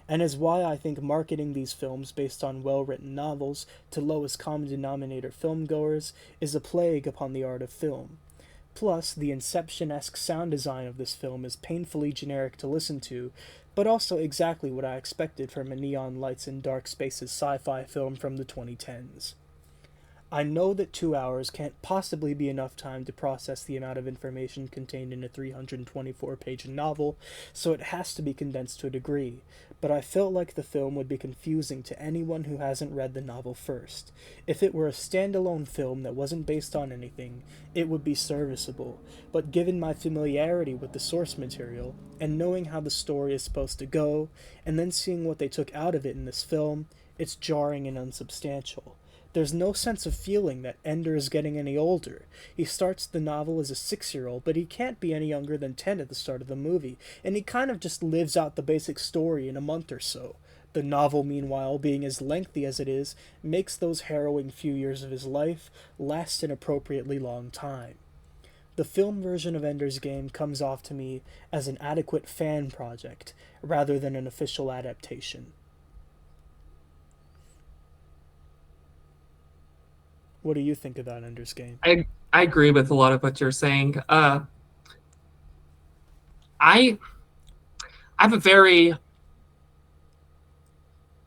and is why I think marketing these films based on well-written novels to lowest common denominator filmgoers is a plague upon the art of film. Plus, the Inception-esque sound design of this film is painfully generic to listen to, but also exactly what I expected from a neon lights and dark spaces sci-fi film from the 2010s. I know that 2 hours can't possibly be enough time to process the amount of information contained in a 324-page novel, so it has to be condensed to a degree, but I felt like the film would be confusing to anyone who hasn't read the novel first. If it were a standalone film that wasn't based on anything, it would be serviceable, but given my familiarity with the source material, and knowing how the story is supposed to go, and then seeing what they took out of it in this film, it's jarring and unsubstantial. There's no sense of feeling that Ender is getting any older. He starts the novel as a 6-year-old, but he can't be any younger than 10 at the start of the movie, and he kind of just lives out the basic story in a month or so. The novel, meanwhile, being as lengthy as it is, makes those harrowing few years of his life last an appropriately long time. The film version of Ender's Game comes off to me as an adequate fan project, rather than an official adaptation. What do you think about Ender's Game? I agree with a lot of what you're saying. I have a very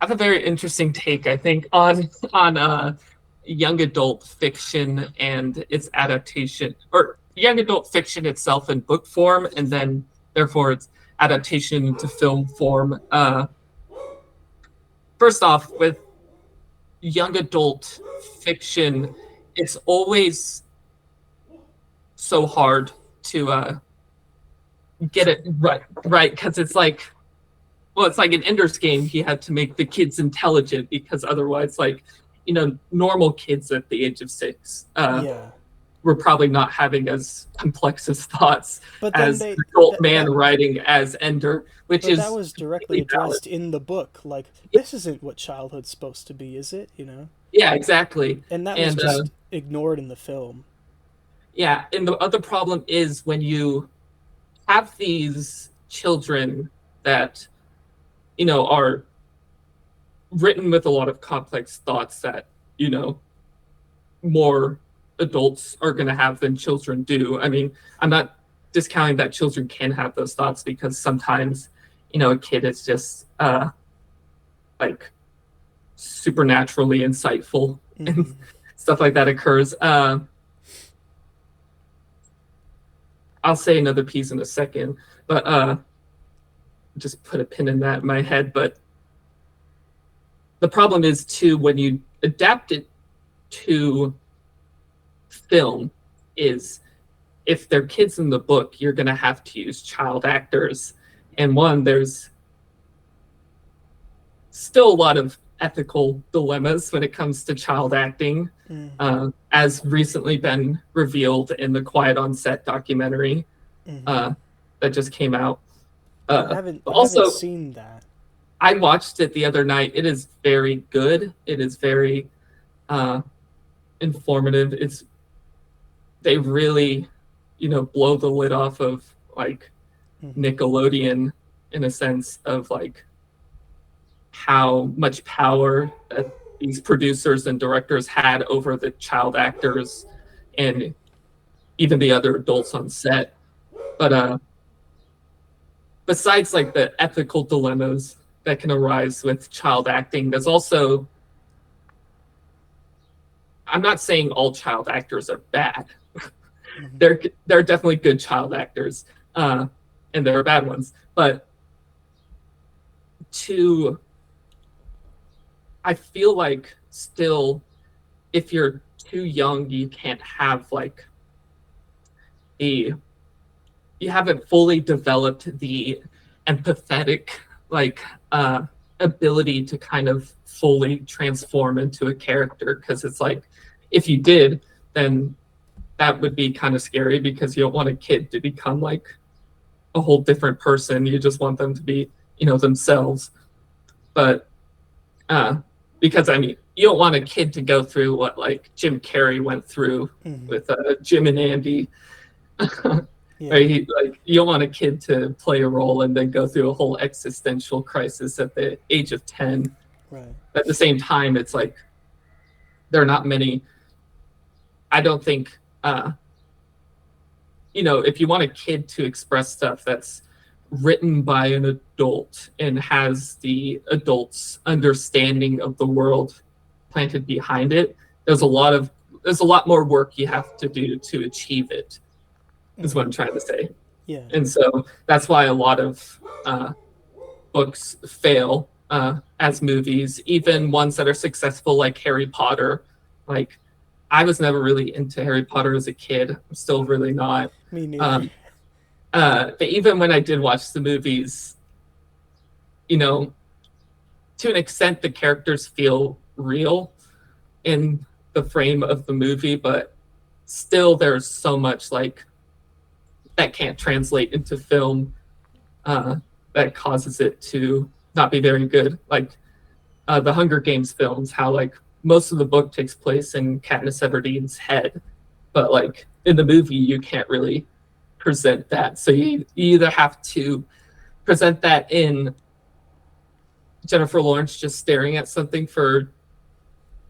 interesting take, I think, on young adult fiction and its adaptation, or young adult fiction itself in book form, and then therefore its adaptation into film form. First off, with young adult fiction, it's always so hard to get it right, because it's like, well, it's like in Ender's Game, he had to make the kids intelligent, because otherwise, like, normal kids at the age of 6 Yeah. were probably not having as complex as thoughts But then as they an adult man writing as Ender, which but is that was directly addressed valid. in the book. Like, this isn't what childhood's supposed to be, is it? Yeah, exactly. And that was And just ignored in the film. yeah, and the other problem is when you have these children that are written with a lot of complex thoughts that more adults are going to have than children do. I mean, I'm not discounting that children can have those thoughts, because sometimes, a kid is just like supernaturally insightful and stuff like that occurs. I'll say another piece in a second, but just put a pin in that in my head. But the problem is too, when you adapt it to film, is if they're kids in the book, you're going to have to use child actors. And one, there's still a lot of ethical dilemmas when it comes to child acting, as recently been revealed in the Quiet on Set documentary that just came out. I haven't seen that. I watched it the other night. It is very good. It is very informative. They really, blow the lid off of like Nickelodeon, in a sense of like how much power that these producers and directors had over the child actors and even the other adults on set. But besides like the ethical dilemmas that can arise with child acting, there's also, I'm not saying all child actors are bad. There are definitely good child actors, and there are bad ones. But I feel like still, if you're too young, you can't have like you haven't fully developed the empathetic ability to kind of fully transform into a character. Because it's like, if you did, then that would be kind of scary, because you don't want a kid to become like a whole different person. You just want them to be, themselves. But because I mean, you don't want a kid to go through what like Jim Carrey went through with Jim and Andy. Right? You don't want a kid to play a role and then go through a whole existential crisis at the age of 10. Right. At the same time, it's like there are not many. I don't think, if you want a kid to express stuff that's written by an adult and has the adult's understanding of the world planted behind it, there's a lot more work you have to do to achieve it, is what I'm trying to say. Yeah. And so that's why a lot of books fail as movies, even ones that are successful, like Harry Potter. Like, I was never really into Harry Potter as a kid. I'm still really not. Me neither. But even when I did watch the movies, to an extent, the characters feel real in the frame of the movie, but still there's so much like that can't translate into film that causes it to not be very good. Like the Hunger Games films, how like most of the book takes place in Katniss Everdeen's head, but like in the movie you can't really present that. So you either have to present that in Jennifer Lawrence just staring at something for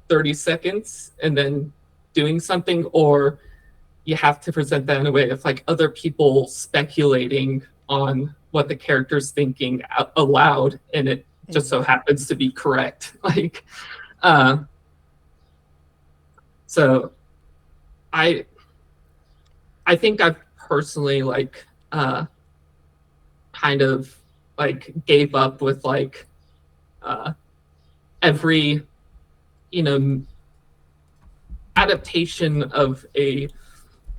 30 seconds and then doing something, or you have to present that in a way of like other people speculating on what the character's thinking out aloud, and it just so happens to be correct. Like, so I think I've personally like kind of like gave up with like every adaptation of a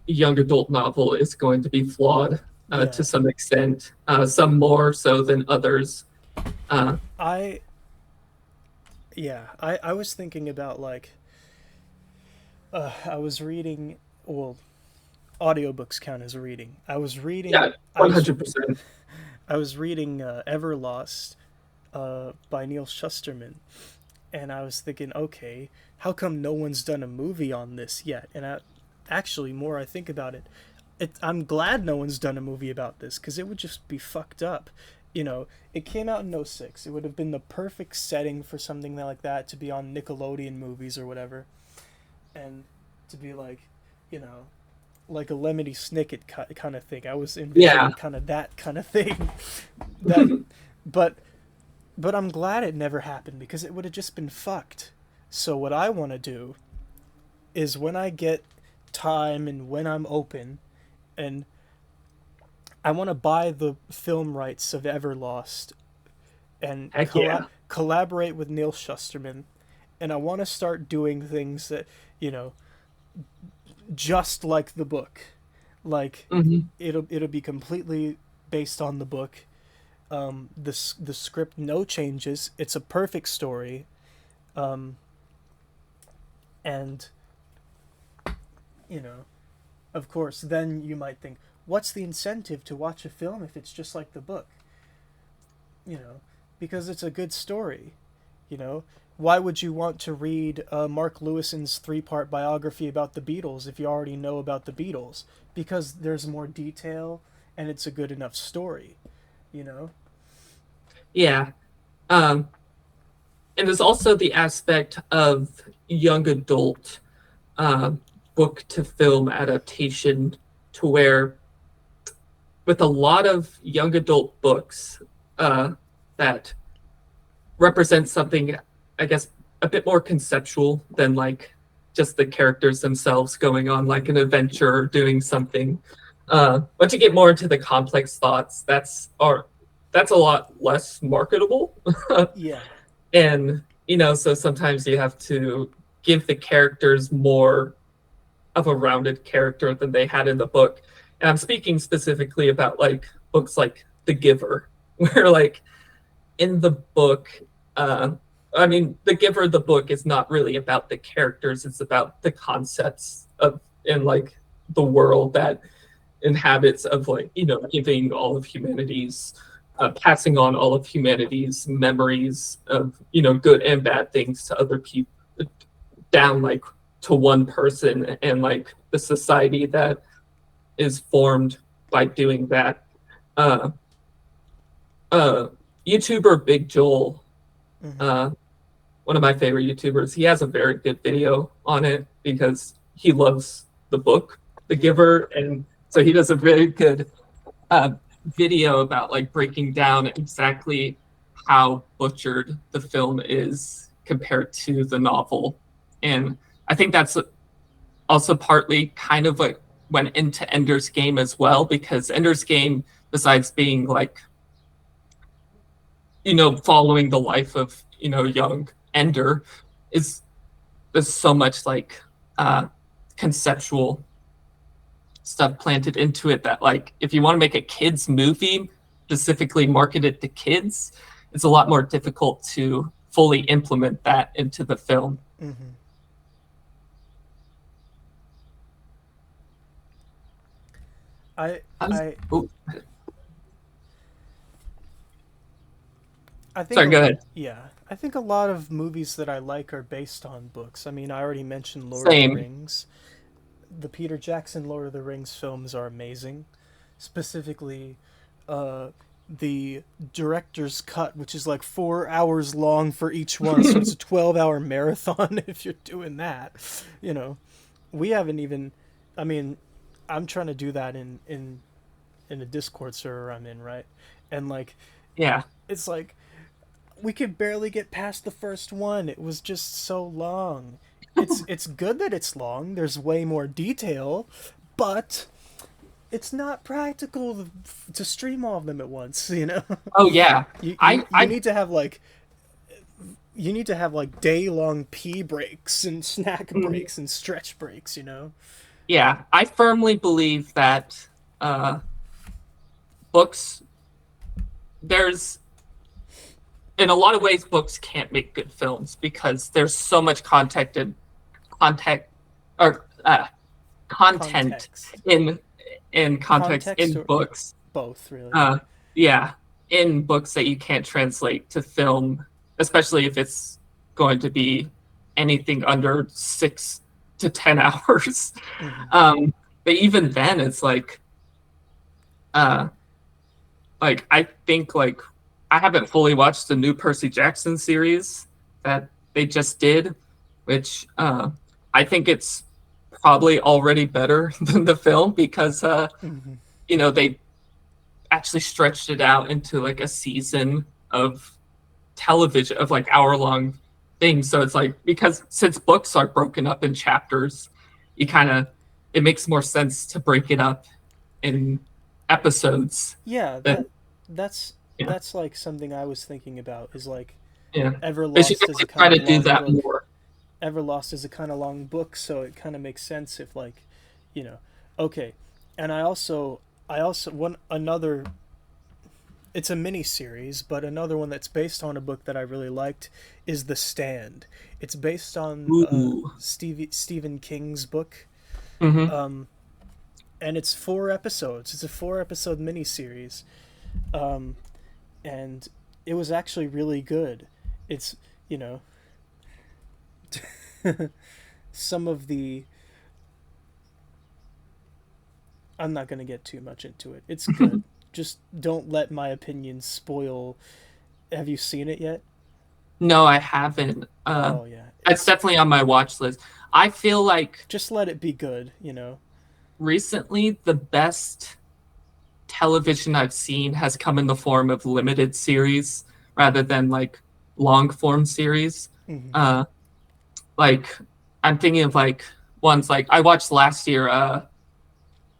young adult novel is going to be flawed to some extent, some more so than others. I was thinking about like I was reading, well, audiobooks count as reading. I was reading 100%. I was reading Everlost by Neil Shusterman, and I was thinking, okay, how come no one's done a movie on this yet? And actually, more I think about it, I'm glad no one's done a movie about this, because it would just be fucked up. It came out in 2006. It would have been the perfect setting for something like that to be on Nickelodeon movies or whatever. And to be like, you know, like a Lemony Snicket kind of thing. I was Yeah. envisioning kind of that kind of thing. That, but but I'm glad it never happened because it would have just been fucked. So what I want to do is when I get time and when I'm open, and I want to buy the film rights of Everlost and Heck yeah. collaborate with Neil Shusterman, and I want to start doing things that, you know, just like the book. Like Hmm. it'll be completely based on the book. The script, no changes. It's a perfect story. Um, and you know, of course, then you might think, what's the incentive to watch a film if it's just like the book? You know, because it's a good story. You know, why would you want to read Mark Lewison's 3-part biography about the Beatles if you already know about the Beatles? Because there's more detail and it's a good enough story. You know. Yeah. Um, and there's also the aspect of young adult uh, book to film adaptation, to where with a lot of young adult books that represent something, I guess, a bit more conceptual than like just the characters themselves going on like an adventure or doing something. Once you get more into the complex thoughts, that's a lot less marketable. Yeah. And so sometimes you have to give the characters more of a rounded character than they had in the book. And I'm speaking specifically about like books like The Giver, where like in the book, uh, I mean, The Giver, the book is not really about the characters; it's about the concepts of in like the world that inhabits of like giving all of humanity's passing on all of humanity's memories of good and bad things to other people, down like to one person, and like the society that is formed by doing that. uh uh YouTuber Big Joel, Mm-hmm. uh one of my favorite YouTubers, he has a very good video on it because he loves the book The Yeah. Giver, and so he does a very good uh video about like breaking down exactly how butchered the film is compared to the novel. And I think that's also partly kind of what went into Ender's Game as well, because Ender's Game, besides being like, following the life of, young Ender, is there's so much like uh conceptual stuff planted into it that like if you want to make a kids movie specifically marketed to kids, it's a lot more difficult to fully implement that into the film. Mm-hmm. I I was, I oh, I think sorry, go ahead. yeah, I think a lot of movies that I like are based on books. I mean, I already mentioned Lord of the Same. Rings. The Peter Jackson Lord of the Rings films are amazing. Specifically, uh, the director's cut, which is like 4 hours long for each one, so it's a 12-hour marathon if you're doing that. You know, we haven't even. I mean, I'm trying to do that in a Discord server I'm in, right? And like, Yeah. it's like we could barely get past the first one. It was just so long. It's good that it's long. There's way more detail, but it's not practical to stream all of them at once. You know, Oh yeah. you I need to have like day long pee breaks and snack mm, breaks and stretch breaks. You know. yeah, I firmly believe that uh books there's in a lot of ways books can't make good films because there's so much content or content Context, in context context, in or yeah, books. both really. uh yeah, in books that you can't translate to film, especially if it's going to be anything under 6 to 10 hours. Mm-hmm. But even then it's uh I think like I haven't fully watched the new Percy Jackson series that they just did, which I think it's probably already better than the film because Hmm. they actually stretched it out into like a season of television of like hour-long things. So it's like, because since books are broken up in chapters, you kind of it makes more sense to break it up in episodes Yeah, than that's yeah. that's like something I was thinking about is like Yeah. They should Everlost is a definitely kind try of to do long that book. more. Everlost is a kind of long book, so it kind of makes sense if like, you know, okay. And I also one another it's a mini series, but another one that's based on a book that I really liked is The Stand. It's based on Ooh. Stephen King's book, Hmm. um, and it's 4 episodes. It's a 4 episode mini series, um, and it was actually really good. It's you know some of the I'm not gonna get too much into it. It's good. Just don't let my opinions spoil. Have you seen it yet? No, I haven't. Oh yeah, It's it's definitely on my watch list. I feel like just let it be good. recently the best television I've seen has come in the form of limited series rather than like long form series. Hmm. Uh, like I'm thinking of like ones like I watched last year.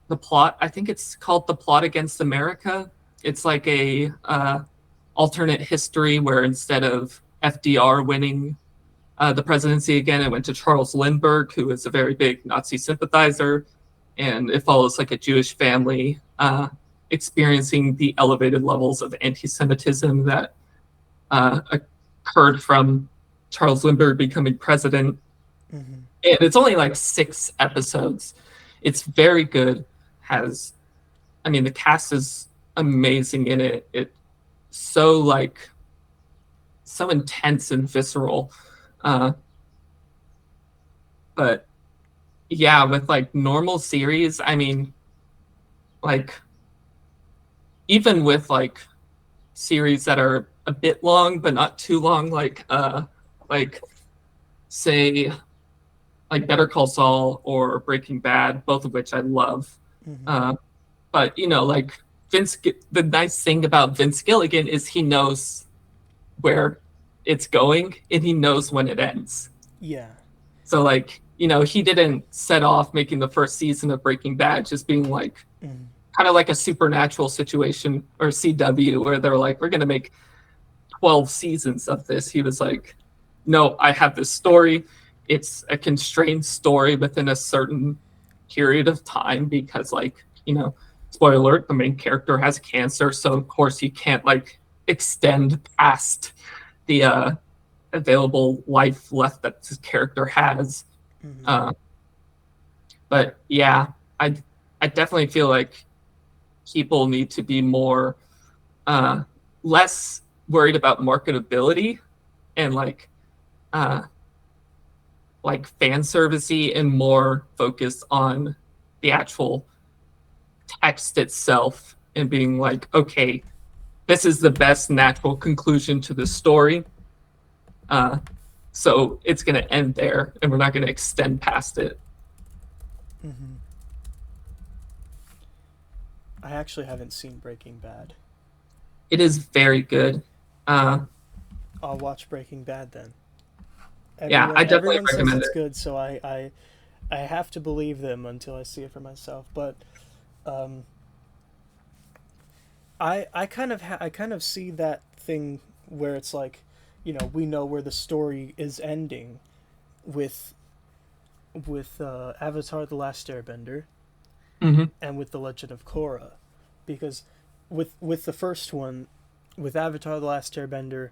The plot. I think it's called The Plot Against America. It's like a alternate history where instead of FDR winning the presidency again, it went to Charles Lindbergh, who is a very big Nazi sympathizer, and it follows like a Jewish family experiencing the elevated levels of anti-Semitism that occurred from Charles Lindbergh becoming president. Hmm. And it's only like 6 episodes. It's very good. Has I mean, the cast is amazing in it. It's so like so intense and visceral. Uh, but yeah, with like normal series, I mean, like even with like series that are a bit long but not too long, like say like Better Call Saul or Breaking Bad, both of which I love. Hmm. Uh, but like the nice thing about Vince Gilligan is he knows where it's going and he knows when it ends. Yeah. So like, he didn't set off making the first season of Breaking Bad just being like Hmm. kind of like a supernatural situation or CW where they're like, we're gonna make 12 seasons of this. He was like, no, I have this story. It's a constrained story within a certain period of time because like, spoiler alert, the main character has cancer, so of course you can't like extend past the available life left that this character has. Hmm. Uh, but yeah, I I definitely feel like people need to be more uh, less worried about marketability and uh, like fan servicey and more focused on the actual text itself and being like, okay, this is the best natural conclusion to the story. Uh, so it's going to end there and we're not going to extend past it. Hmm. I actually haven't seen Breaking Bad. It is very good. Uh, I'll watch Breaking Bad then. yeah, I definitely Everyone says recommend it's it. good, so I have to believe them until I see it for myself. But um, I kind of see that thing where it's like, we know where the story is ending with Avatar: The Last Airbender Hmm. and with The Legend of Korra, because with the first one, with Avatar: The Last Airbender,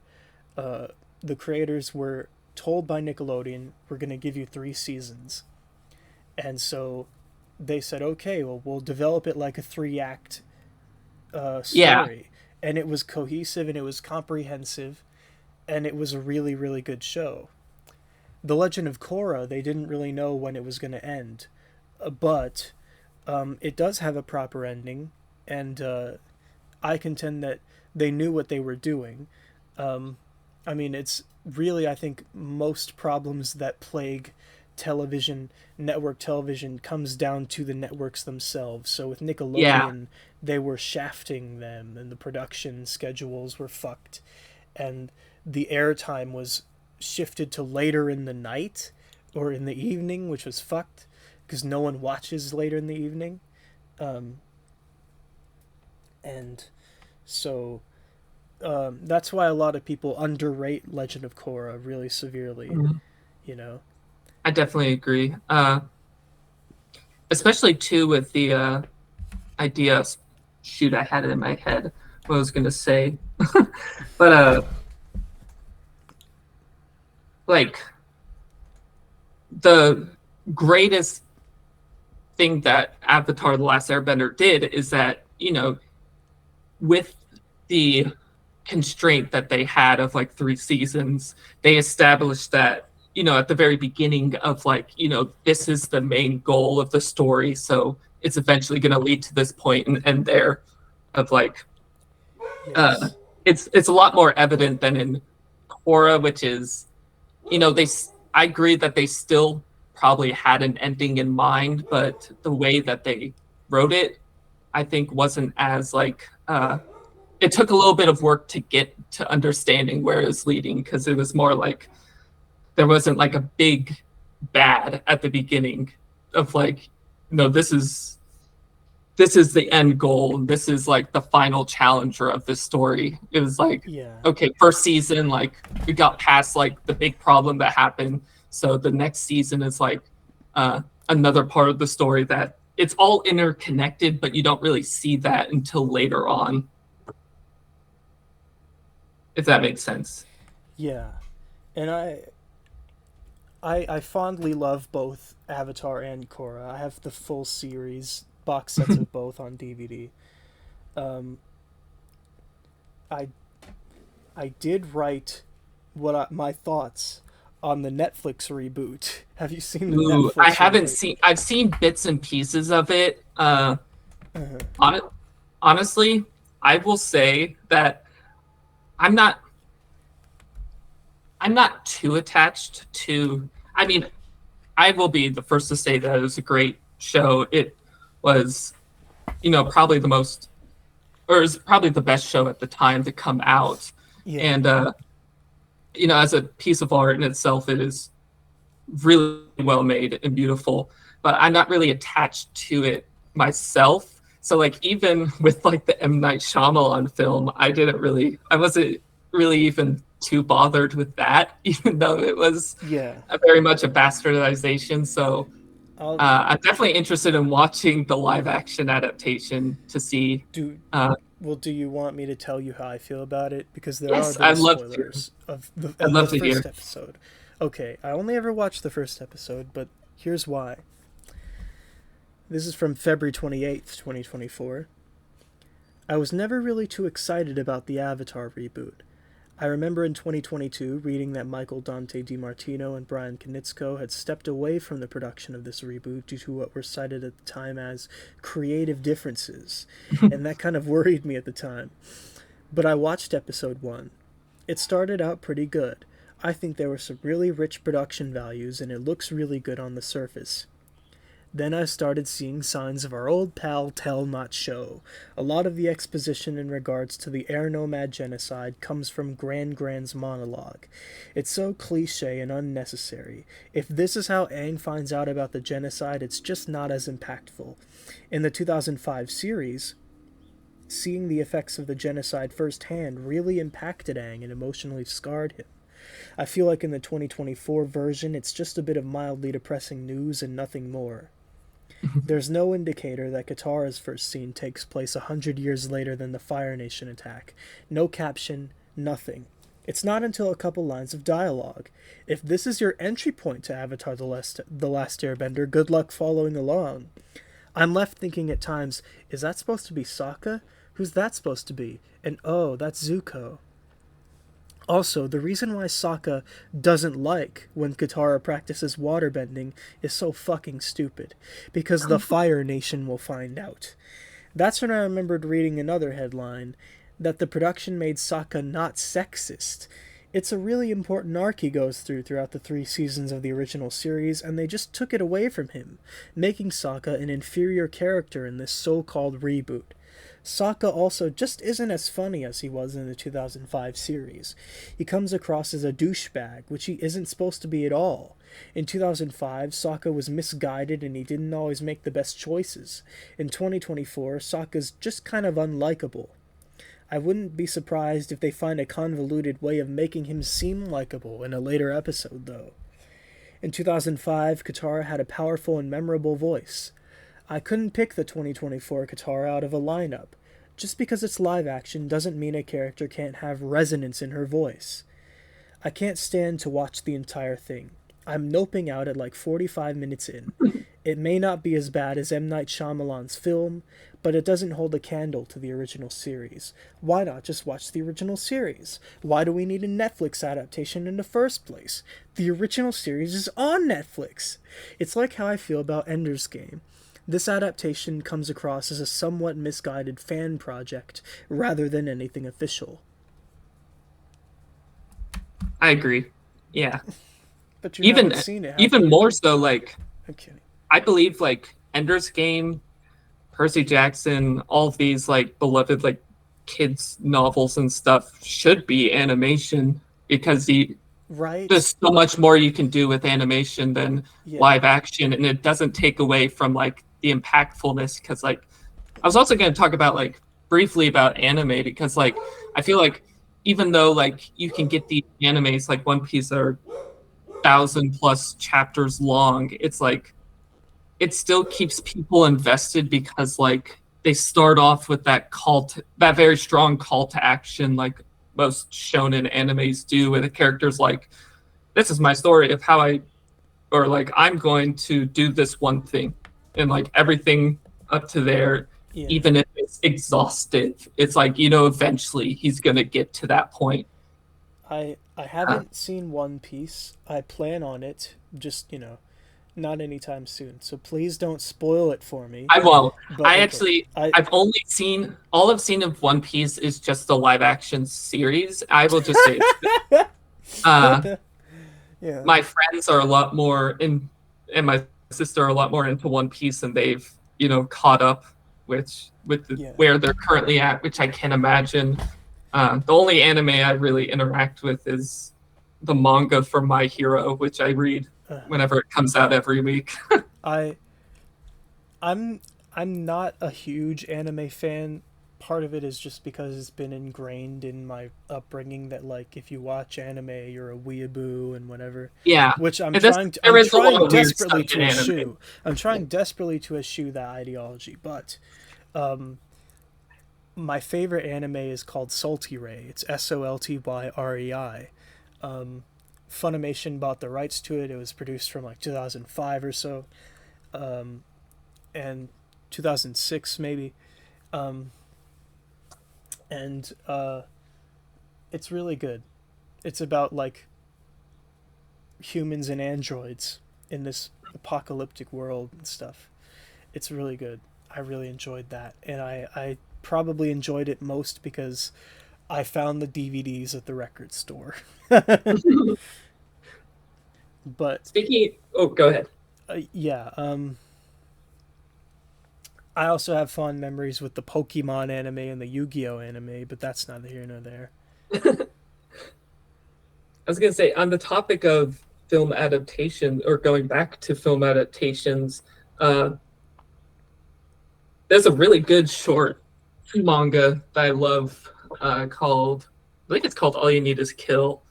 uh, the creators were told by Nickelodeon, we're gonna give you 3 seasons, and so they said, okay, well we'll develop it like a 3 act Yeah, story, and it was cohesive and it was comprehensive, and it was a really really good show. The Legend of Korra, they didn't really know when it was going to end, but it does have a proper ending, and I contend that they knew what they were doing. I mean, it's really, I think, most problems that plague network television comes down to the networks themselves. So with Yeah. Nickelodeon, they were shafting them, and the production schedules were fucked, and the airtime was shifted to later in the night or in the evening, which was fucked because no one watches later in the evening. Um, and so that's why a lot of people underrate Legend of Korra really severely, Mhm. you know? I definitely agree. Especially too with the idea. Shoot, I had it in my head. What I was gonna say, but like the greatest thing that Avatar: The Last Airbender did is that, with the constraint that they had of like 3 seasons, they established that, at the very beginning of like, this is the main goal of the story. So it's eventually going to lead to this point and end there of like, uh, Yes. it's a lot more evident than in Korra, which is, they, I agree that they still probably had an ending in mind, but the way that they wrote it, I think wasn't as like, it took a little bit of work to get to understanding where it was leading, because it was more like there wasn't like a big bad at the beginning of like, no, this is the end goal. This is like the final challenger of this story. It was like, Yeah. okay, first season, like we got past like the big problem that happened. So the next season is like another part of the story that it's all interconnected, but you don't really see that until later on, if that makes sense. Yeah. And I fondly love both Avatar and Korra. I have the full series box sets of both on DVD. Um, I I did write my thoughts on the Netflix reboot. Have you seen the Ooh, I Netflix haven't reboot? seen. I've seen bits and pieces of it. Uh-huh. On honestly, I will say that I'm not. I'm not too attached to. I mean, I will be the first to say that it was a great show. It was, probably the most, or is probably the best show at the time to come out. Yeah. And as a piece of art in itself, it is really well made and beautiful. But I'm not really attached to it myself. So like even with like the M. Night Shyamalan film, I wasn't really even too bothered with that, even though it was Yeah. very much a bastardization. So I'll I'm definitely interested in watching the live action adaptation to see. do Uh, Well, do you want me to tell you how I feel about it? Because there are a yes, bit of I'd love to. spoilers I'd of the love to first hear. episode. Okay, I only ever watched the first episode, but here's why. This is from February 28th, 2024. I was never really too excited about the Avatar reboot. I remember in 2022 reading that Michael Dante DiMartino and Brian Konietzko had stepped away from the production of this reboot due to what were cited at the time as creative differences, and that kind of worried me at the time. But I watched episode 1. It started out pretty good. I think there were some really rich production values, and it looks really good on the surface. Then I started seeing signs of our old pal Tell Not Show. A lot of the exposition in regards to the Air Nomad genocide comes from Gran Gran's monologue. It's so cliche and unnecessary. If this is how Aang finds out about the genocide, it's just not as impactful. In the 2005 series, seeing the effects of the genocide firsthand really impacted Aang and emotionally scarred him. I feel like in the 2024 version, it's just a bit of mildly depressing news and nothing more. There's no indicator that Katara's first scene takes place 100 years later than the Fire Nation attack. No caption, nothing. It's not until a couple lines of dialogue. If this is your entry point to Avatar The Last Airbender, good luck following along. I'm left thinking at times, is that supposed to be Sokka? Who's that supposed to be? And oh, that's Zuko. Also, the reason why Sokka doesn't like when Katara practices waterbending is so fucking stupid. Because the Fire Nation will find out. That's when I remembered reading another headline that the production made Sokka not sexist. It's a really important arc he goes throughout the 3 seasons of the original series, and they just took it away from him, making Sokka an inferior character in this so-called reboot. Sokka also just isn't as funny as he was in the 2005 series. He comes across as a douchebag, which he isn't supposed to be at all. In 2005, Sokka was misguided and he didn't always make the best choices. In 2024, Sokka's just kind of unlikable. I wouldn't be surprised if they find a convoluted way of making him seem likable in a later episode, though. In 2005, Katara had a powerful and memorable voice. I couldn't pick the 2024 Katara out of a lineup. Just because it's live action doesn't mean a character can't have resonance in her voice. I can't stand to watch the entire thing. I'm noping out at like 45 minutes in. It may not be as bad as M. Night Shyamalan's film, but it doesn't hold a candle to the original series. Why not just watch the original series? Why do we need a Netflix adaptation in the first place? The original series is on Netflix. It's like how I feel about Ender's Game. This adaptation comes across as a somewhat misguided fan project rather than anything official. I agree. Yeah. But you haven't seen it. Even more so, like, I'm kidding. I believe like Ender's Game, Percy Jackson, all of these like beloved like kids novels and stuff should be animation because there's so much more you can do with animation than live action, and it doesn't take away from like the impactfulness. Because like I was also going to talk about like briefly about anime because like I feel like even though like you can get these animes like One Piece that are 1,000+ chapters long, it's like it still keeps people invested because like they start off with that that very strong call to action, like most shonen animes do, where the character's like, this is my story of how I'm going to do this one thing, and like everything up to there, even if it's exhaustive, it's like, eventually he's gonna get to that point. I haven't seen One Piece. I plan on it, just not anytime soon. So please don't spoil it for me. I won't. I've only seen all I've seen of One Piece is just the live action series. I will just say, my friends are a lot more and my sister are a lot more into One Piece, and they've caught up with where they're currently at, which I can imagine. The only anime I really interact with is the manga for My Hero, which I read whenever it comes out every week. I'm not a huge anime fan. Part of it is just because it's been ingrained in my upbringing that like if you watch anime you're a weeaboo and whatever. Yeah. Which I'm trying desperately to eschew. I'm trying desperately to eschew that ideology, but my favorite anime is called Salty Ray. It's SOLTYREI. Funimation bought the rights to it. It was produced from like 2005 or so, and 2006 maybe, and it's really good. It's about like humans and androids in this apocalyptic world and stuff. It's really good. I really enjoyed that, and I probably enjoyed it most because I found the DVDs at the record store. But go ahead. I also have fond memories with the Pokemon anime and the Yu-Gi-Oh anime, but that's neither here nor there. I was gonna say, on the topic of film adaptation, or going back to film adaptations, there's a really good short manga that I love called, I think it's called All You Need Is Kill,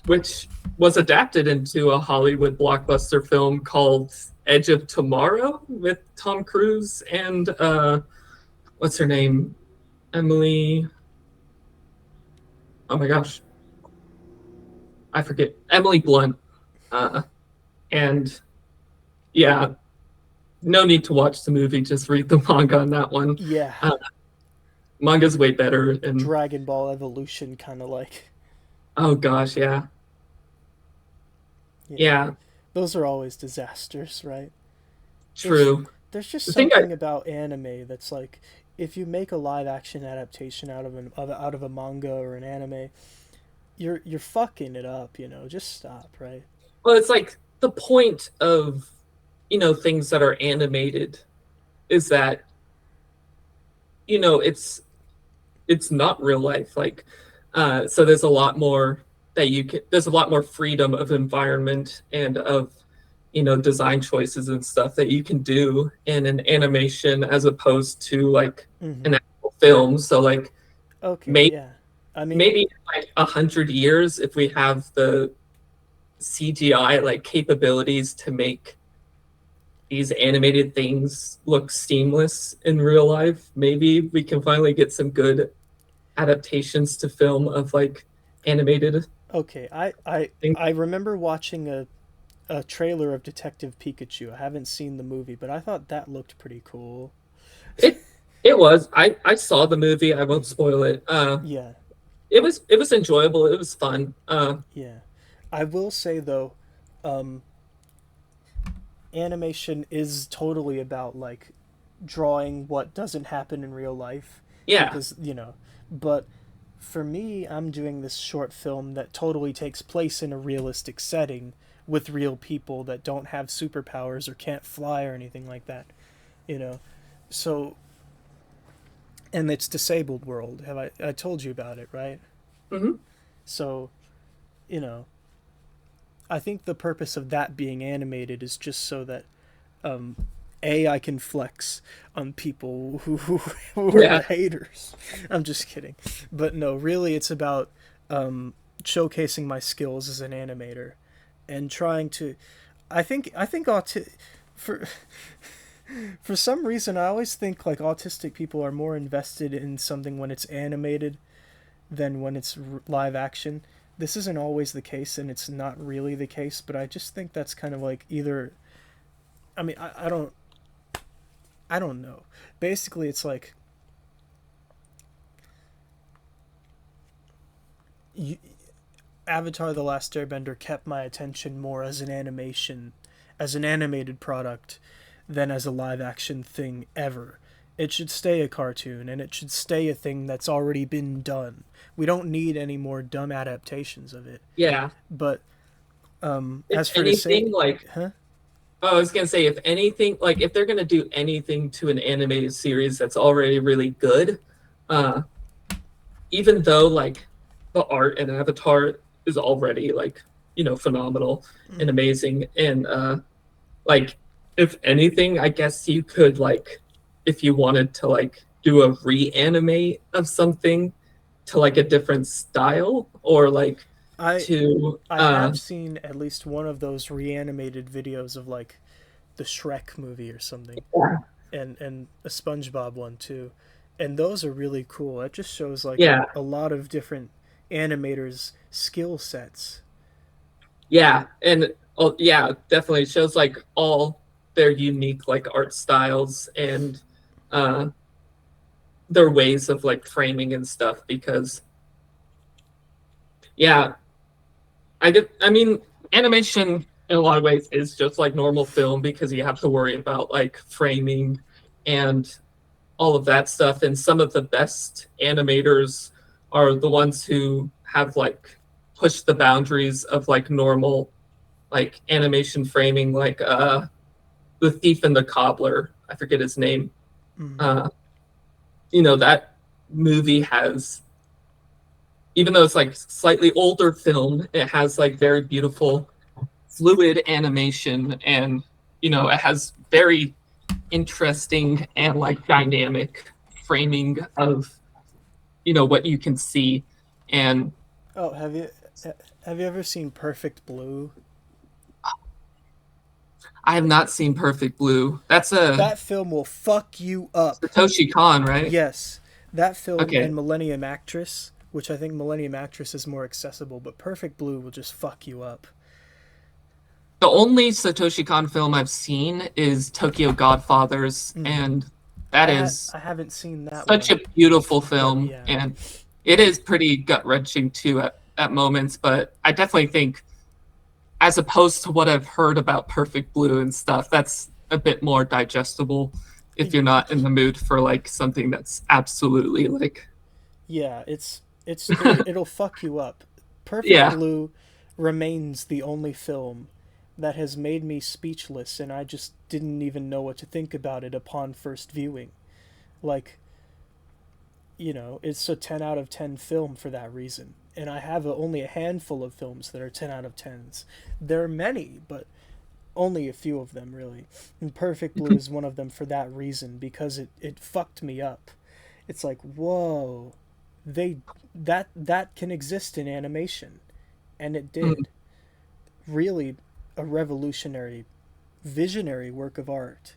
which was adapted into a Hollywood blockbuster film called Edge of Tomorrow with Tom Cruise and what's her name? Emily. Oh my gosh. I forget. Emily Blunt. And yeah, no need to watch the movie, just read the manga on that one. Yeah. Manga's way better. And Dragon Ball Evolution kind of like. Oh gosh, yeah. Yeah. Those are always disasters, right? True. There's just something about anime that's like, if you make a live action adaptation out of a manga or an anime, you're fucking it up, you know. Just stop, right? Well, it's like the point of, things that are animated is that, it's not real life. Like, so there's a lot more there's a lot more freedom of environment and of, design choices and stuff that you can do in an animation as opposed to like Mm-hmm. an actual film. So like Okay, maybe yeah. I mean, maybe in like 100 years, if we have the CGI like capabilities to make these animated things look seamless in real life, maybe we can finally get some good adaptations to film of like animated okay. things. I remember watching a trailer of Detective Pikachu. I haven't seen the movie, but I thought that looked pretty cool. It it was. I saw the movie. I won't spoil it. Yeah, It was enjoyable. It was fun. yeah. I will say though, um, animation is totally about like drawing what doesn't happen in real life Yeah, because, you know, but for me, I'm doing this short film that totally takes place in a realistic setting with real people that don't have superpowers or can't fly or anything like that, you know. So, and it's disabled world. Have I told you about it, right? hmm So, you know, I think the purpose of that being animated is just so that um, I can flex on people who are yeah, haters. I'm just kidding, but no, really, it's about showcasing my skills as an animator and trying to. I think for for some reason I always think like autistic people are more invested in something when it's animated than when it's live action. This isn't always the case, and it's not really the case. But I just think that's kind of like either. I mean, I don't know. Basically, it's like you, Avatar: The Last Airbender kept my attention more as an animation, as an animated product, than as a live action thing ever. It should stay a cartoon, and it should stay a thing that's already been done. We don't need any more dumb adaptations of it. yeah. But If as for to say, anything, like, huh? oh, I was gonna say, if anything, like, if they're gonna do anything to an animated series that's already really good, uh, even though like the art in Avatar is already like, phenomenal and Mm. amazing, and like, if anything, I guess you could like, if you wanted to like do a reanimate of something to like a different style, or like I to I have seen at least one of those reanimated videos of like the Shrek movie or something, and a SpongeBob one too, and those are really cool. It just shows like yeah, a lot of different animators' skill sets. yeah, and oh yeah, definitely it shows like all their unique like art styles and uh their ways of like framing and stuff, because yeah, I mean, animation in a lot of ways is just like normal film because you have to worry about like framing and all of that stuff. And some of the best animators are the ones who have like pushed the boundaries of like normal like animation framing, like the Thief and the Cobbler. I forget his name. Mm. Uh, that movie has, even though it's like slightly older film, it has like very beautiful fluid animation, and it has very interesting and like dynamic framing of what you can see. And Oh, have you ever seen Perfect Blue? I have not seen Perfect Blue. That's a That film will fuck you up. Satoshi Kon, right? Yes, that film Okay. and Millennium Actress, which I think Millennium Actress is more accessible, but Perfect Blue will just fuck you up. The only Satoshi Kon film I've seen is Tokyo Godfathers, Mm. and that is I haven't seen that such one, a beautiful but film, yeah, and it is pretty gut wrenching too at moments. But I definitely think, as opposed to what I've heard about Perfect Blue and stuff, that's a bit more digestible if you're not in the mood for like something that's absolutely like yeah, it'll fuck you up. Perfect Yeah. Blue remains the only film that has made me speechless, and I just didn't even know what to think about it upon first viewing. Like, it's a 10 out of 10 film for that reason. And I have only a handful of films that are 10 out of 10s. There are many, but only a few of them, really. And Perfect Blue is one of them for that reason, because it fucked me up. It's like, whoa, they that can exist in animation, and it Mm, did. Really, a revolutionary, visionary work of art.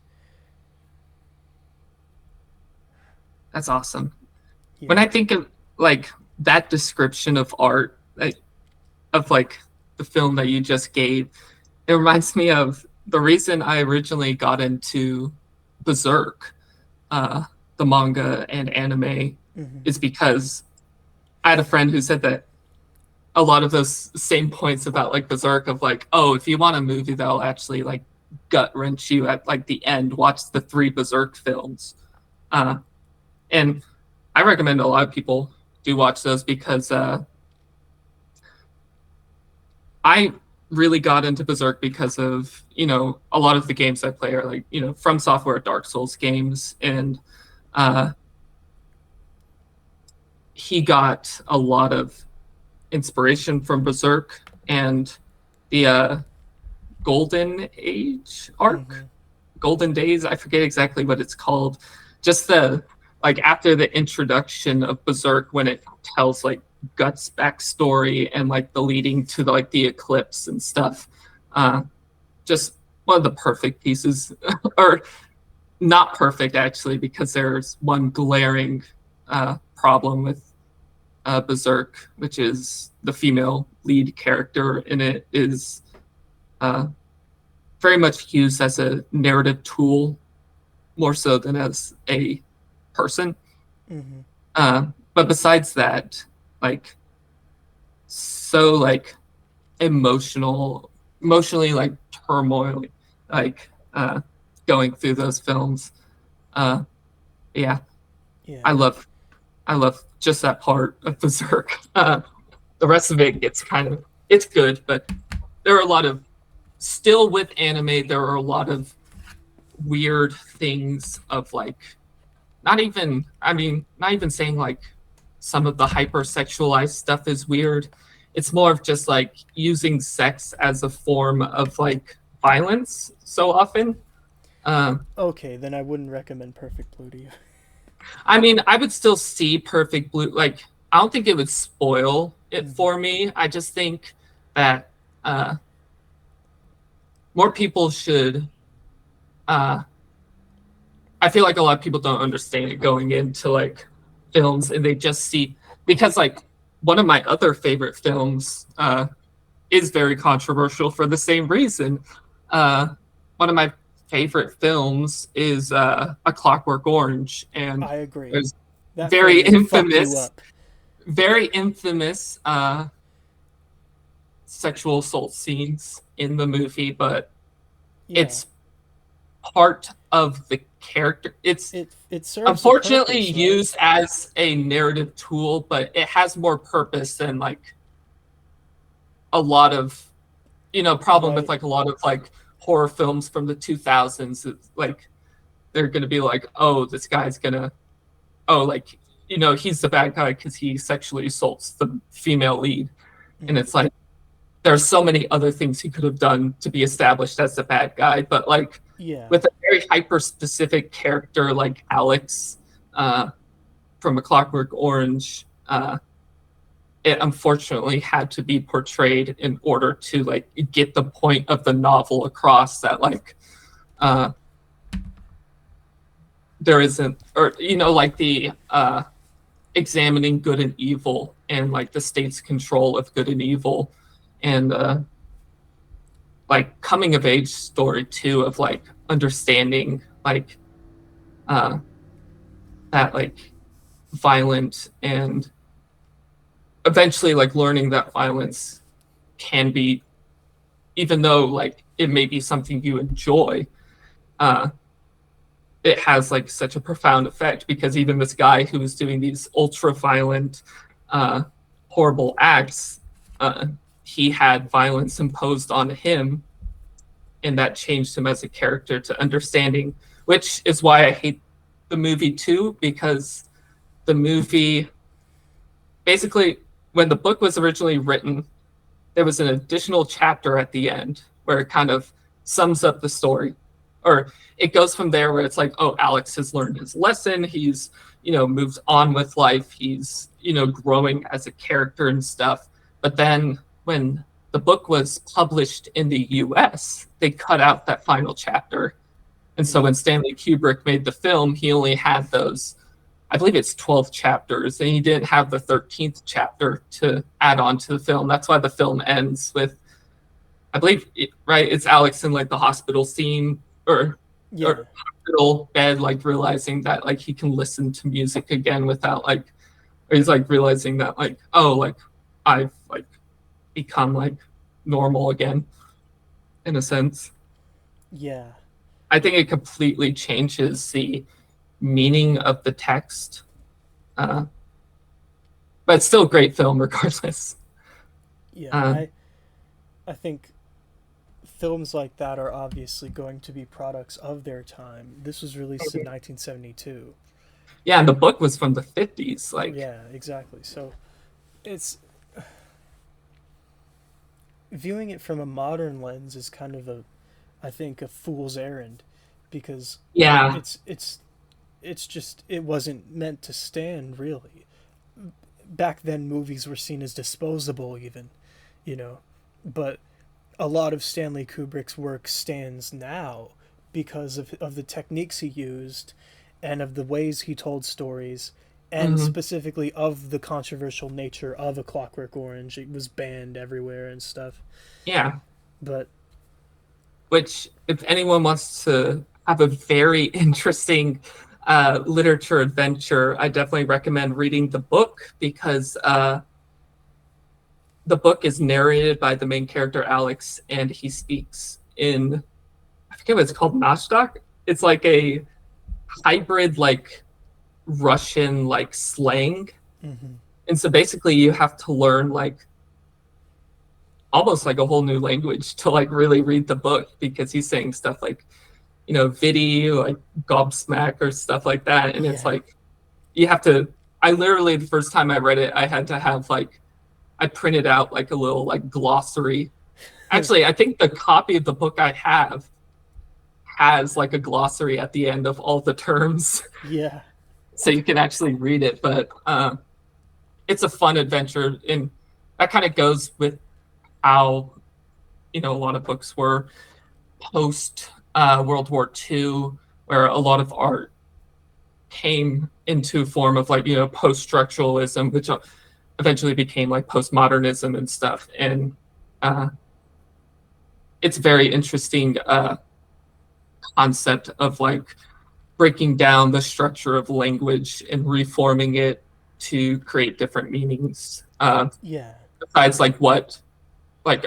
that's awesome. When Yeah. I think of like that description of art, like, of like the film that you just gave, it reminds me of the reason I originally got into Berserk, uh, the manga and anime, Mm-hmm. is because I had a friend who said that a lot of those same points about like Berserk of like, oh, if you want a movie that'll actually like gut wrench you at like the end, watch the three Berserk films. Uh, and I recommend a lot of people do watch those because I really got into Berserk because of, a lot of the games I play are like, from software Dark Souls games. And uh, he got a lot of inspiration from Berserk and the Golden Age Mm-hmm. arc, Golden Days. I forget exactly what it's called. Just the like after the introduction of Berserk, when it tells like Guts backstory and like the leading to like the eclipse and stuff. Uh, just one of the perfect pieces, or not perfect actually, because there's one glaring problem with Berserk, which is the female lead character in it is uh, very much used as a narrative tool more so than as a person. Mm-hmm. But besides that, like so like emotionally like turmoil, like going through those films. Uh, yeah, I Yeah. love I love just that part of Berserk. The rest of it gets it's good, but there are a lot of still with anime. There are a lot of weird things of like not even saying like some of the hypersexualized stuff is weird. It's more of just like using sex as a form of like violence so often. Um, Okay, then I wouldn't recommend Perfect Blue to you. I would still see Perfect Blue. Like, I don't think it would spoil it Mm-hmm. for me. I just think that uh, more people should. Uh, I feel like a lot of people don't understand it going into like films, and they just see because like one of my other favorite films is very controversial for the same reason. Uh, One of my favorite films is A Clockwork Orange, and I agree. there's That film very will fuck you infamous, up. very infamous sexual assault scenes in the movie, but Yeah. it's part of the character. It's It serves a unfortunately purpose, right? used as a narrative tool, but it has more purpose than like a lot of problem with Right. like a lot of like horror films from the 2000s. It's like they're gonna be like, oh, this guy's gonna, oh, like he's the bad guy because he sexually assaults the female lead, and Mm-hmm. it's like there's so many other things he could have done to be established as the bad guy, but like Yeah. with a very hyper specific character like Alex uh, from A Clockwork Orange, it unfortunately had to be portrayed in order to like get the point of the novel across that like uh, there isn't, or like the examining good and evil and like the state's control of good and evil, and like coming of age story too of like understanding like uh that like violent and eventually like learning that violence can be, even though like it may be something you enjoy, uh it has like such a profound effect because even this guy who was doing these ultra violent uh horrible acts uh, he had violence imposed on him, and that changed him as a character to understanding, which is why I hate the movie too, because the movie basically, when the book was originally written, there was an additional chapter at the end where it kind of sums up the story, or it goes from there where it's like, oh, Alex has learned his lesson, he's moved on with life, he's growing as a character and stuff. But then when the book was published in the US, they cut out that final chapter. And so when Stanley Kubrick made the film, he only had those, I believe it's 12 chapters, and he didn't have the 13th chapter to add on to the film. That's why the film ends with, I believe, right, it's Alex in like the hospital scene, or hospital bed, like realizing that like he can listen to music again without like, or he's like realizing that like, oh, like I've like become like normal again, in a sense. Yeah. I think it completely changes the meaning of the text, but it's still a great film regardless. Yeah, I think films like that are obviously going to be products of their time. This was released in 1972. Yeah, and the book was from the 50s. Like, yeah, exactly. So it's viewing it from a modern lens is kind of I think, a fool's errand, because yeah, it's just, it wasn't meant to stand really. Back then, movies were seen as disposable, even, but a lot of Stanley Kubrick's work stands now because of the techniques he used and of the ways he told stories, and specifically of the controversial nature of A Clockwork Orange. It was banned everywhere and stuff. Yeah. But which, if anyone wants to have a very interesting literature adventure, I definitely recommend reading the book, because the book is narrated by the main character, Alex, and he speaks in, I forget what it's called, Nashdak? It's like a hybrid, like, Russian, like, slang. And so basically you have to learn, like, almost like a whole new language to, like, really read the book, because he's saying stuff like, viddy, like, gobsmack, or stuff like that. And it's like, you have to, I literally, the first time I read it, I had to have, like, I printed out like a little like glossary. Actually, I think the copy of the book I have has like a glossary at the end of all the terms. Yeah. So you can actually read it. But it's a fun adventure, and that kind of goes with how a lot of books were post World War II, where a lot of art came into form of like post-structuralism, which eventually became like postmodernism and stuff. And it's very interesting concept of like breaking down the structure of language and reforming it to create different meanings. Besides like what, like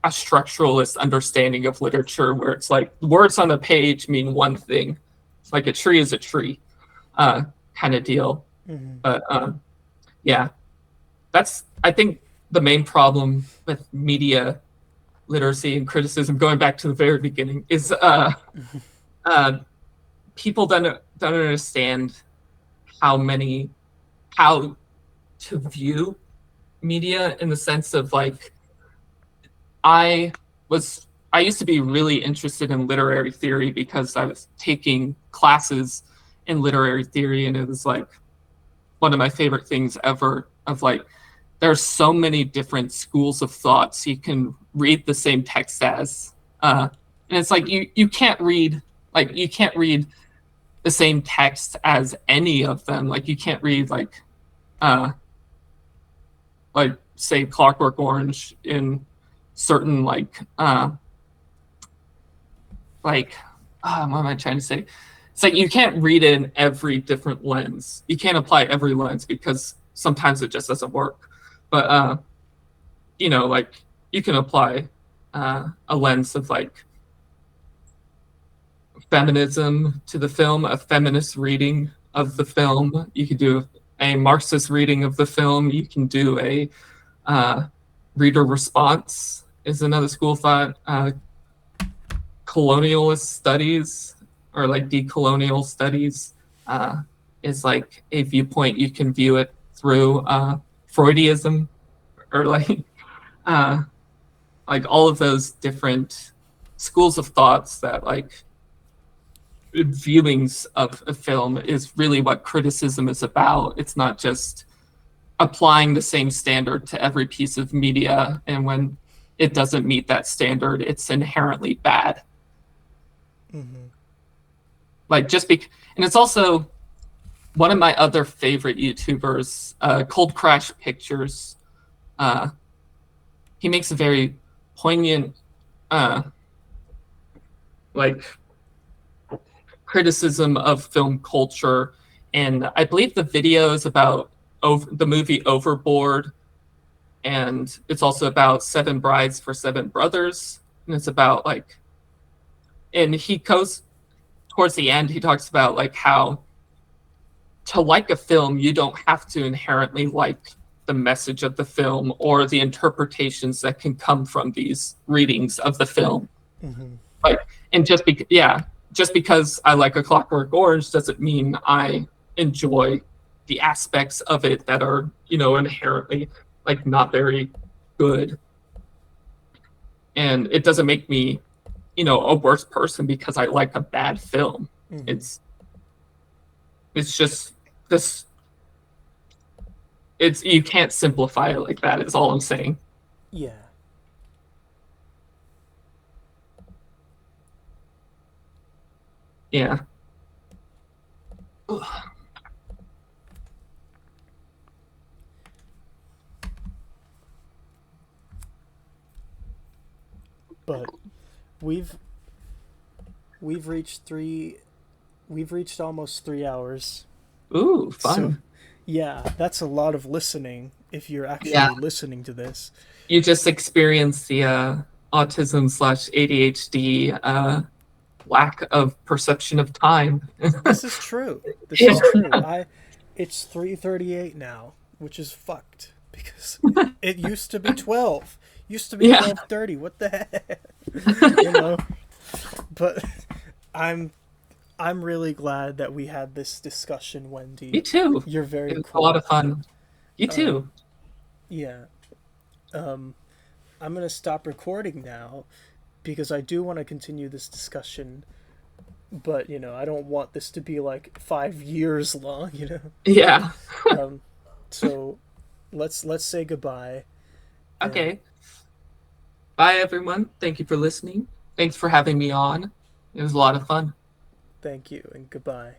a structuralist understanding of literature, where it's like words on the page mean one thing. It's like a tree is a tree kind of deal. But yeah, that's, I think, the main problem with media literacy and criticism, going back to the very beginning, is people don't understand how to view media, in the sense of like, I used to be really interested in literary theory because I was taking classes in literary theory, and it was like one of my favorite things ever, of like, there's so many different schools of thoughts you can read the same text as. And it's like, you can't read the same text as any of them. Like, you can't read like say Clockwork Orange in certain what am I trying to say? It's like, you can't read it in every different lens. You can't apply every lens, because sometimes it just doesn't work. But like, you can apply a lens of like feminism to the film, a feminist reading of the film. You could do a Marxist reading of the film. You can do a reader response is another school of thought. Colonialist studies, or like decolonial studies, is like a viewpoint. You can view it through Freudism, or like all of those different schools of thoughts that like viewings of a film is really what criticism is about. It's not just applying the same standard to every piece of media, and when it doesn't meet that standard, it's inherently bad. Mm-hmm. Like and it's also one of my other favorite YouTubers, Cold Crash Pictures. He makes a very poignant, like criticism of film culture, and I believe the video is about the movie Overboard, and it's also about Seven Brides for Seven Brothers, and it's about like, and he goes towards the end, he talks about like how to like a film, you don't have to inherently like the message of the film or the interpretations that can come from these readings of the film. Mm-hmm. Like, and just because I like A Clockwork Orange doesn't mean I enjoy the aspects of it that are, inherently like not very good. And it doesn't make me, a worse person because I like a bad film. Mm-hmm. It's just this. You can't simplify it like that, is all I'm saying. Yeah. Yeah. But we've reached almost 3 hours. Ooh, fun. So, yeah, that's a lot of listening if you're actually listening to this. You just experienced the autism/ADHD lack of perception of time. This is true. This is true. It's 3:38 now, which is fucked because it used to be 12. Used to be 12:30. What the heck? But I'm really glad that we had this discussion, Wendy. Me too. You're very It was cool. a lot of fun. You too. Yeah. I'm gonna stop recording now because I do want to continue this discussion, but I don't want this to be like 5 years long. Yeah. So let's say goodbye. Okay. Bye, everyone. Thank you for listening. Thanks for having me on. It was a lot of fun. Thank you, and goodbye.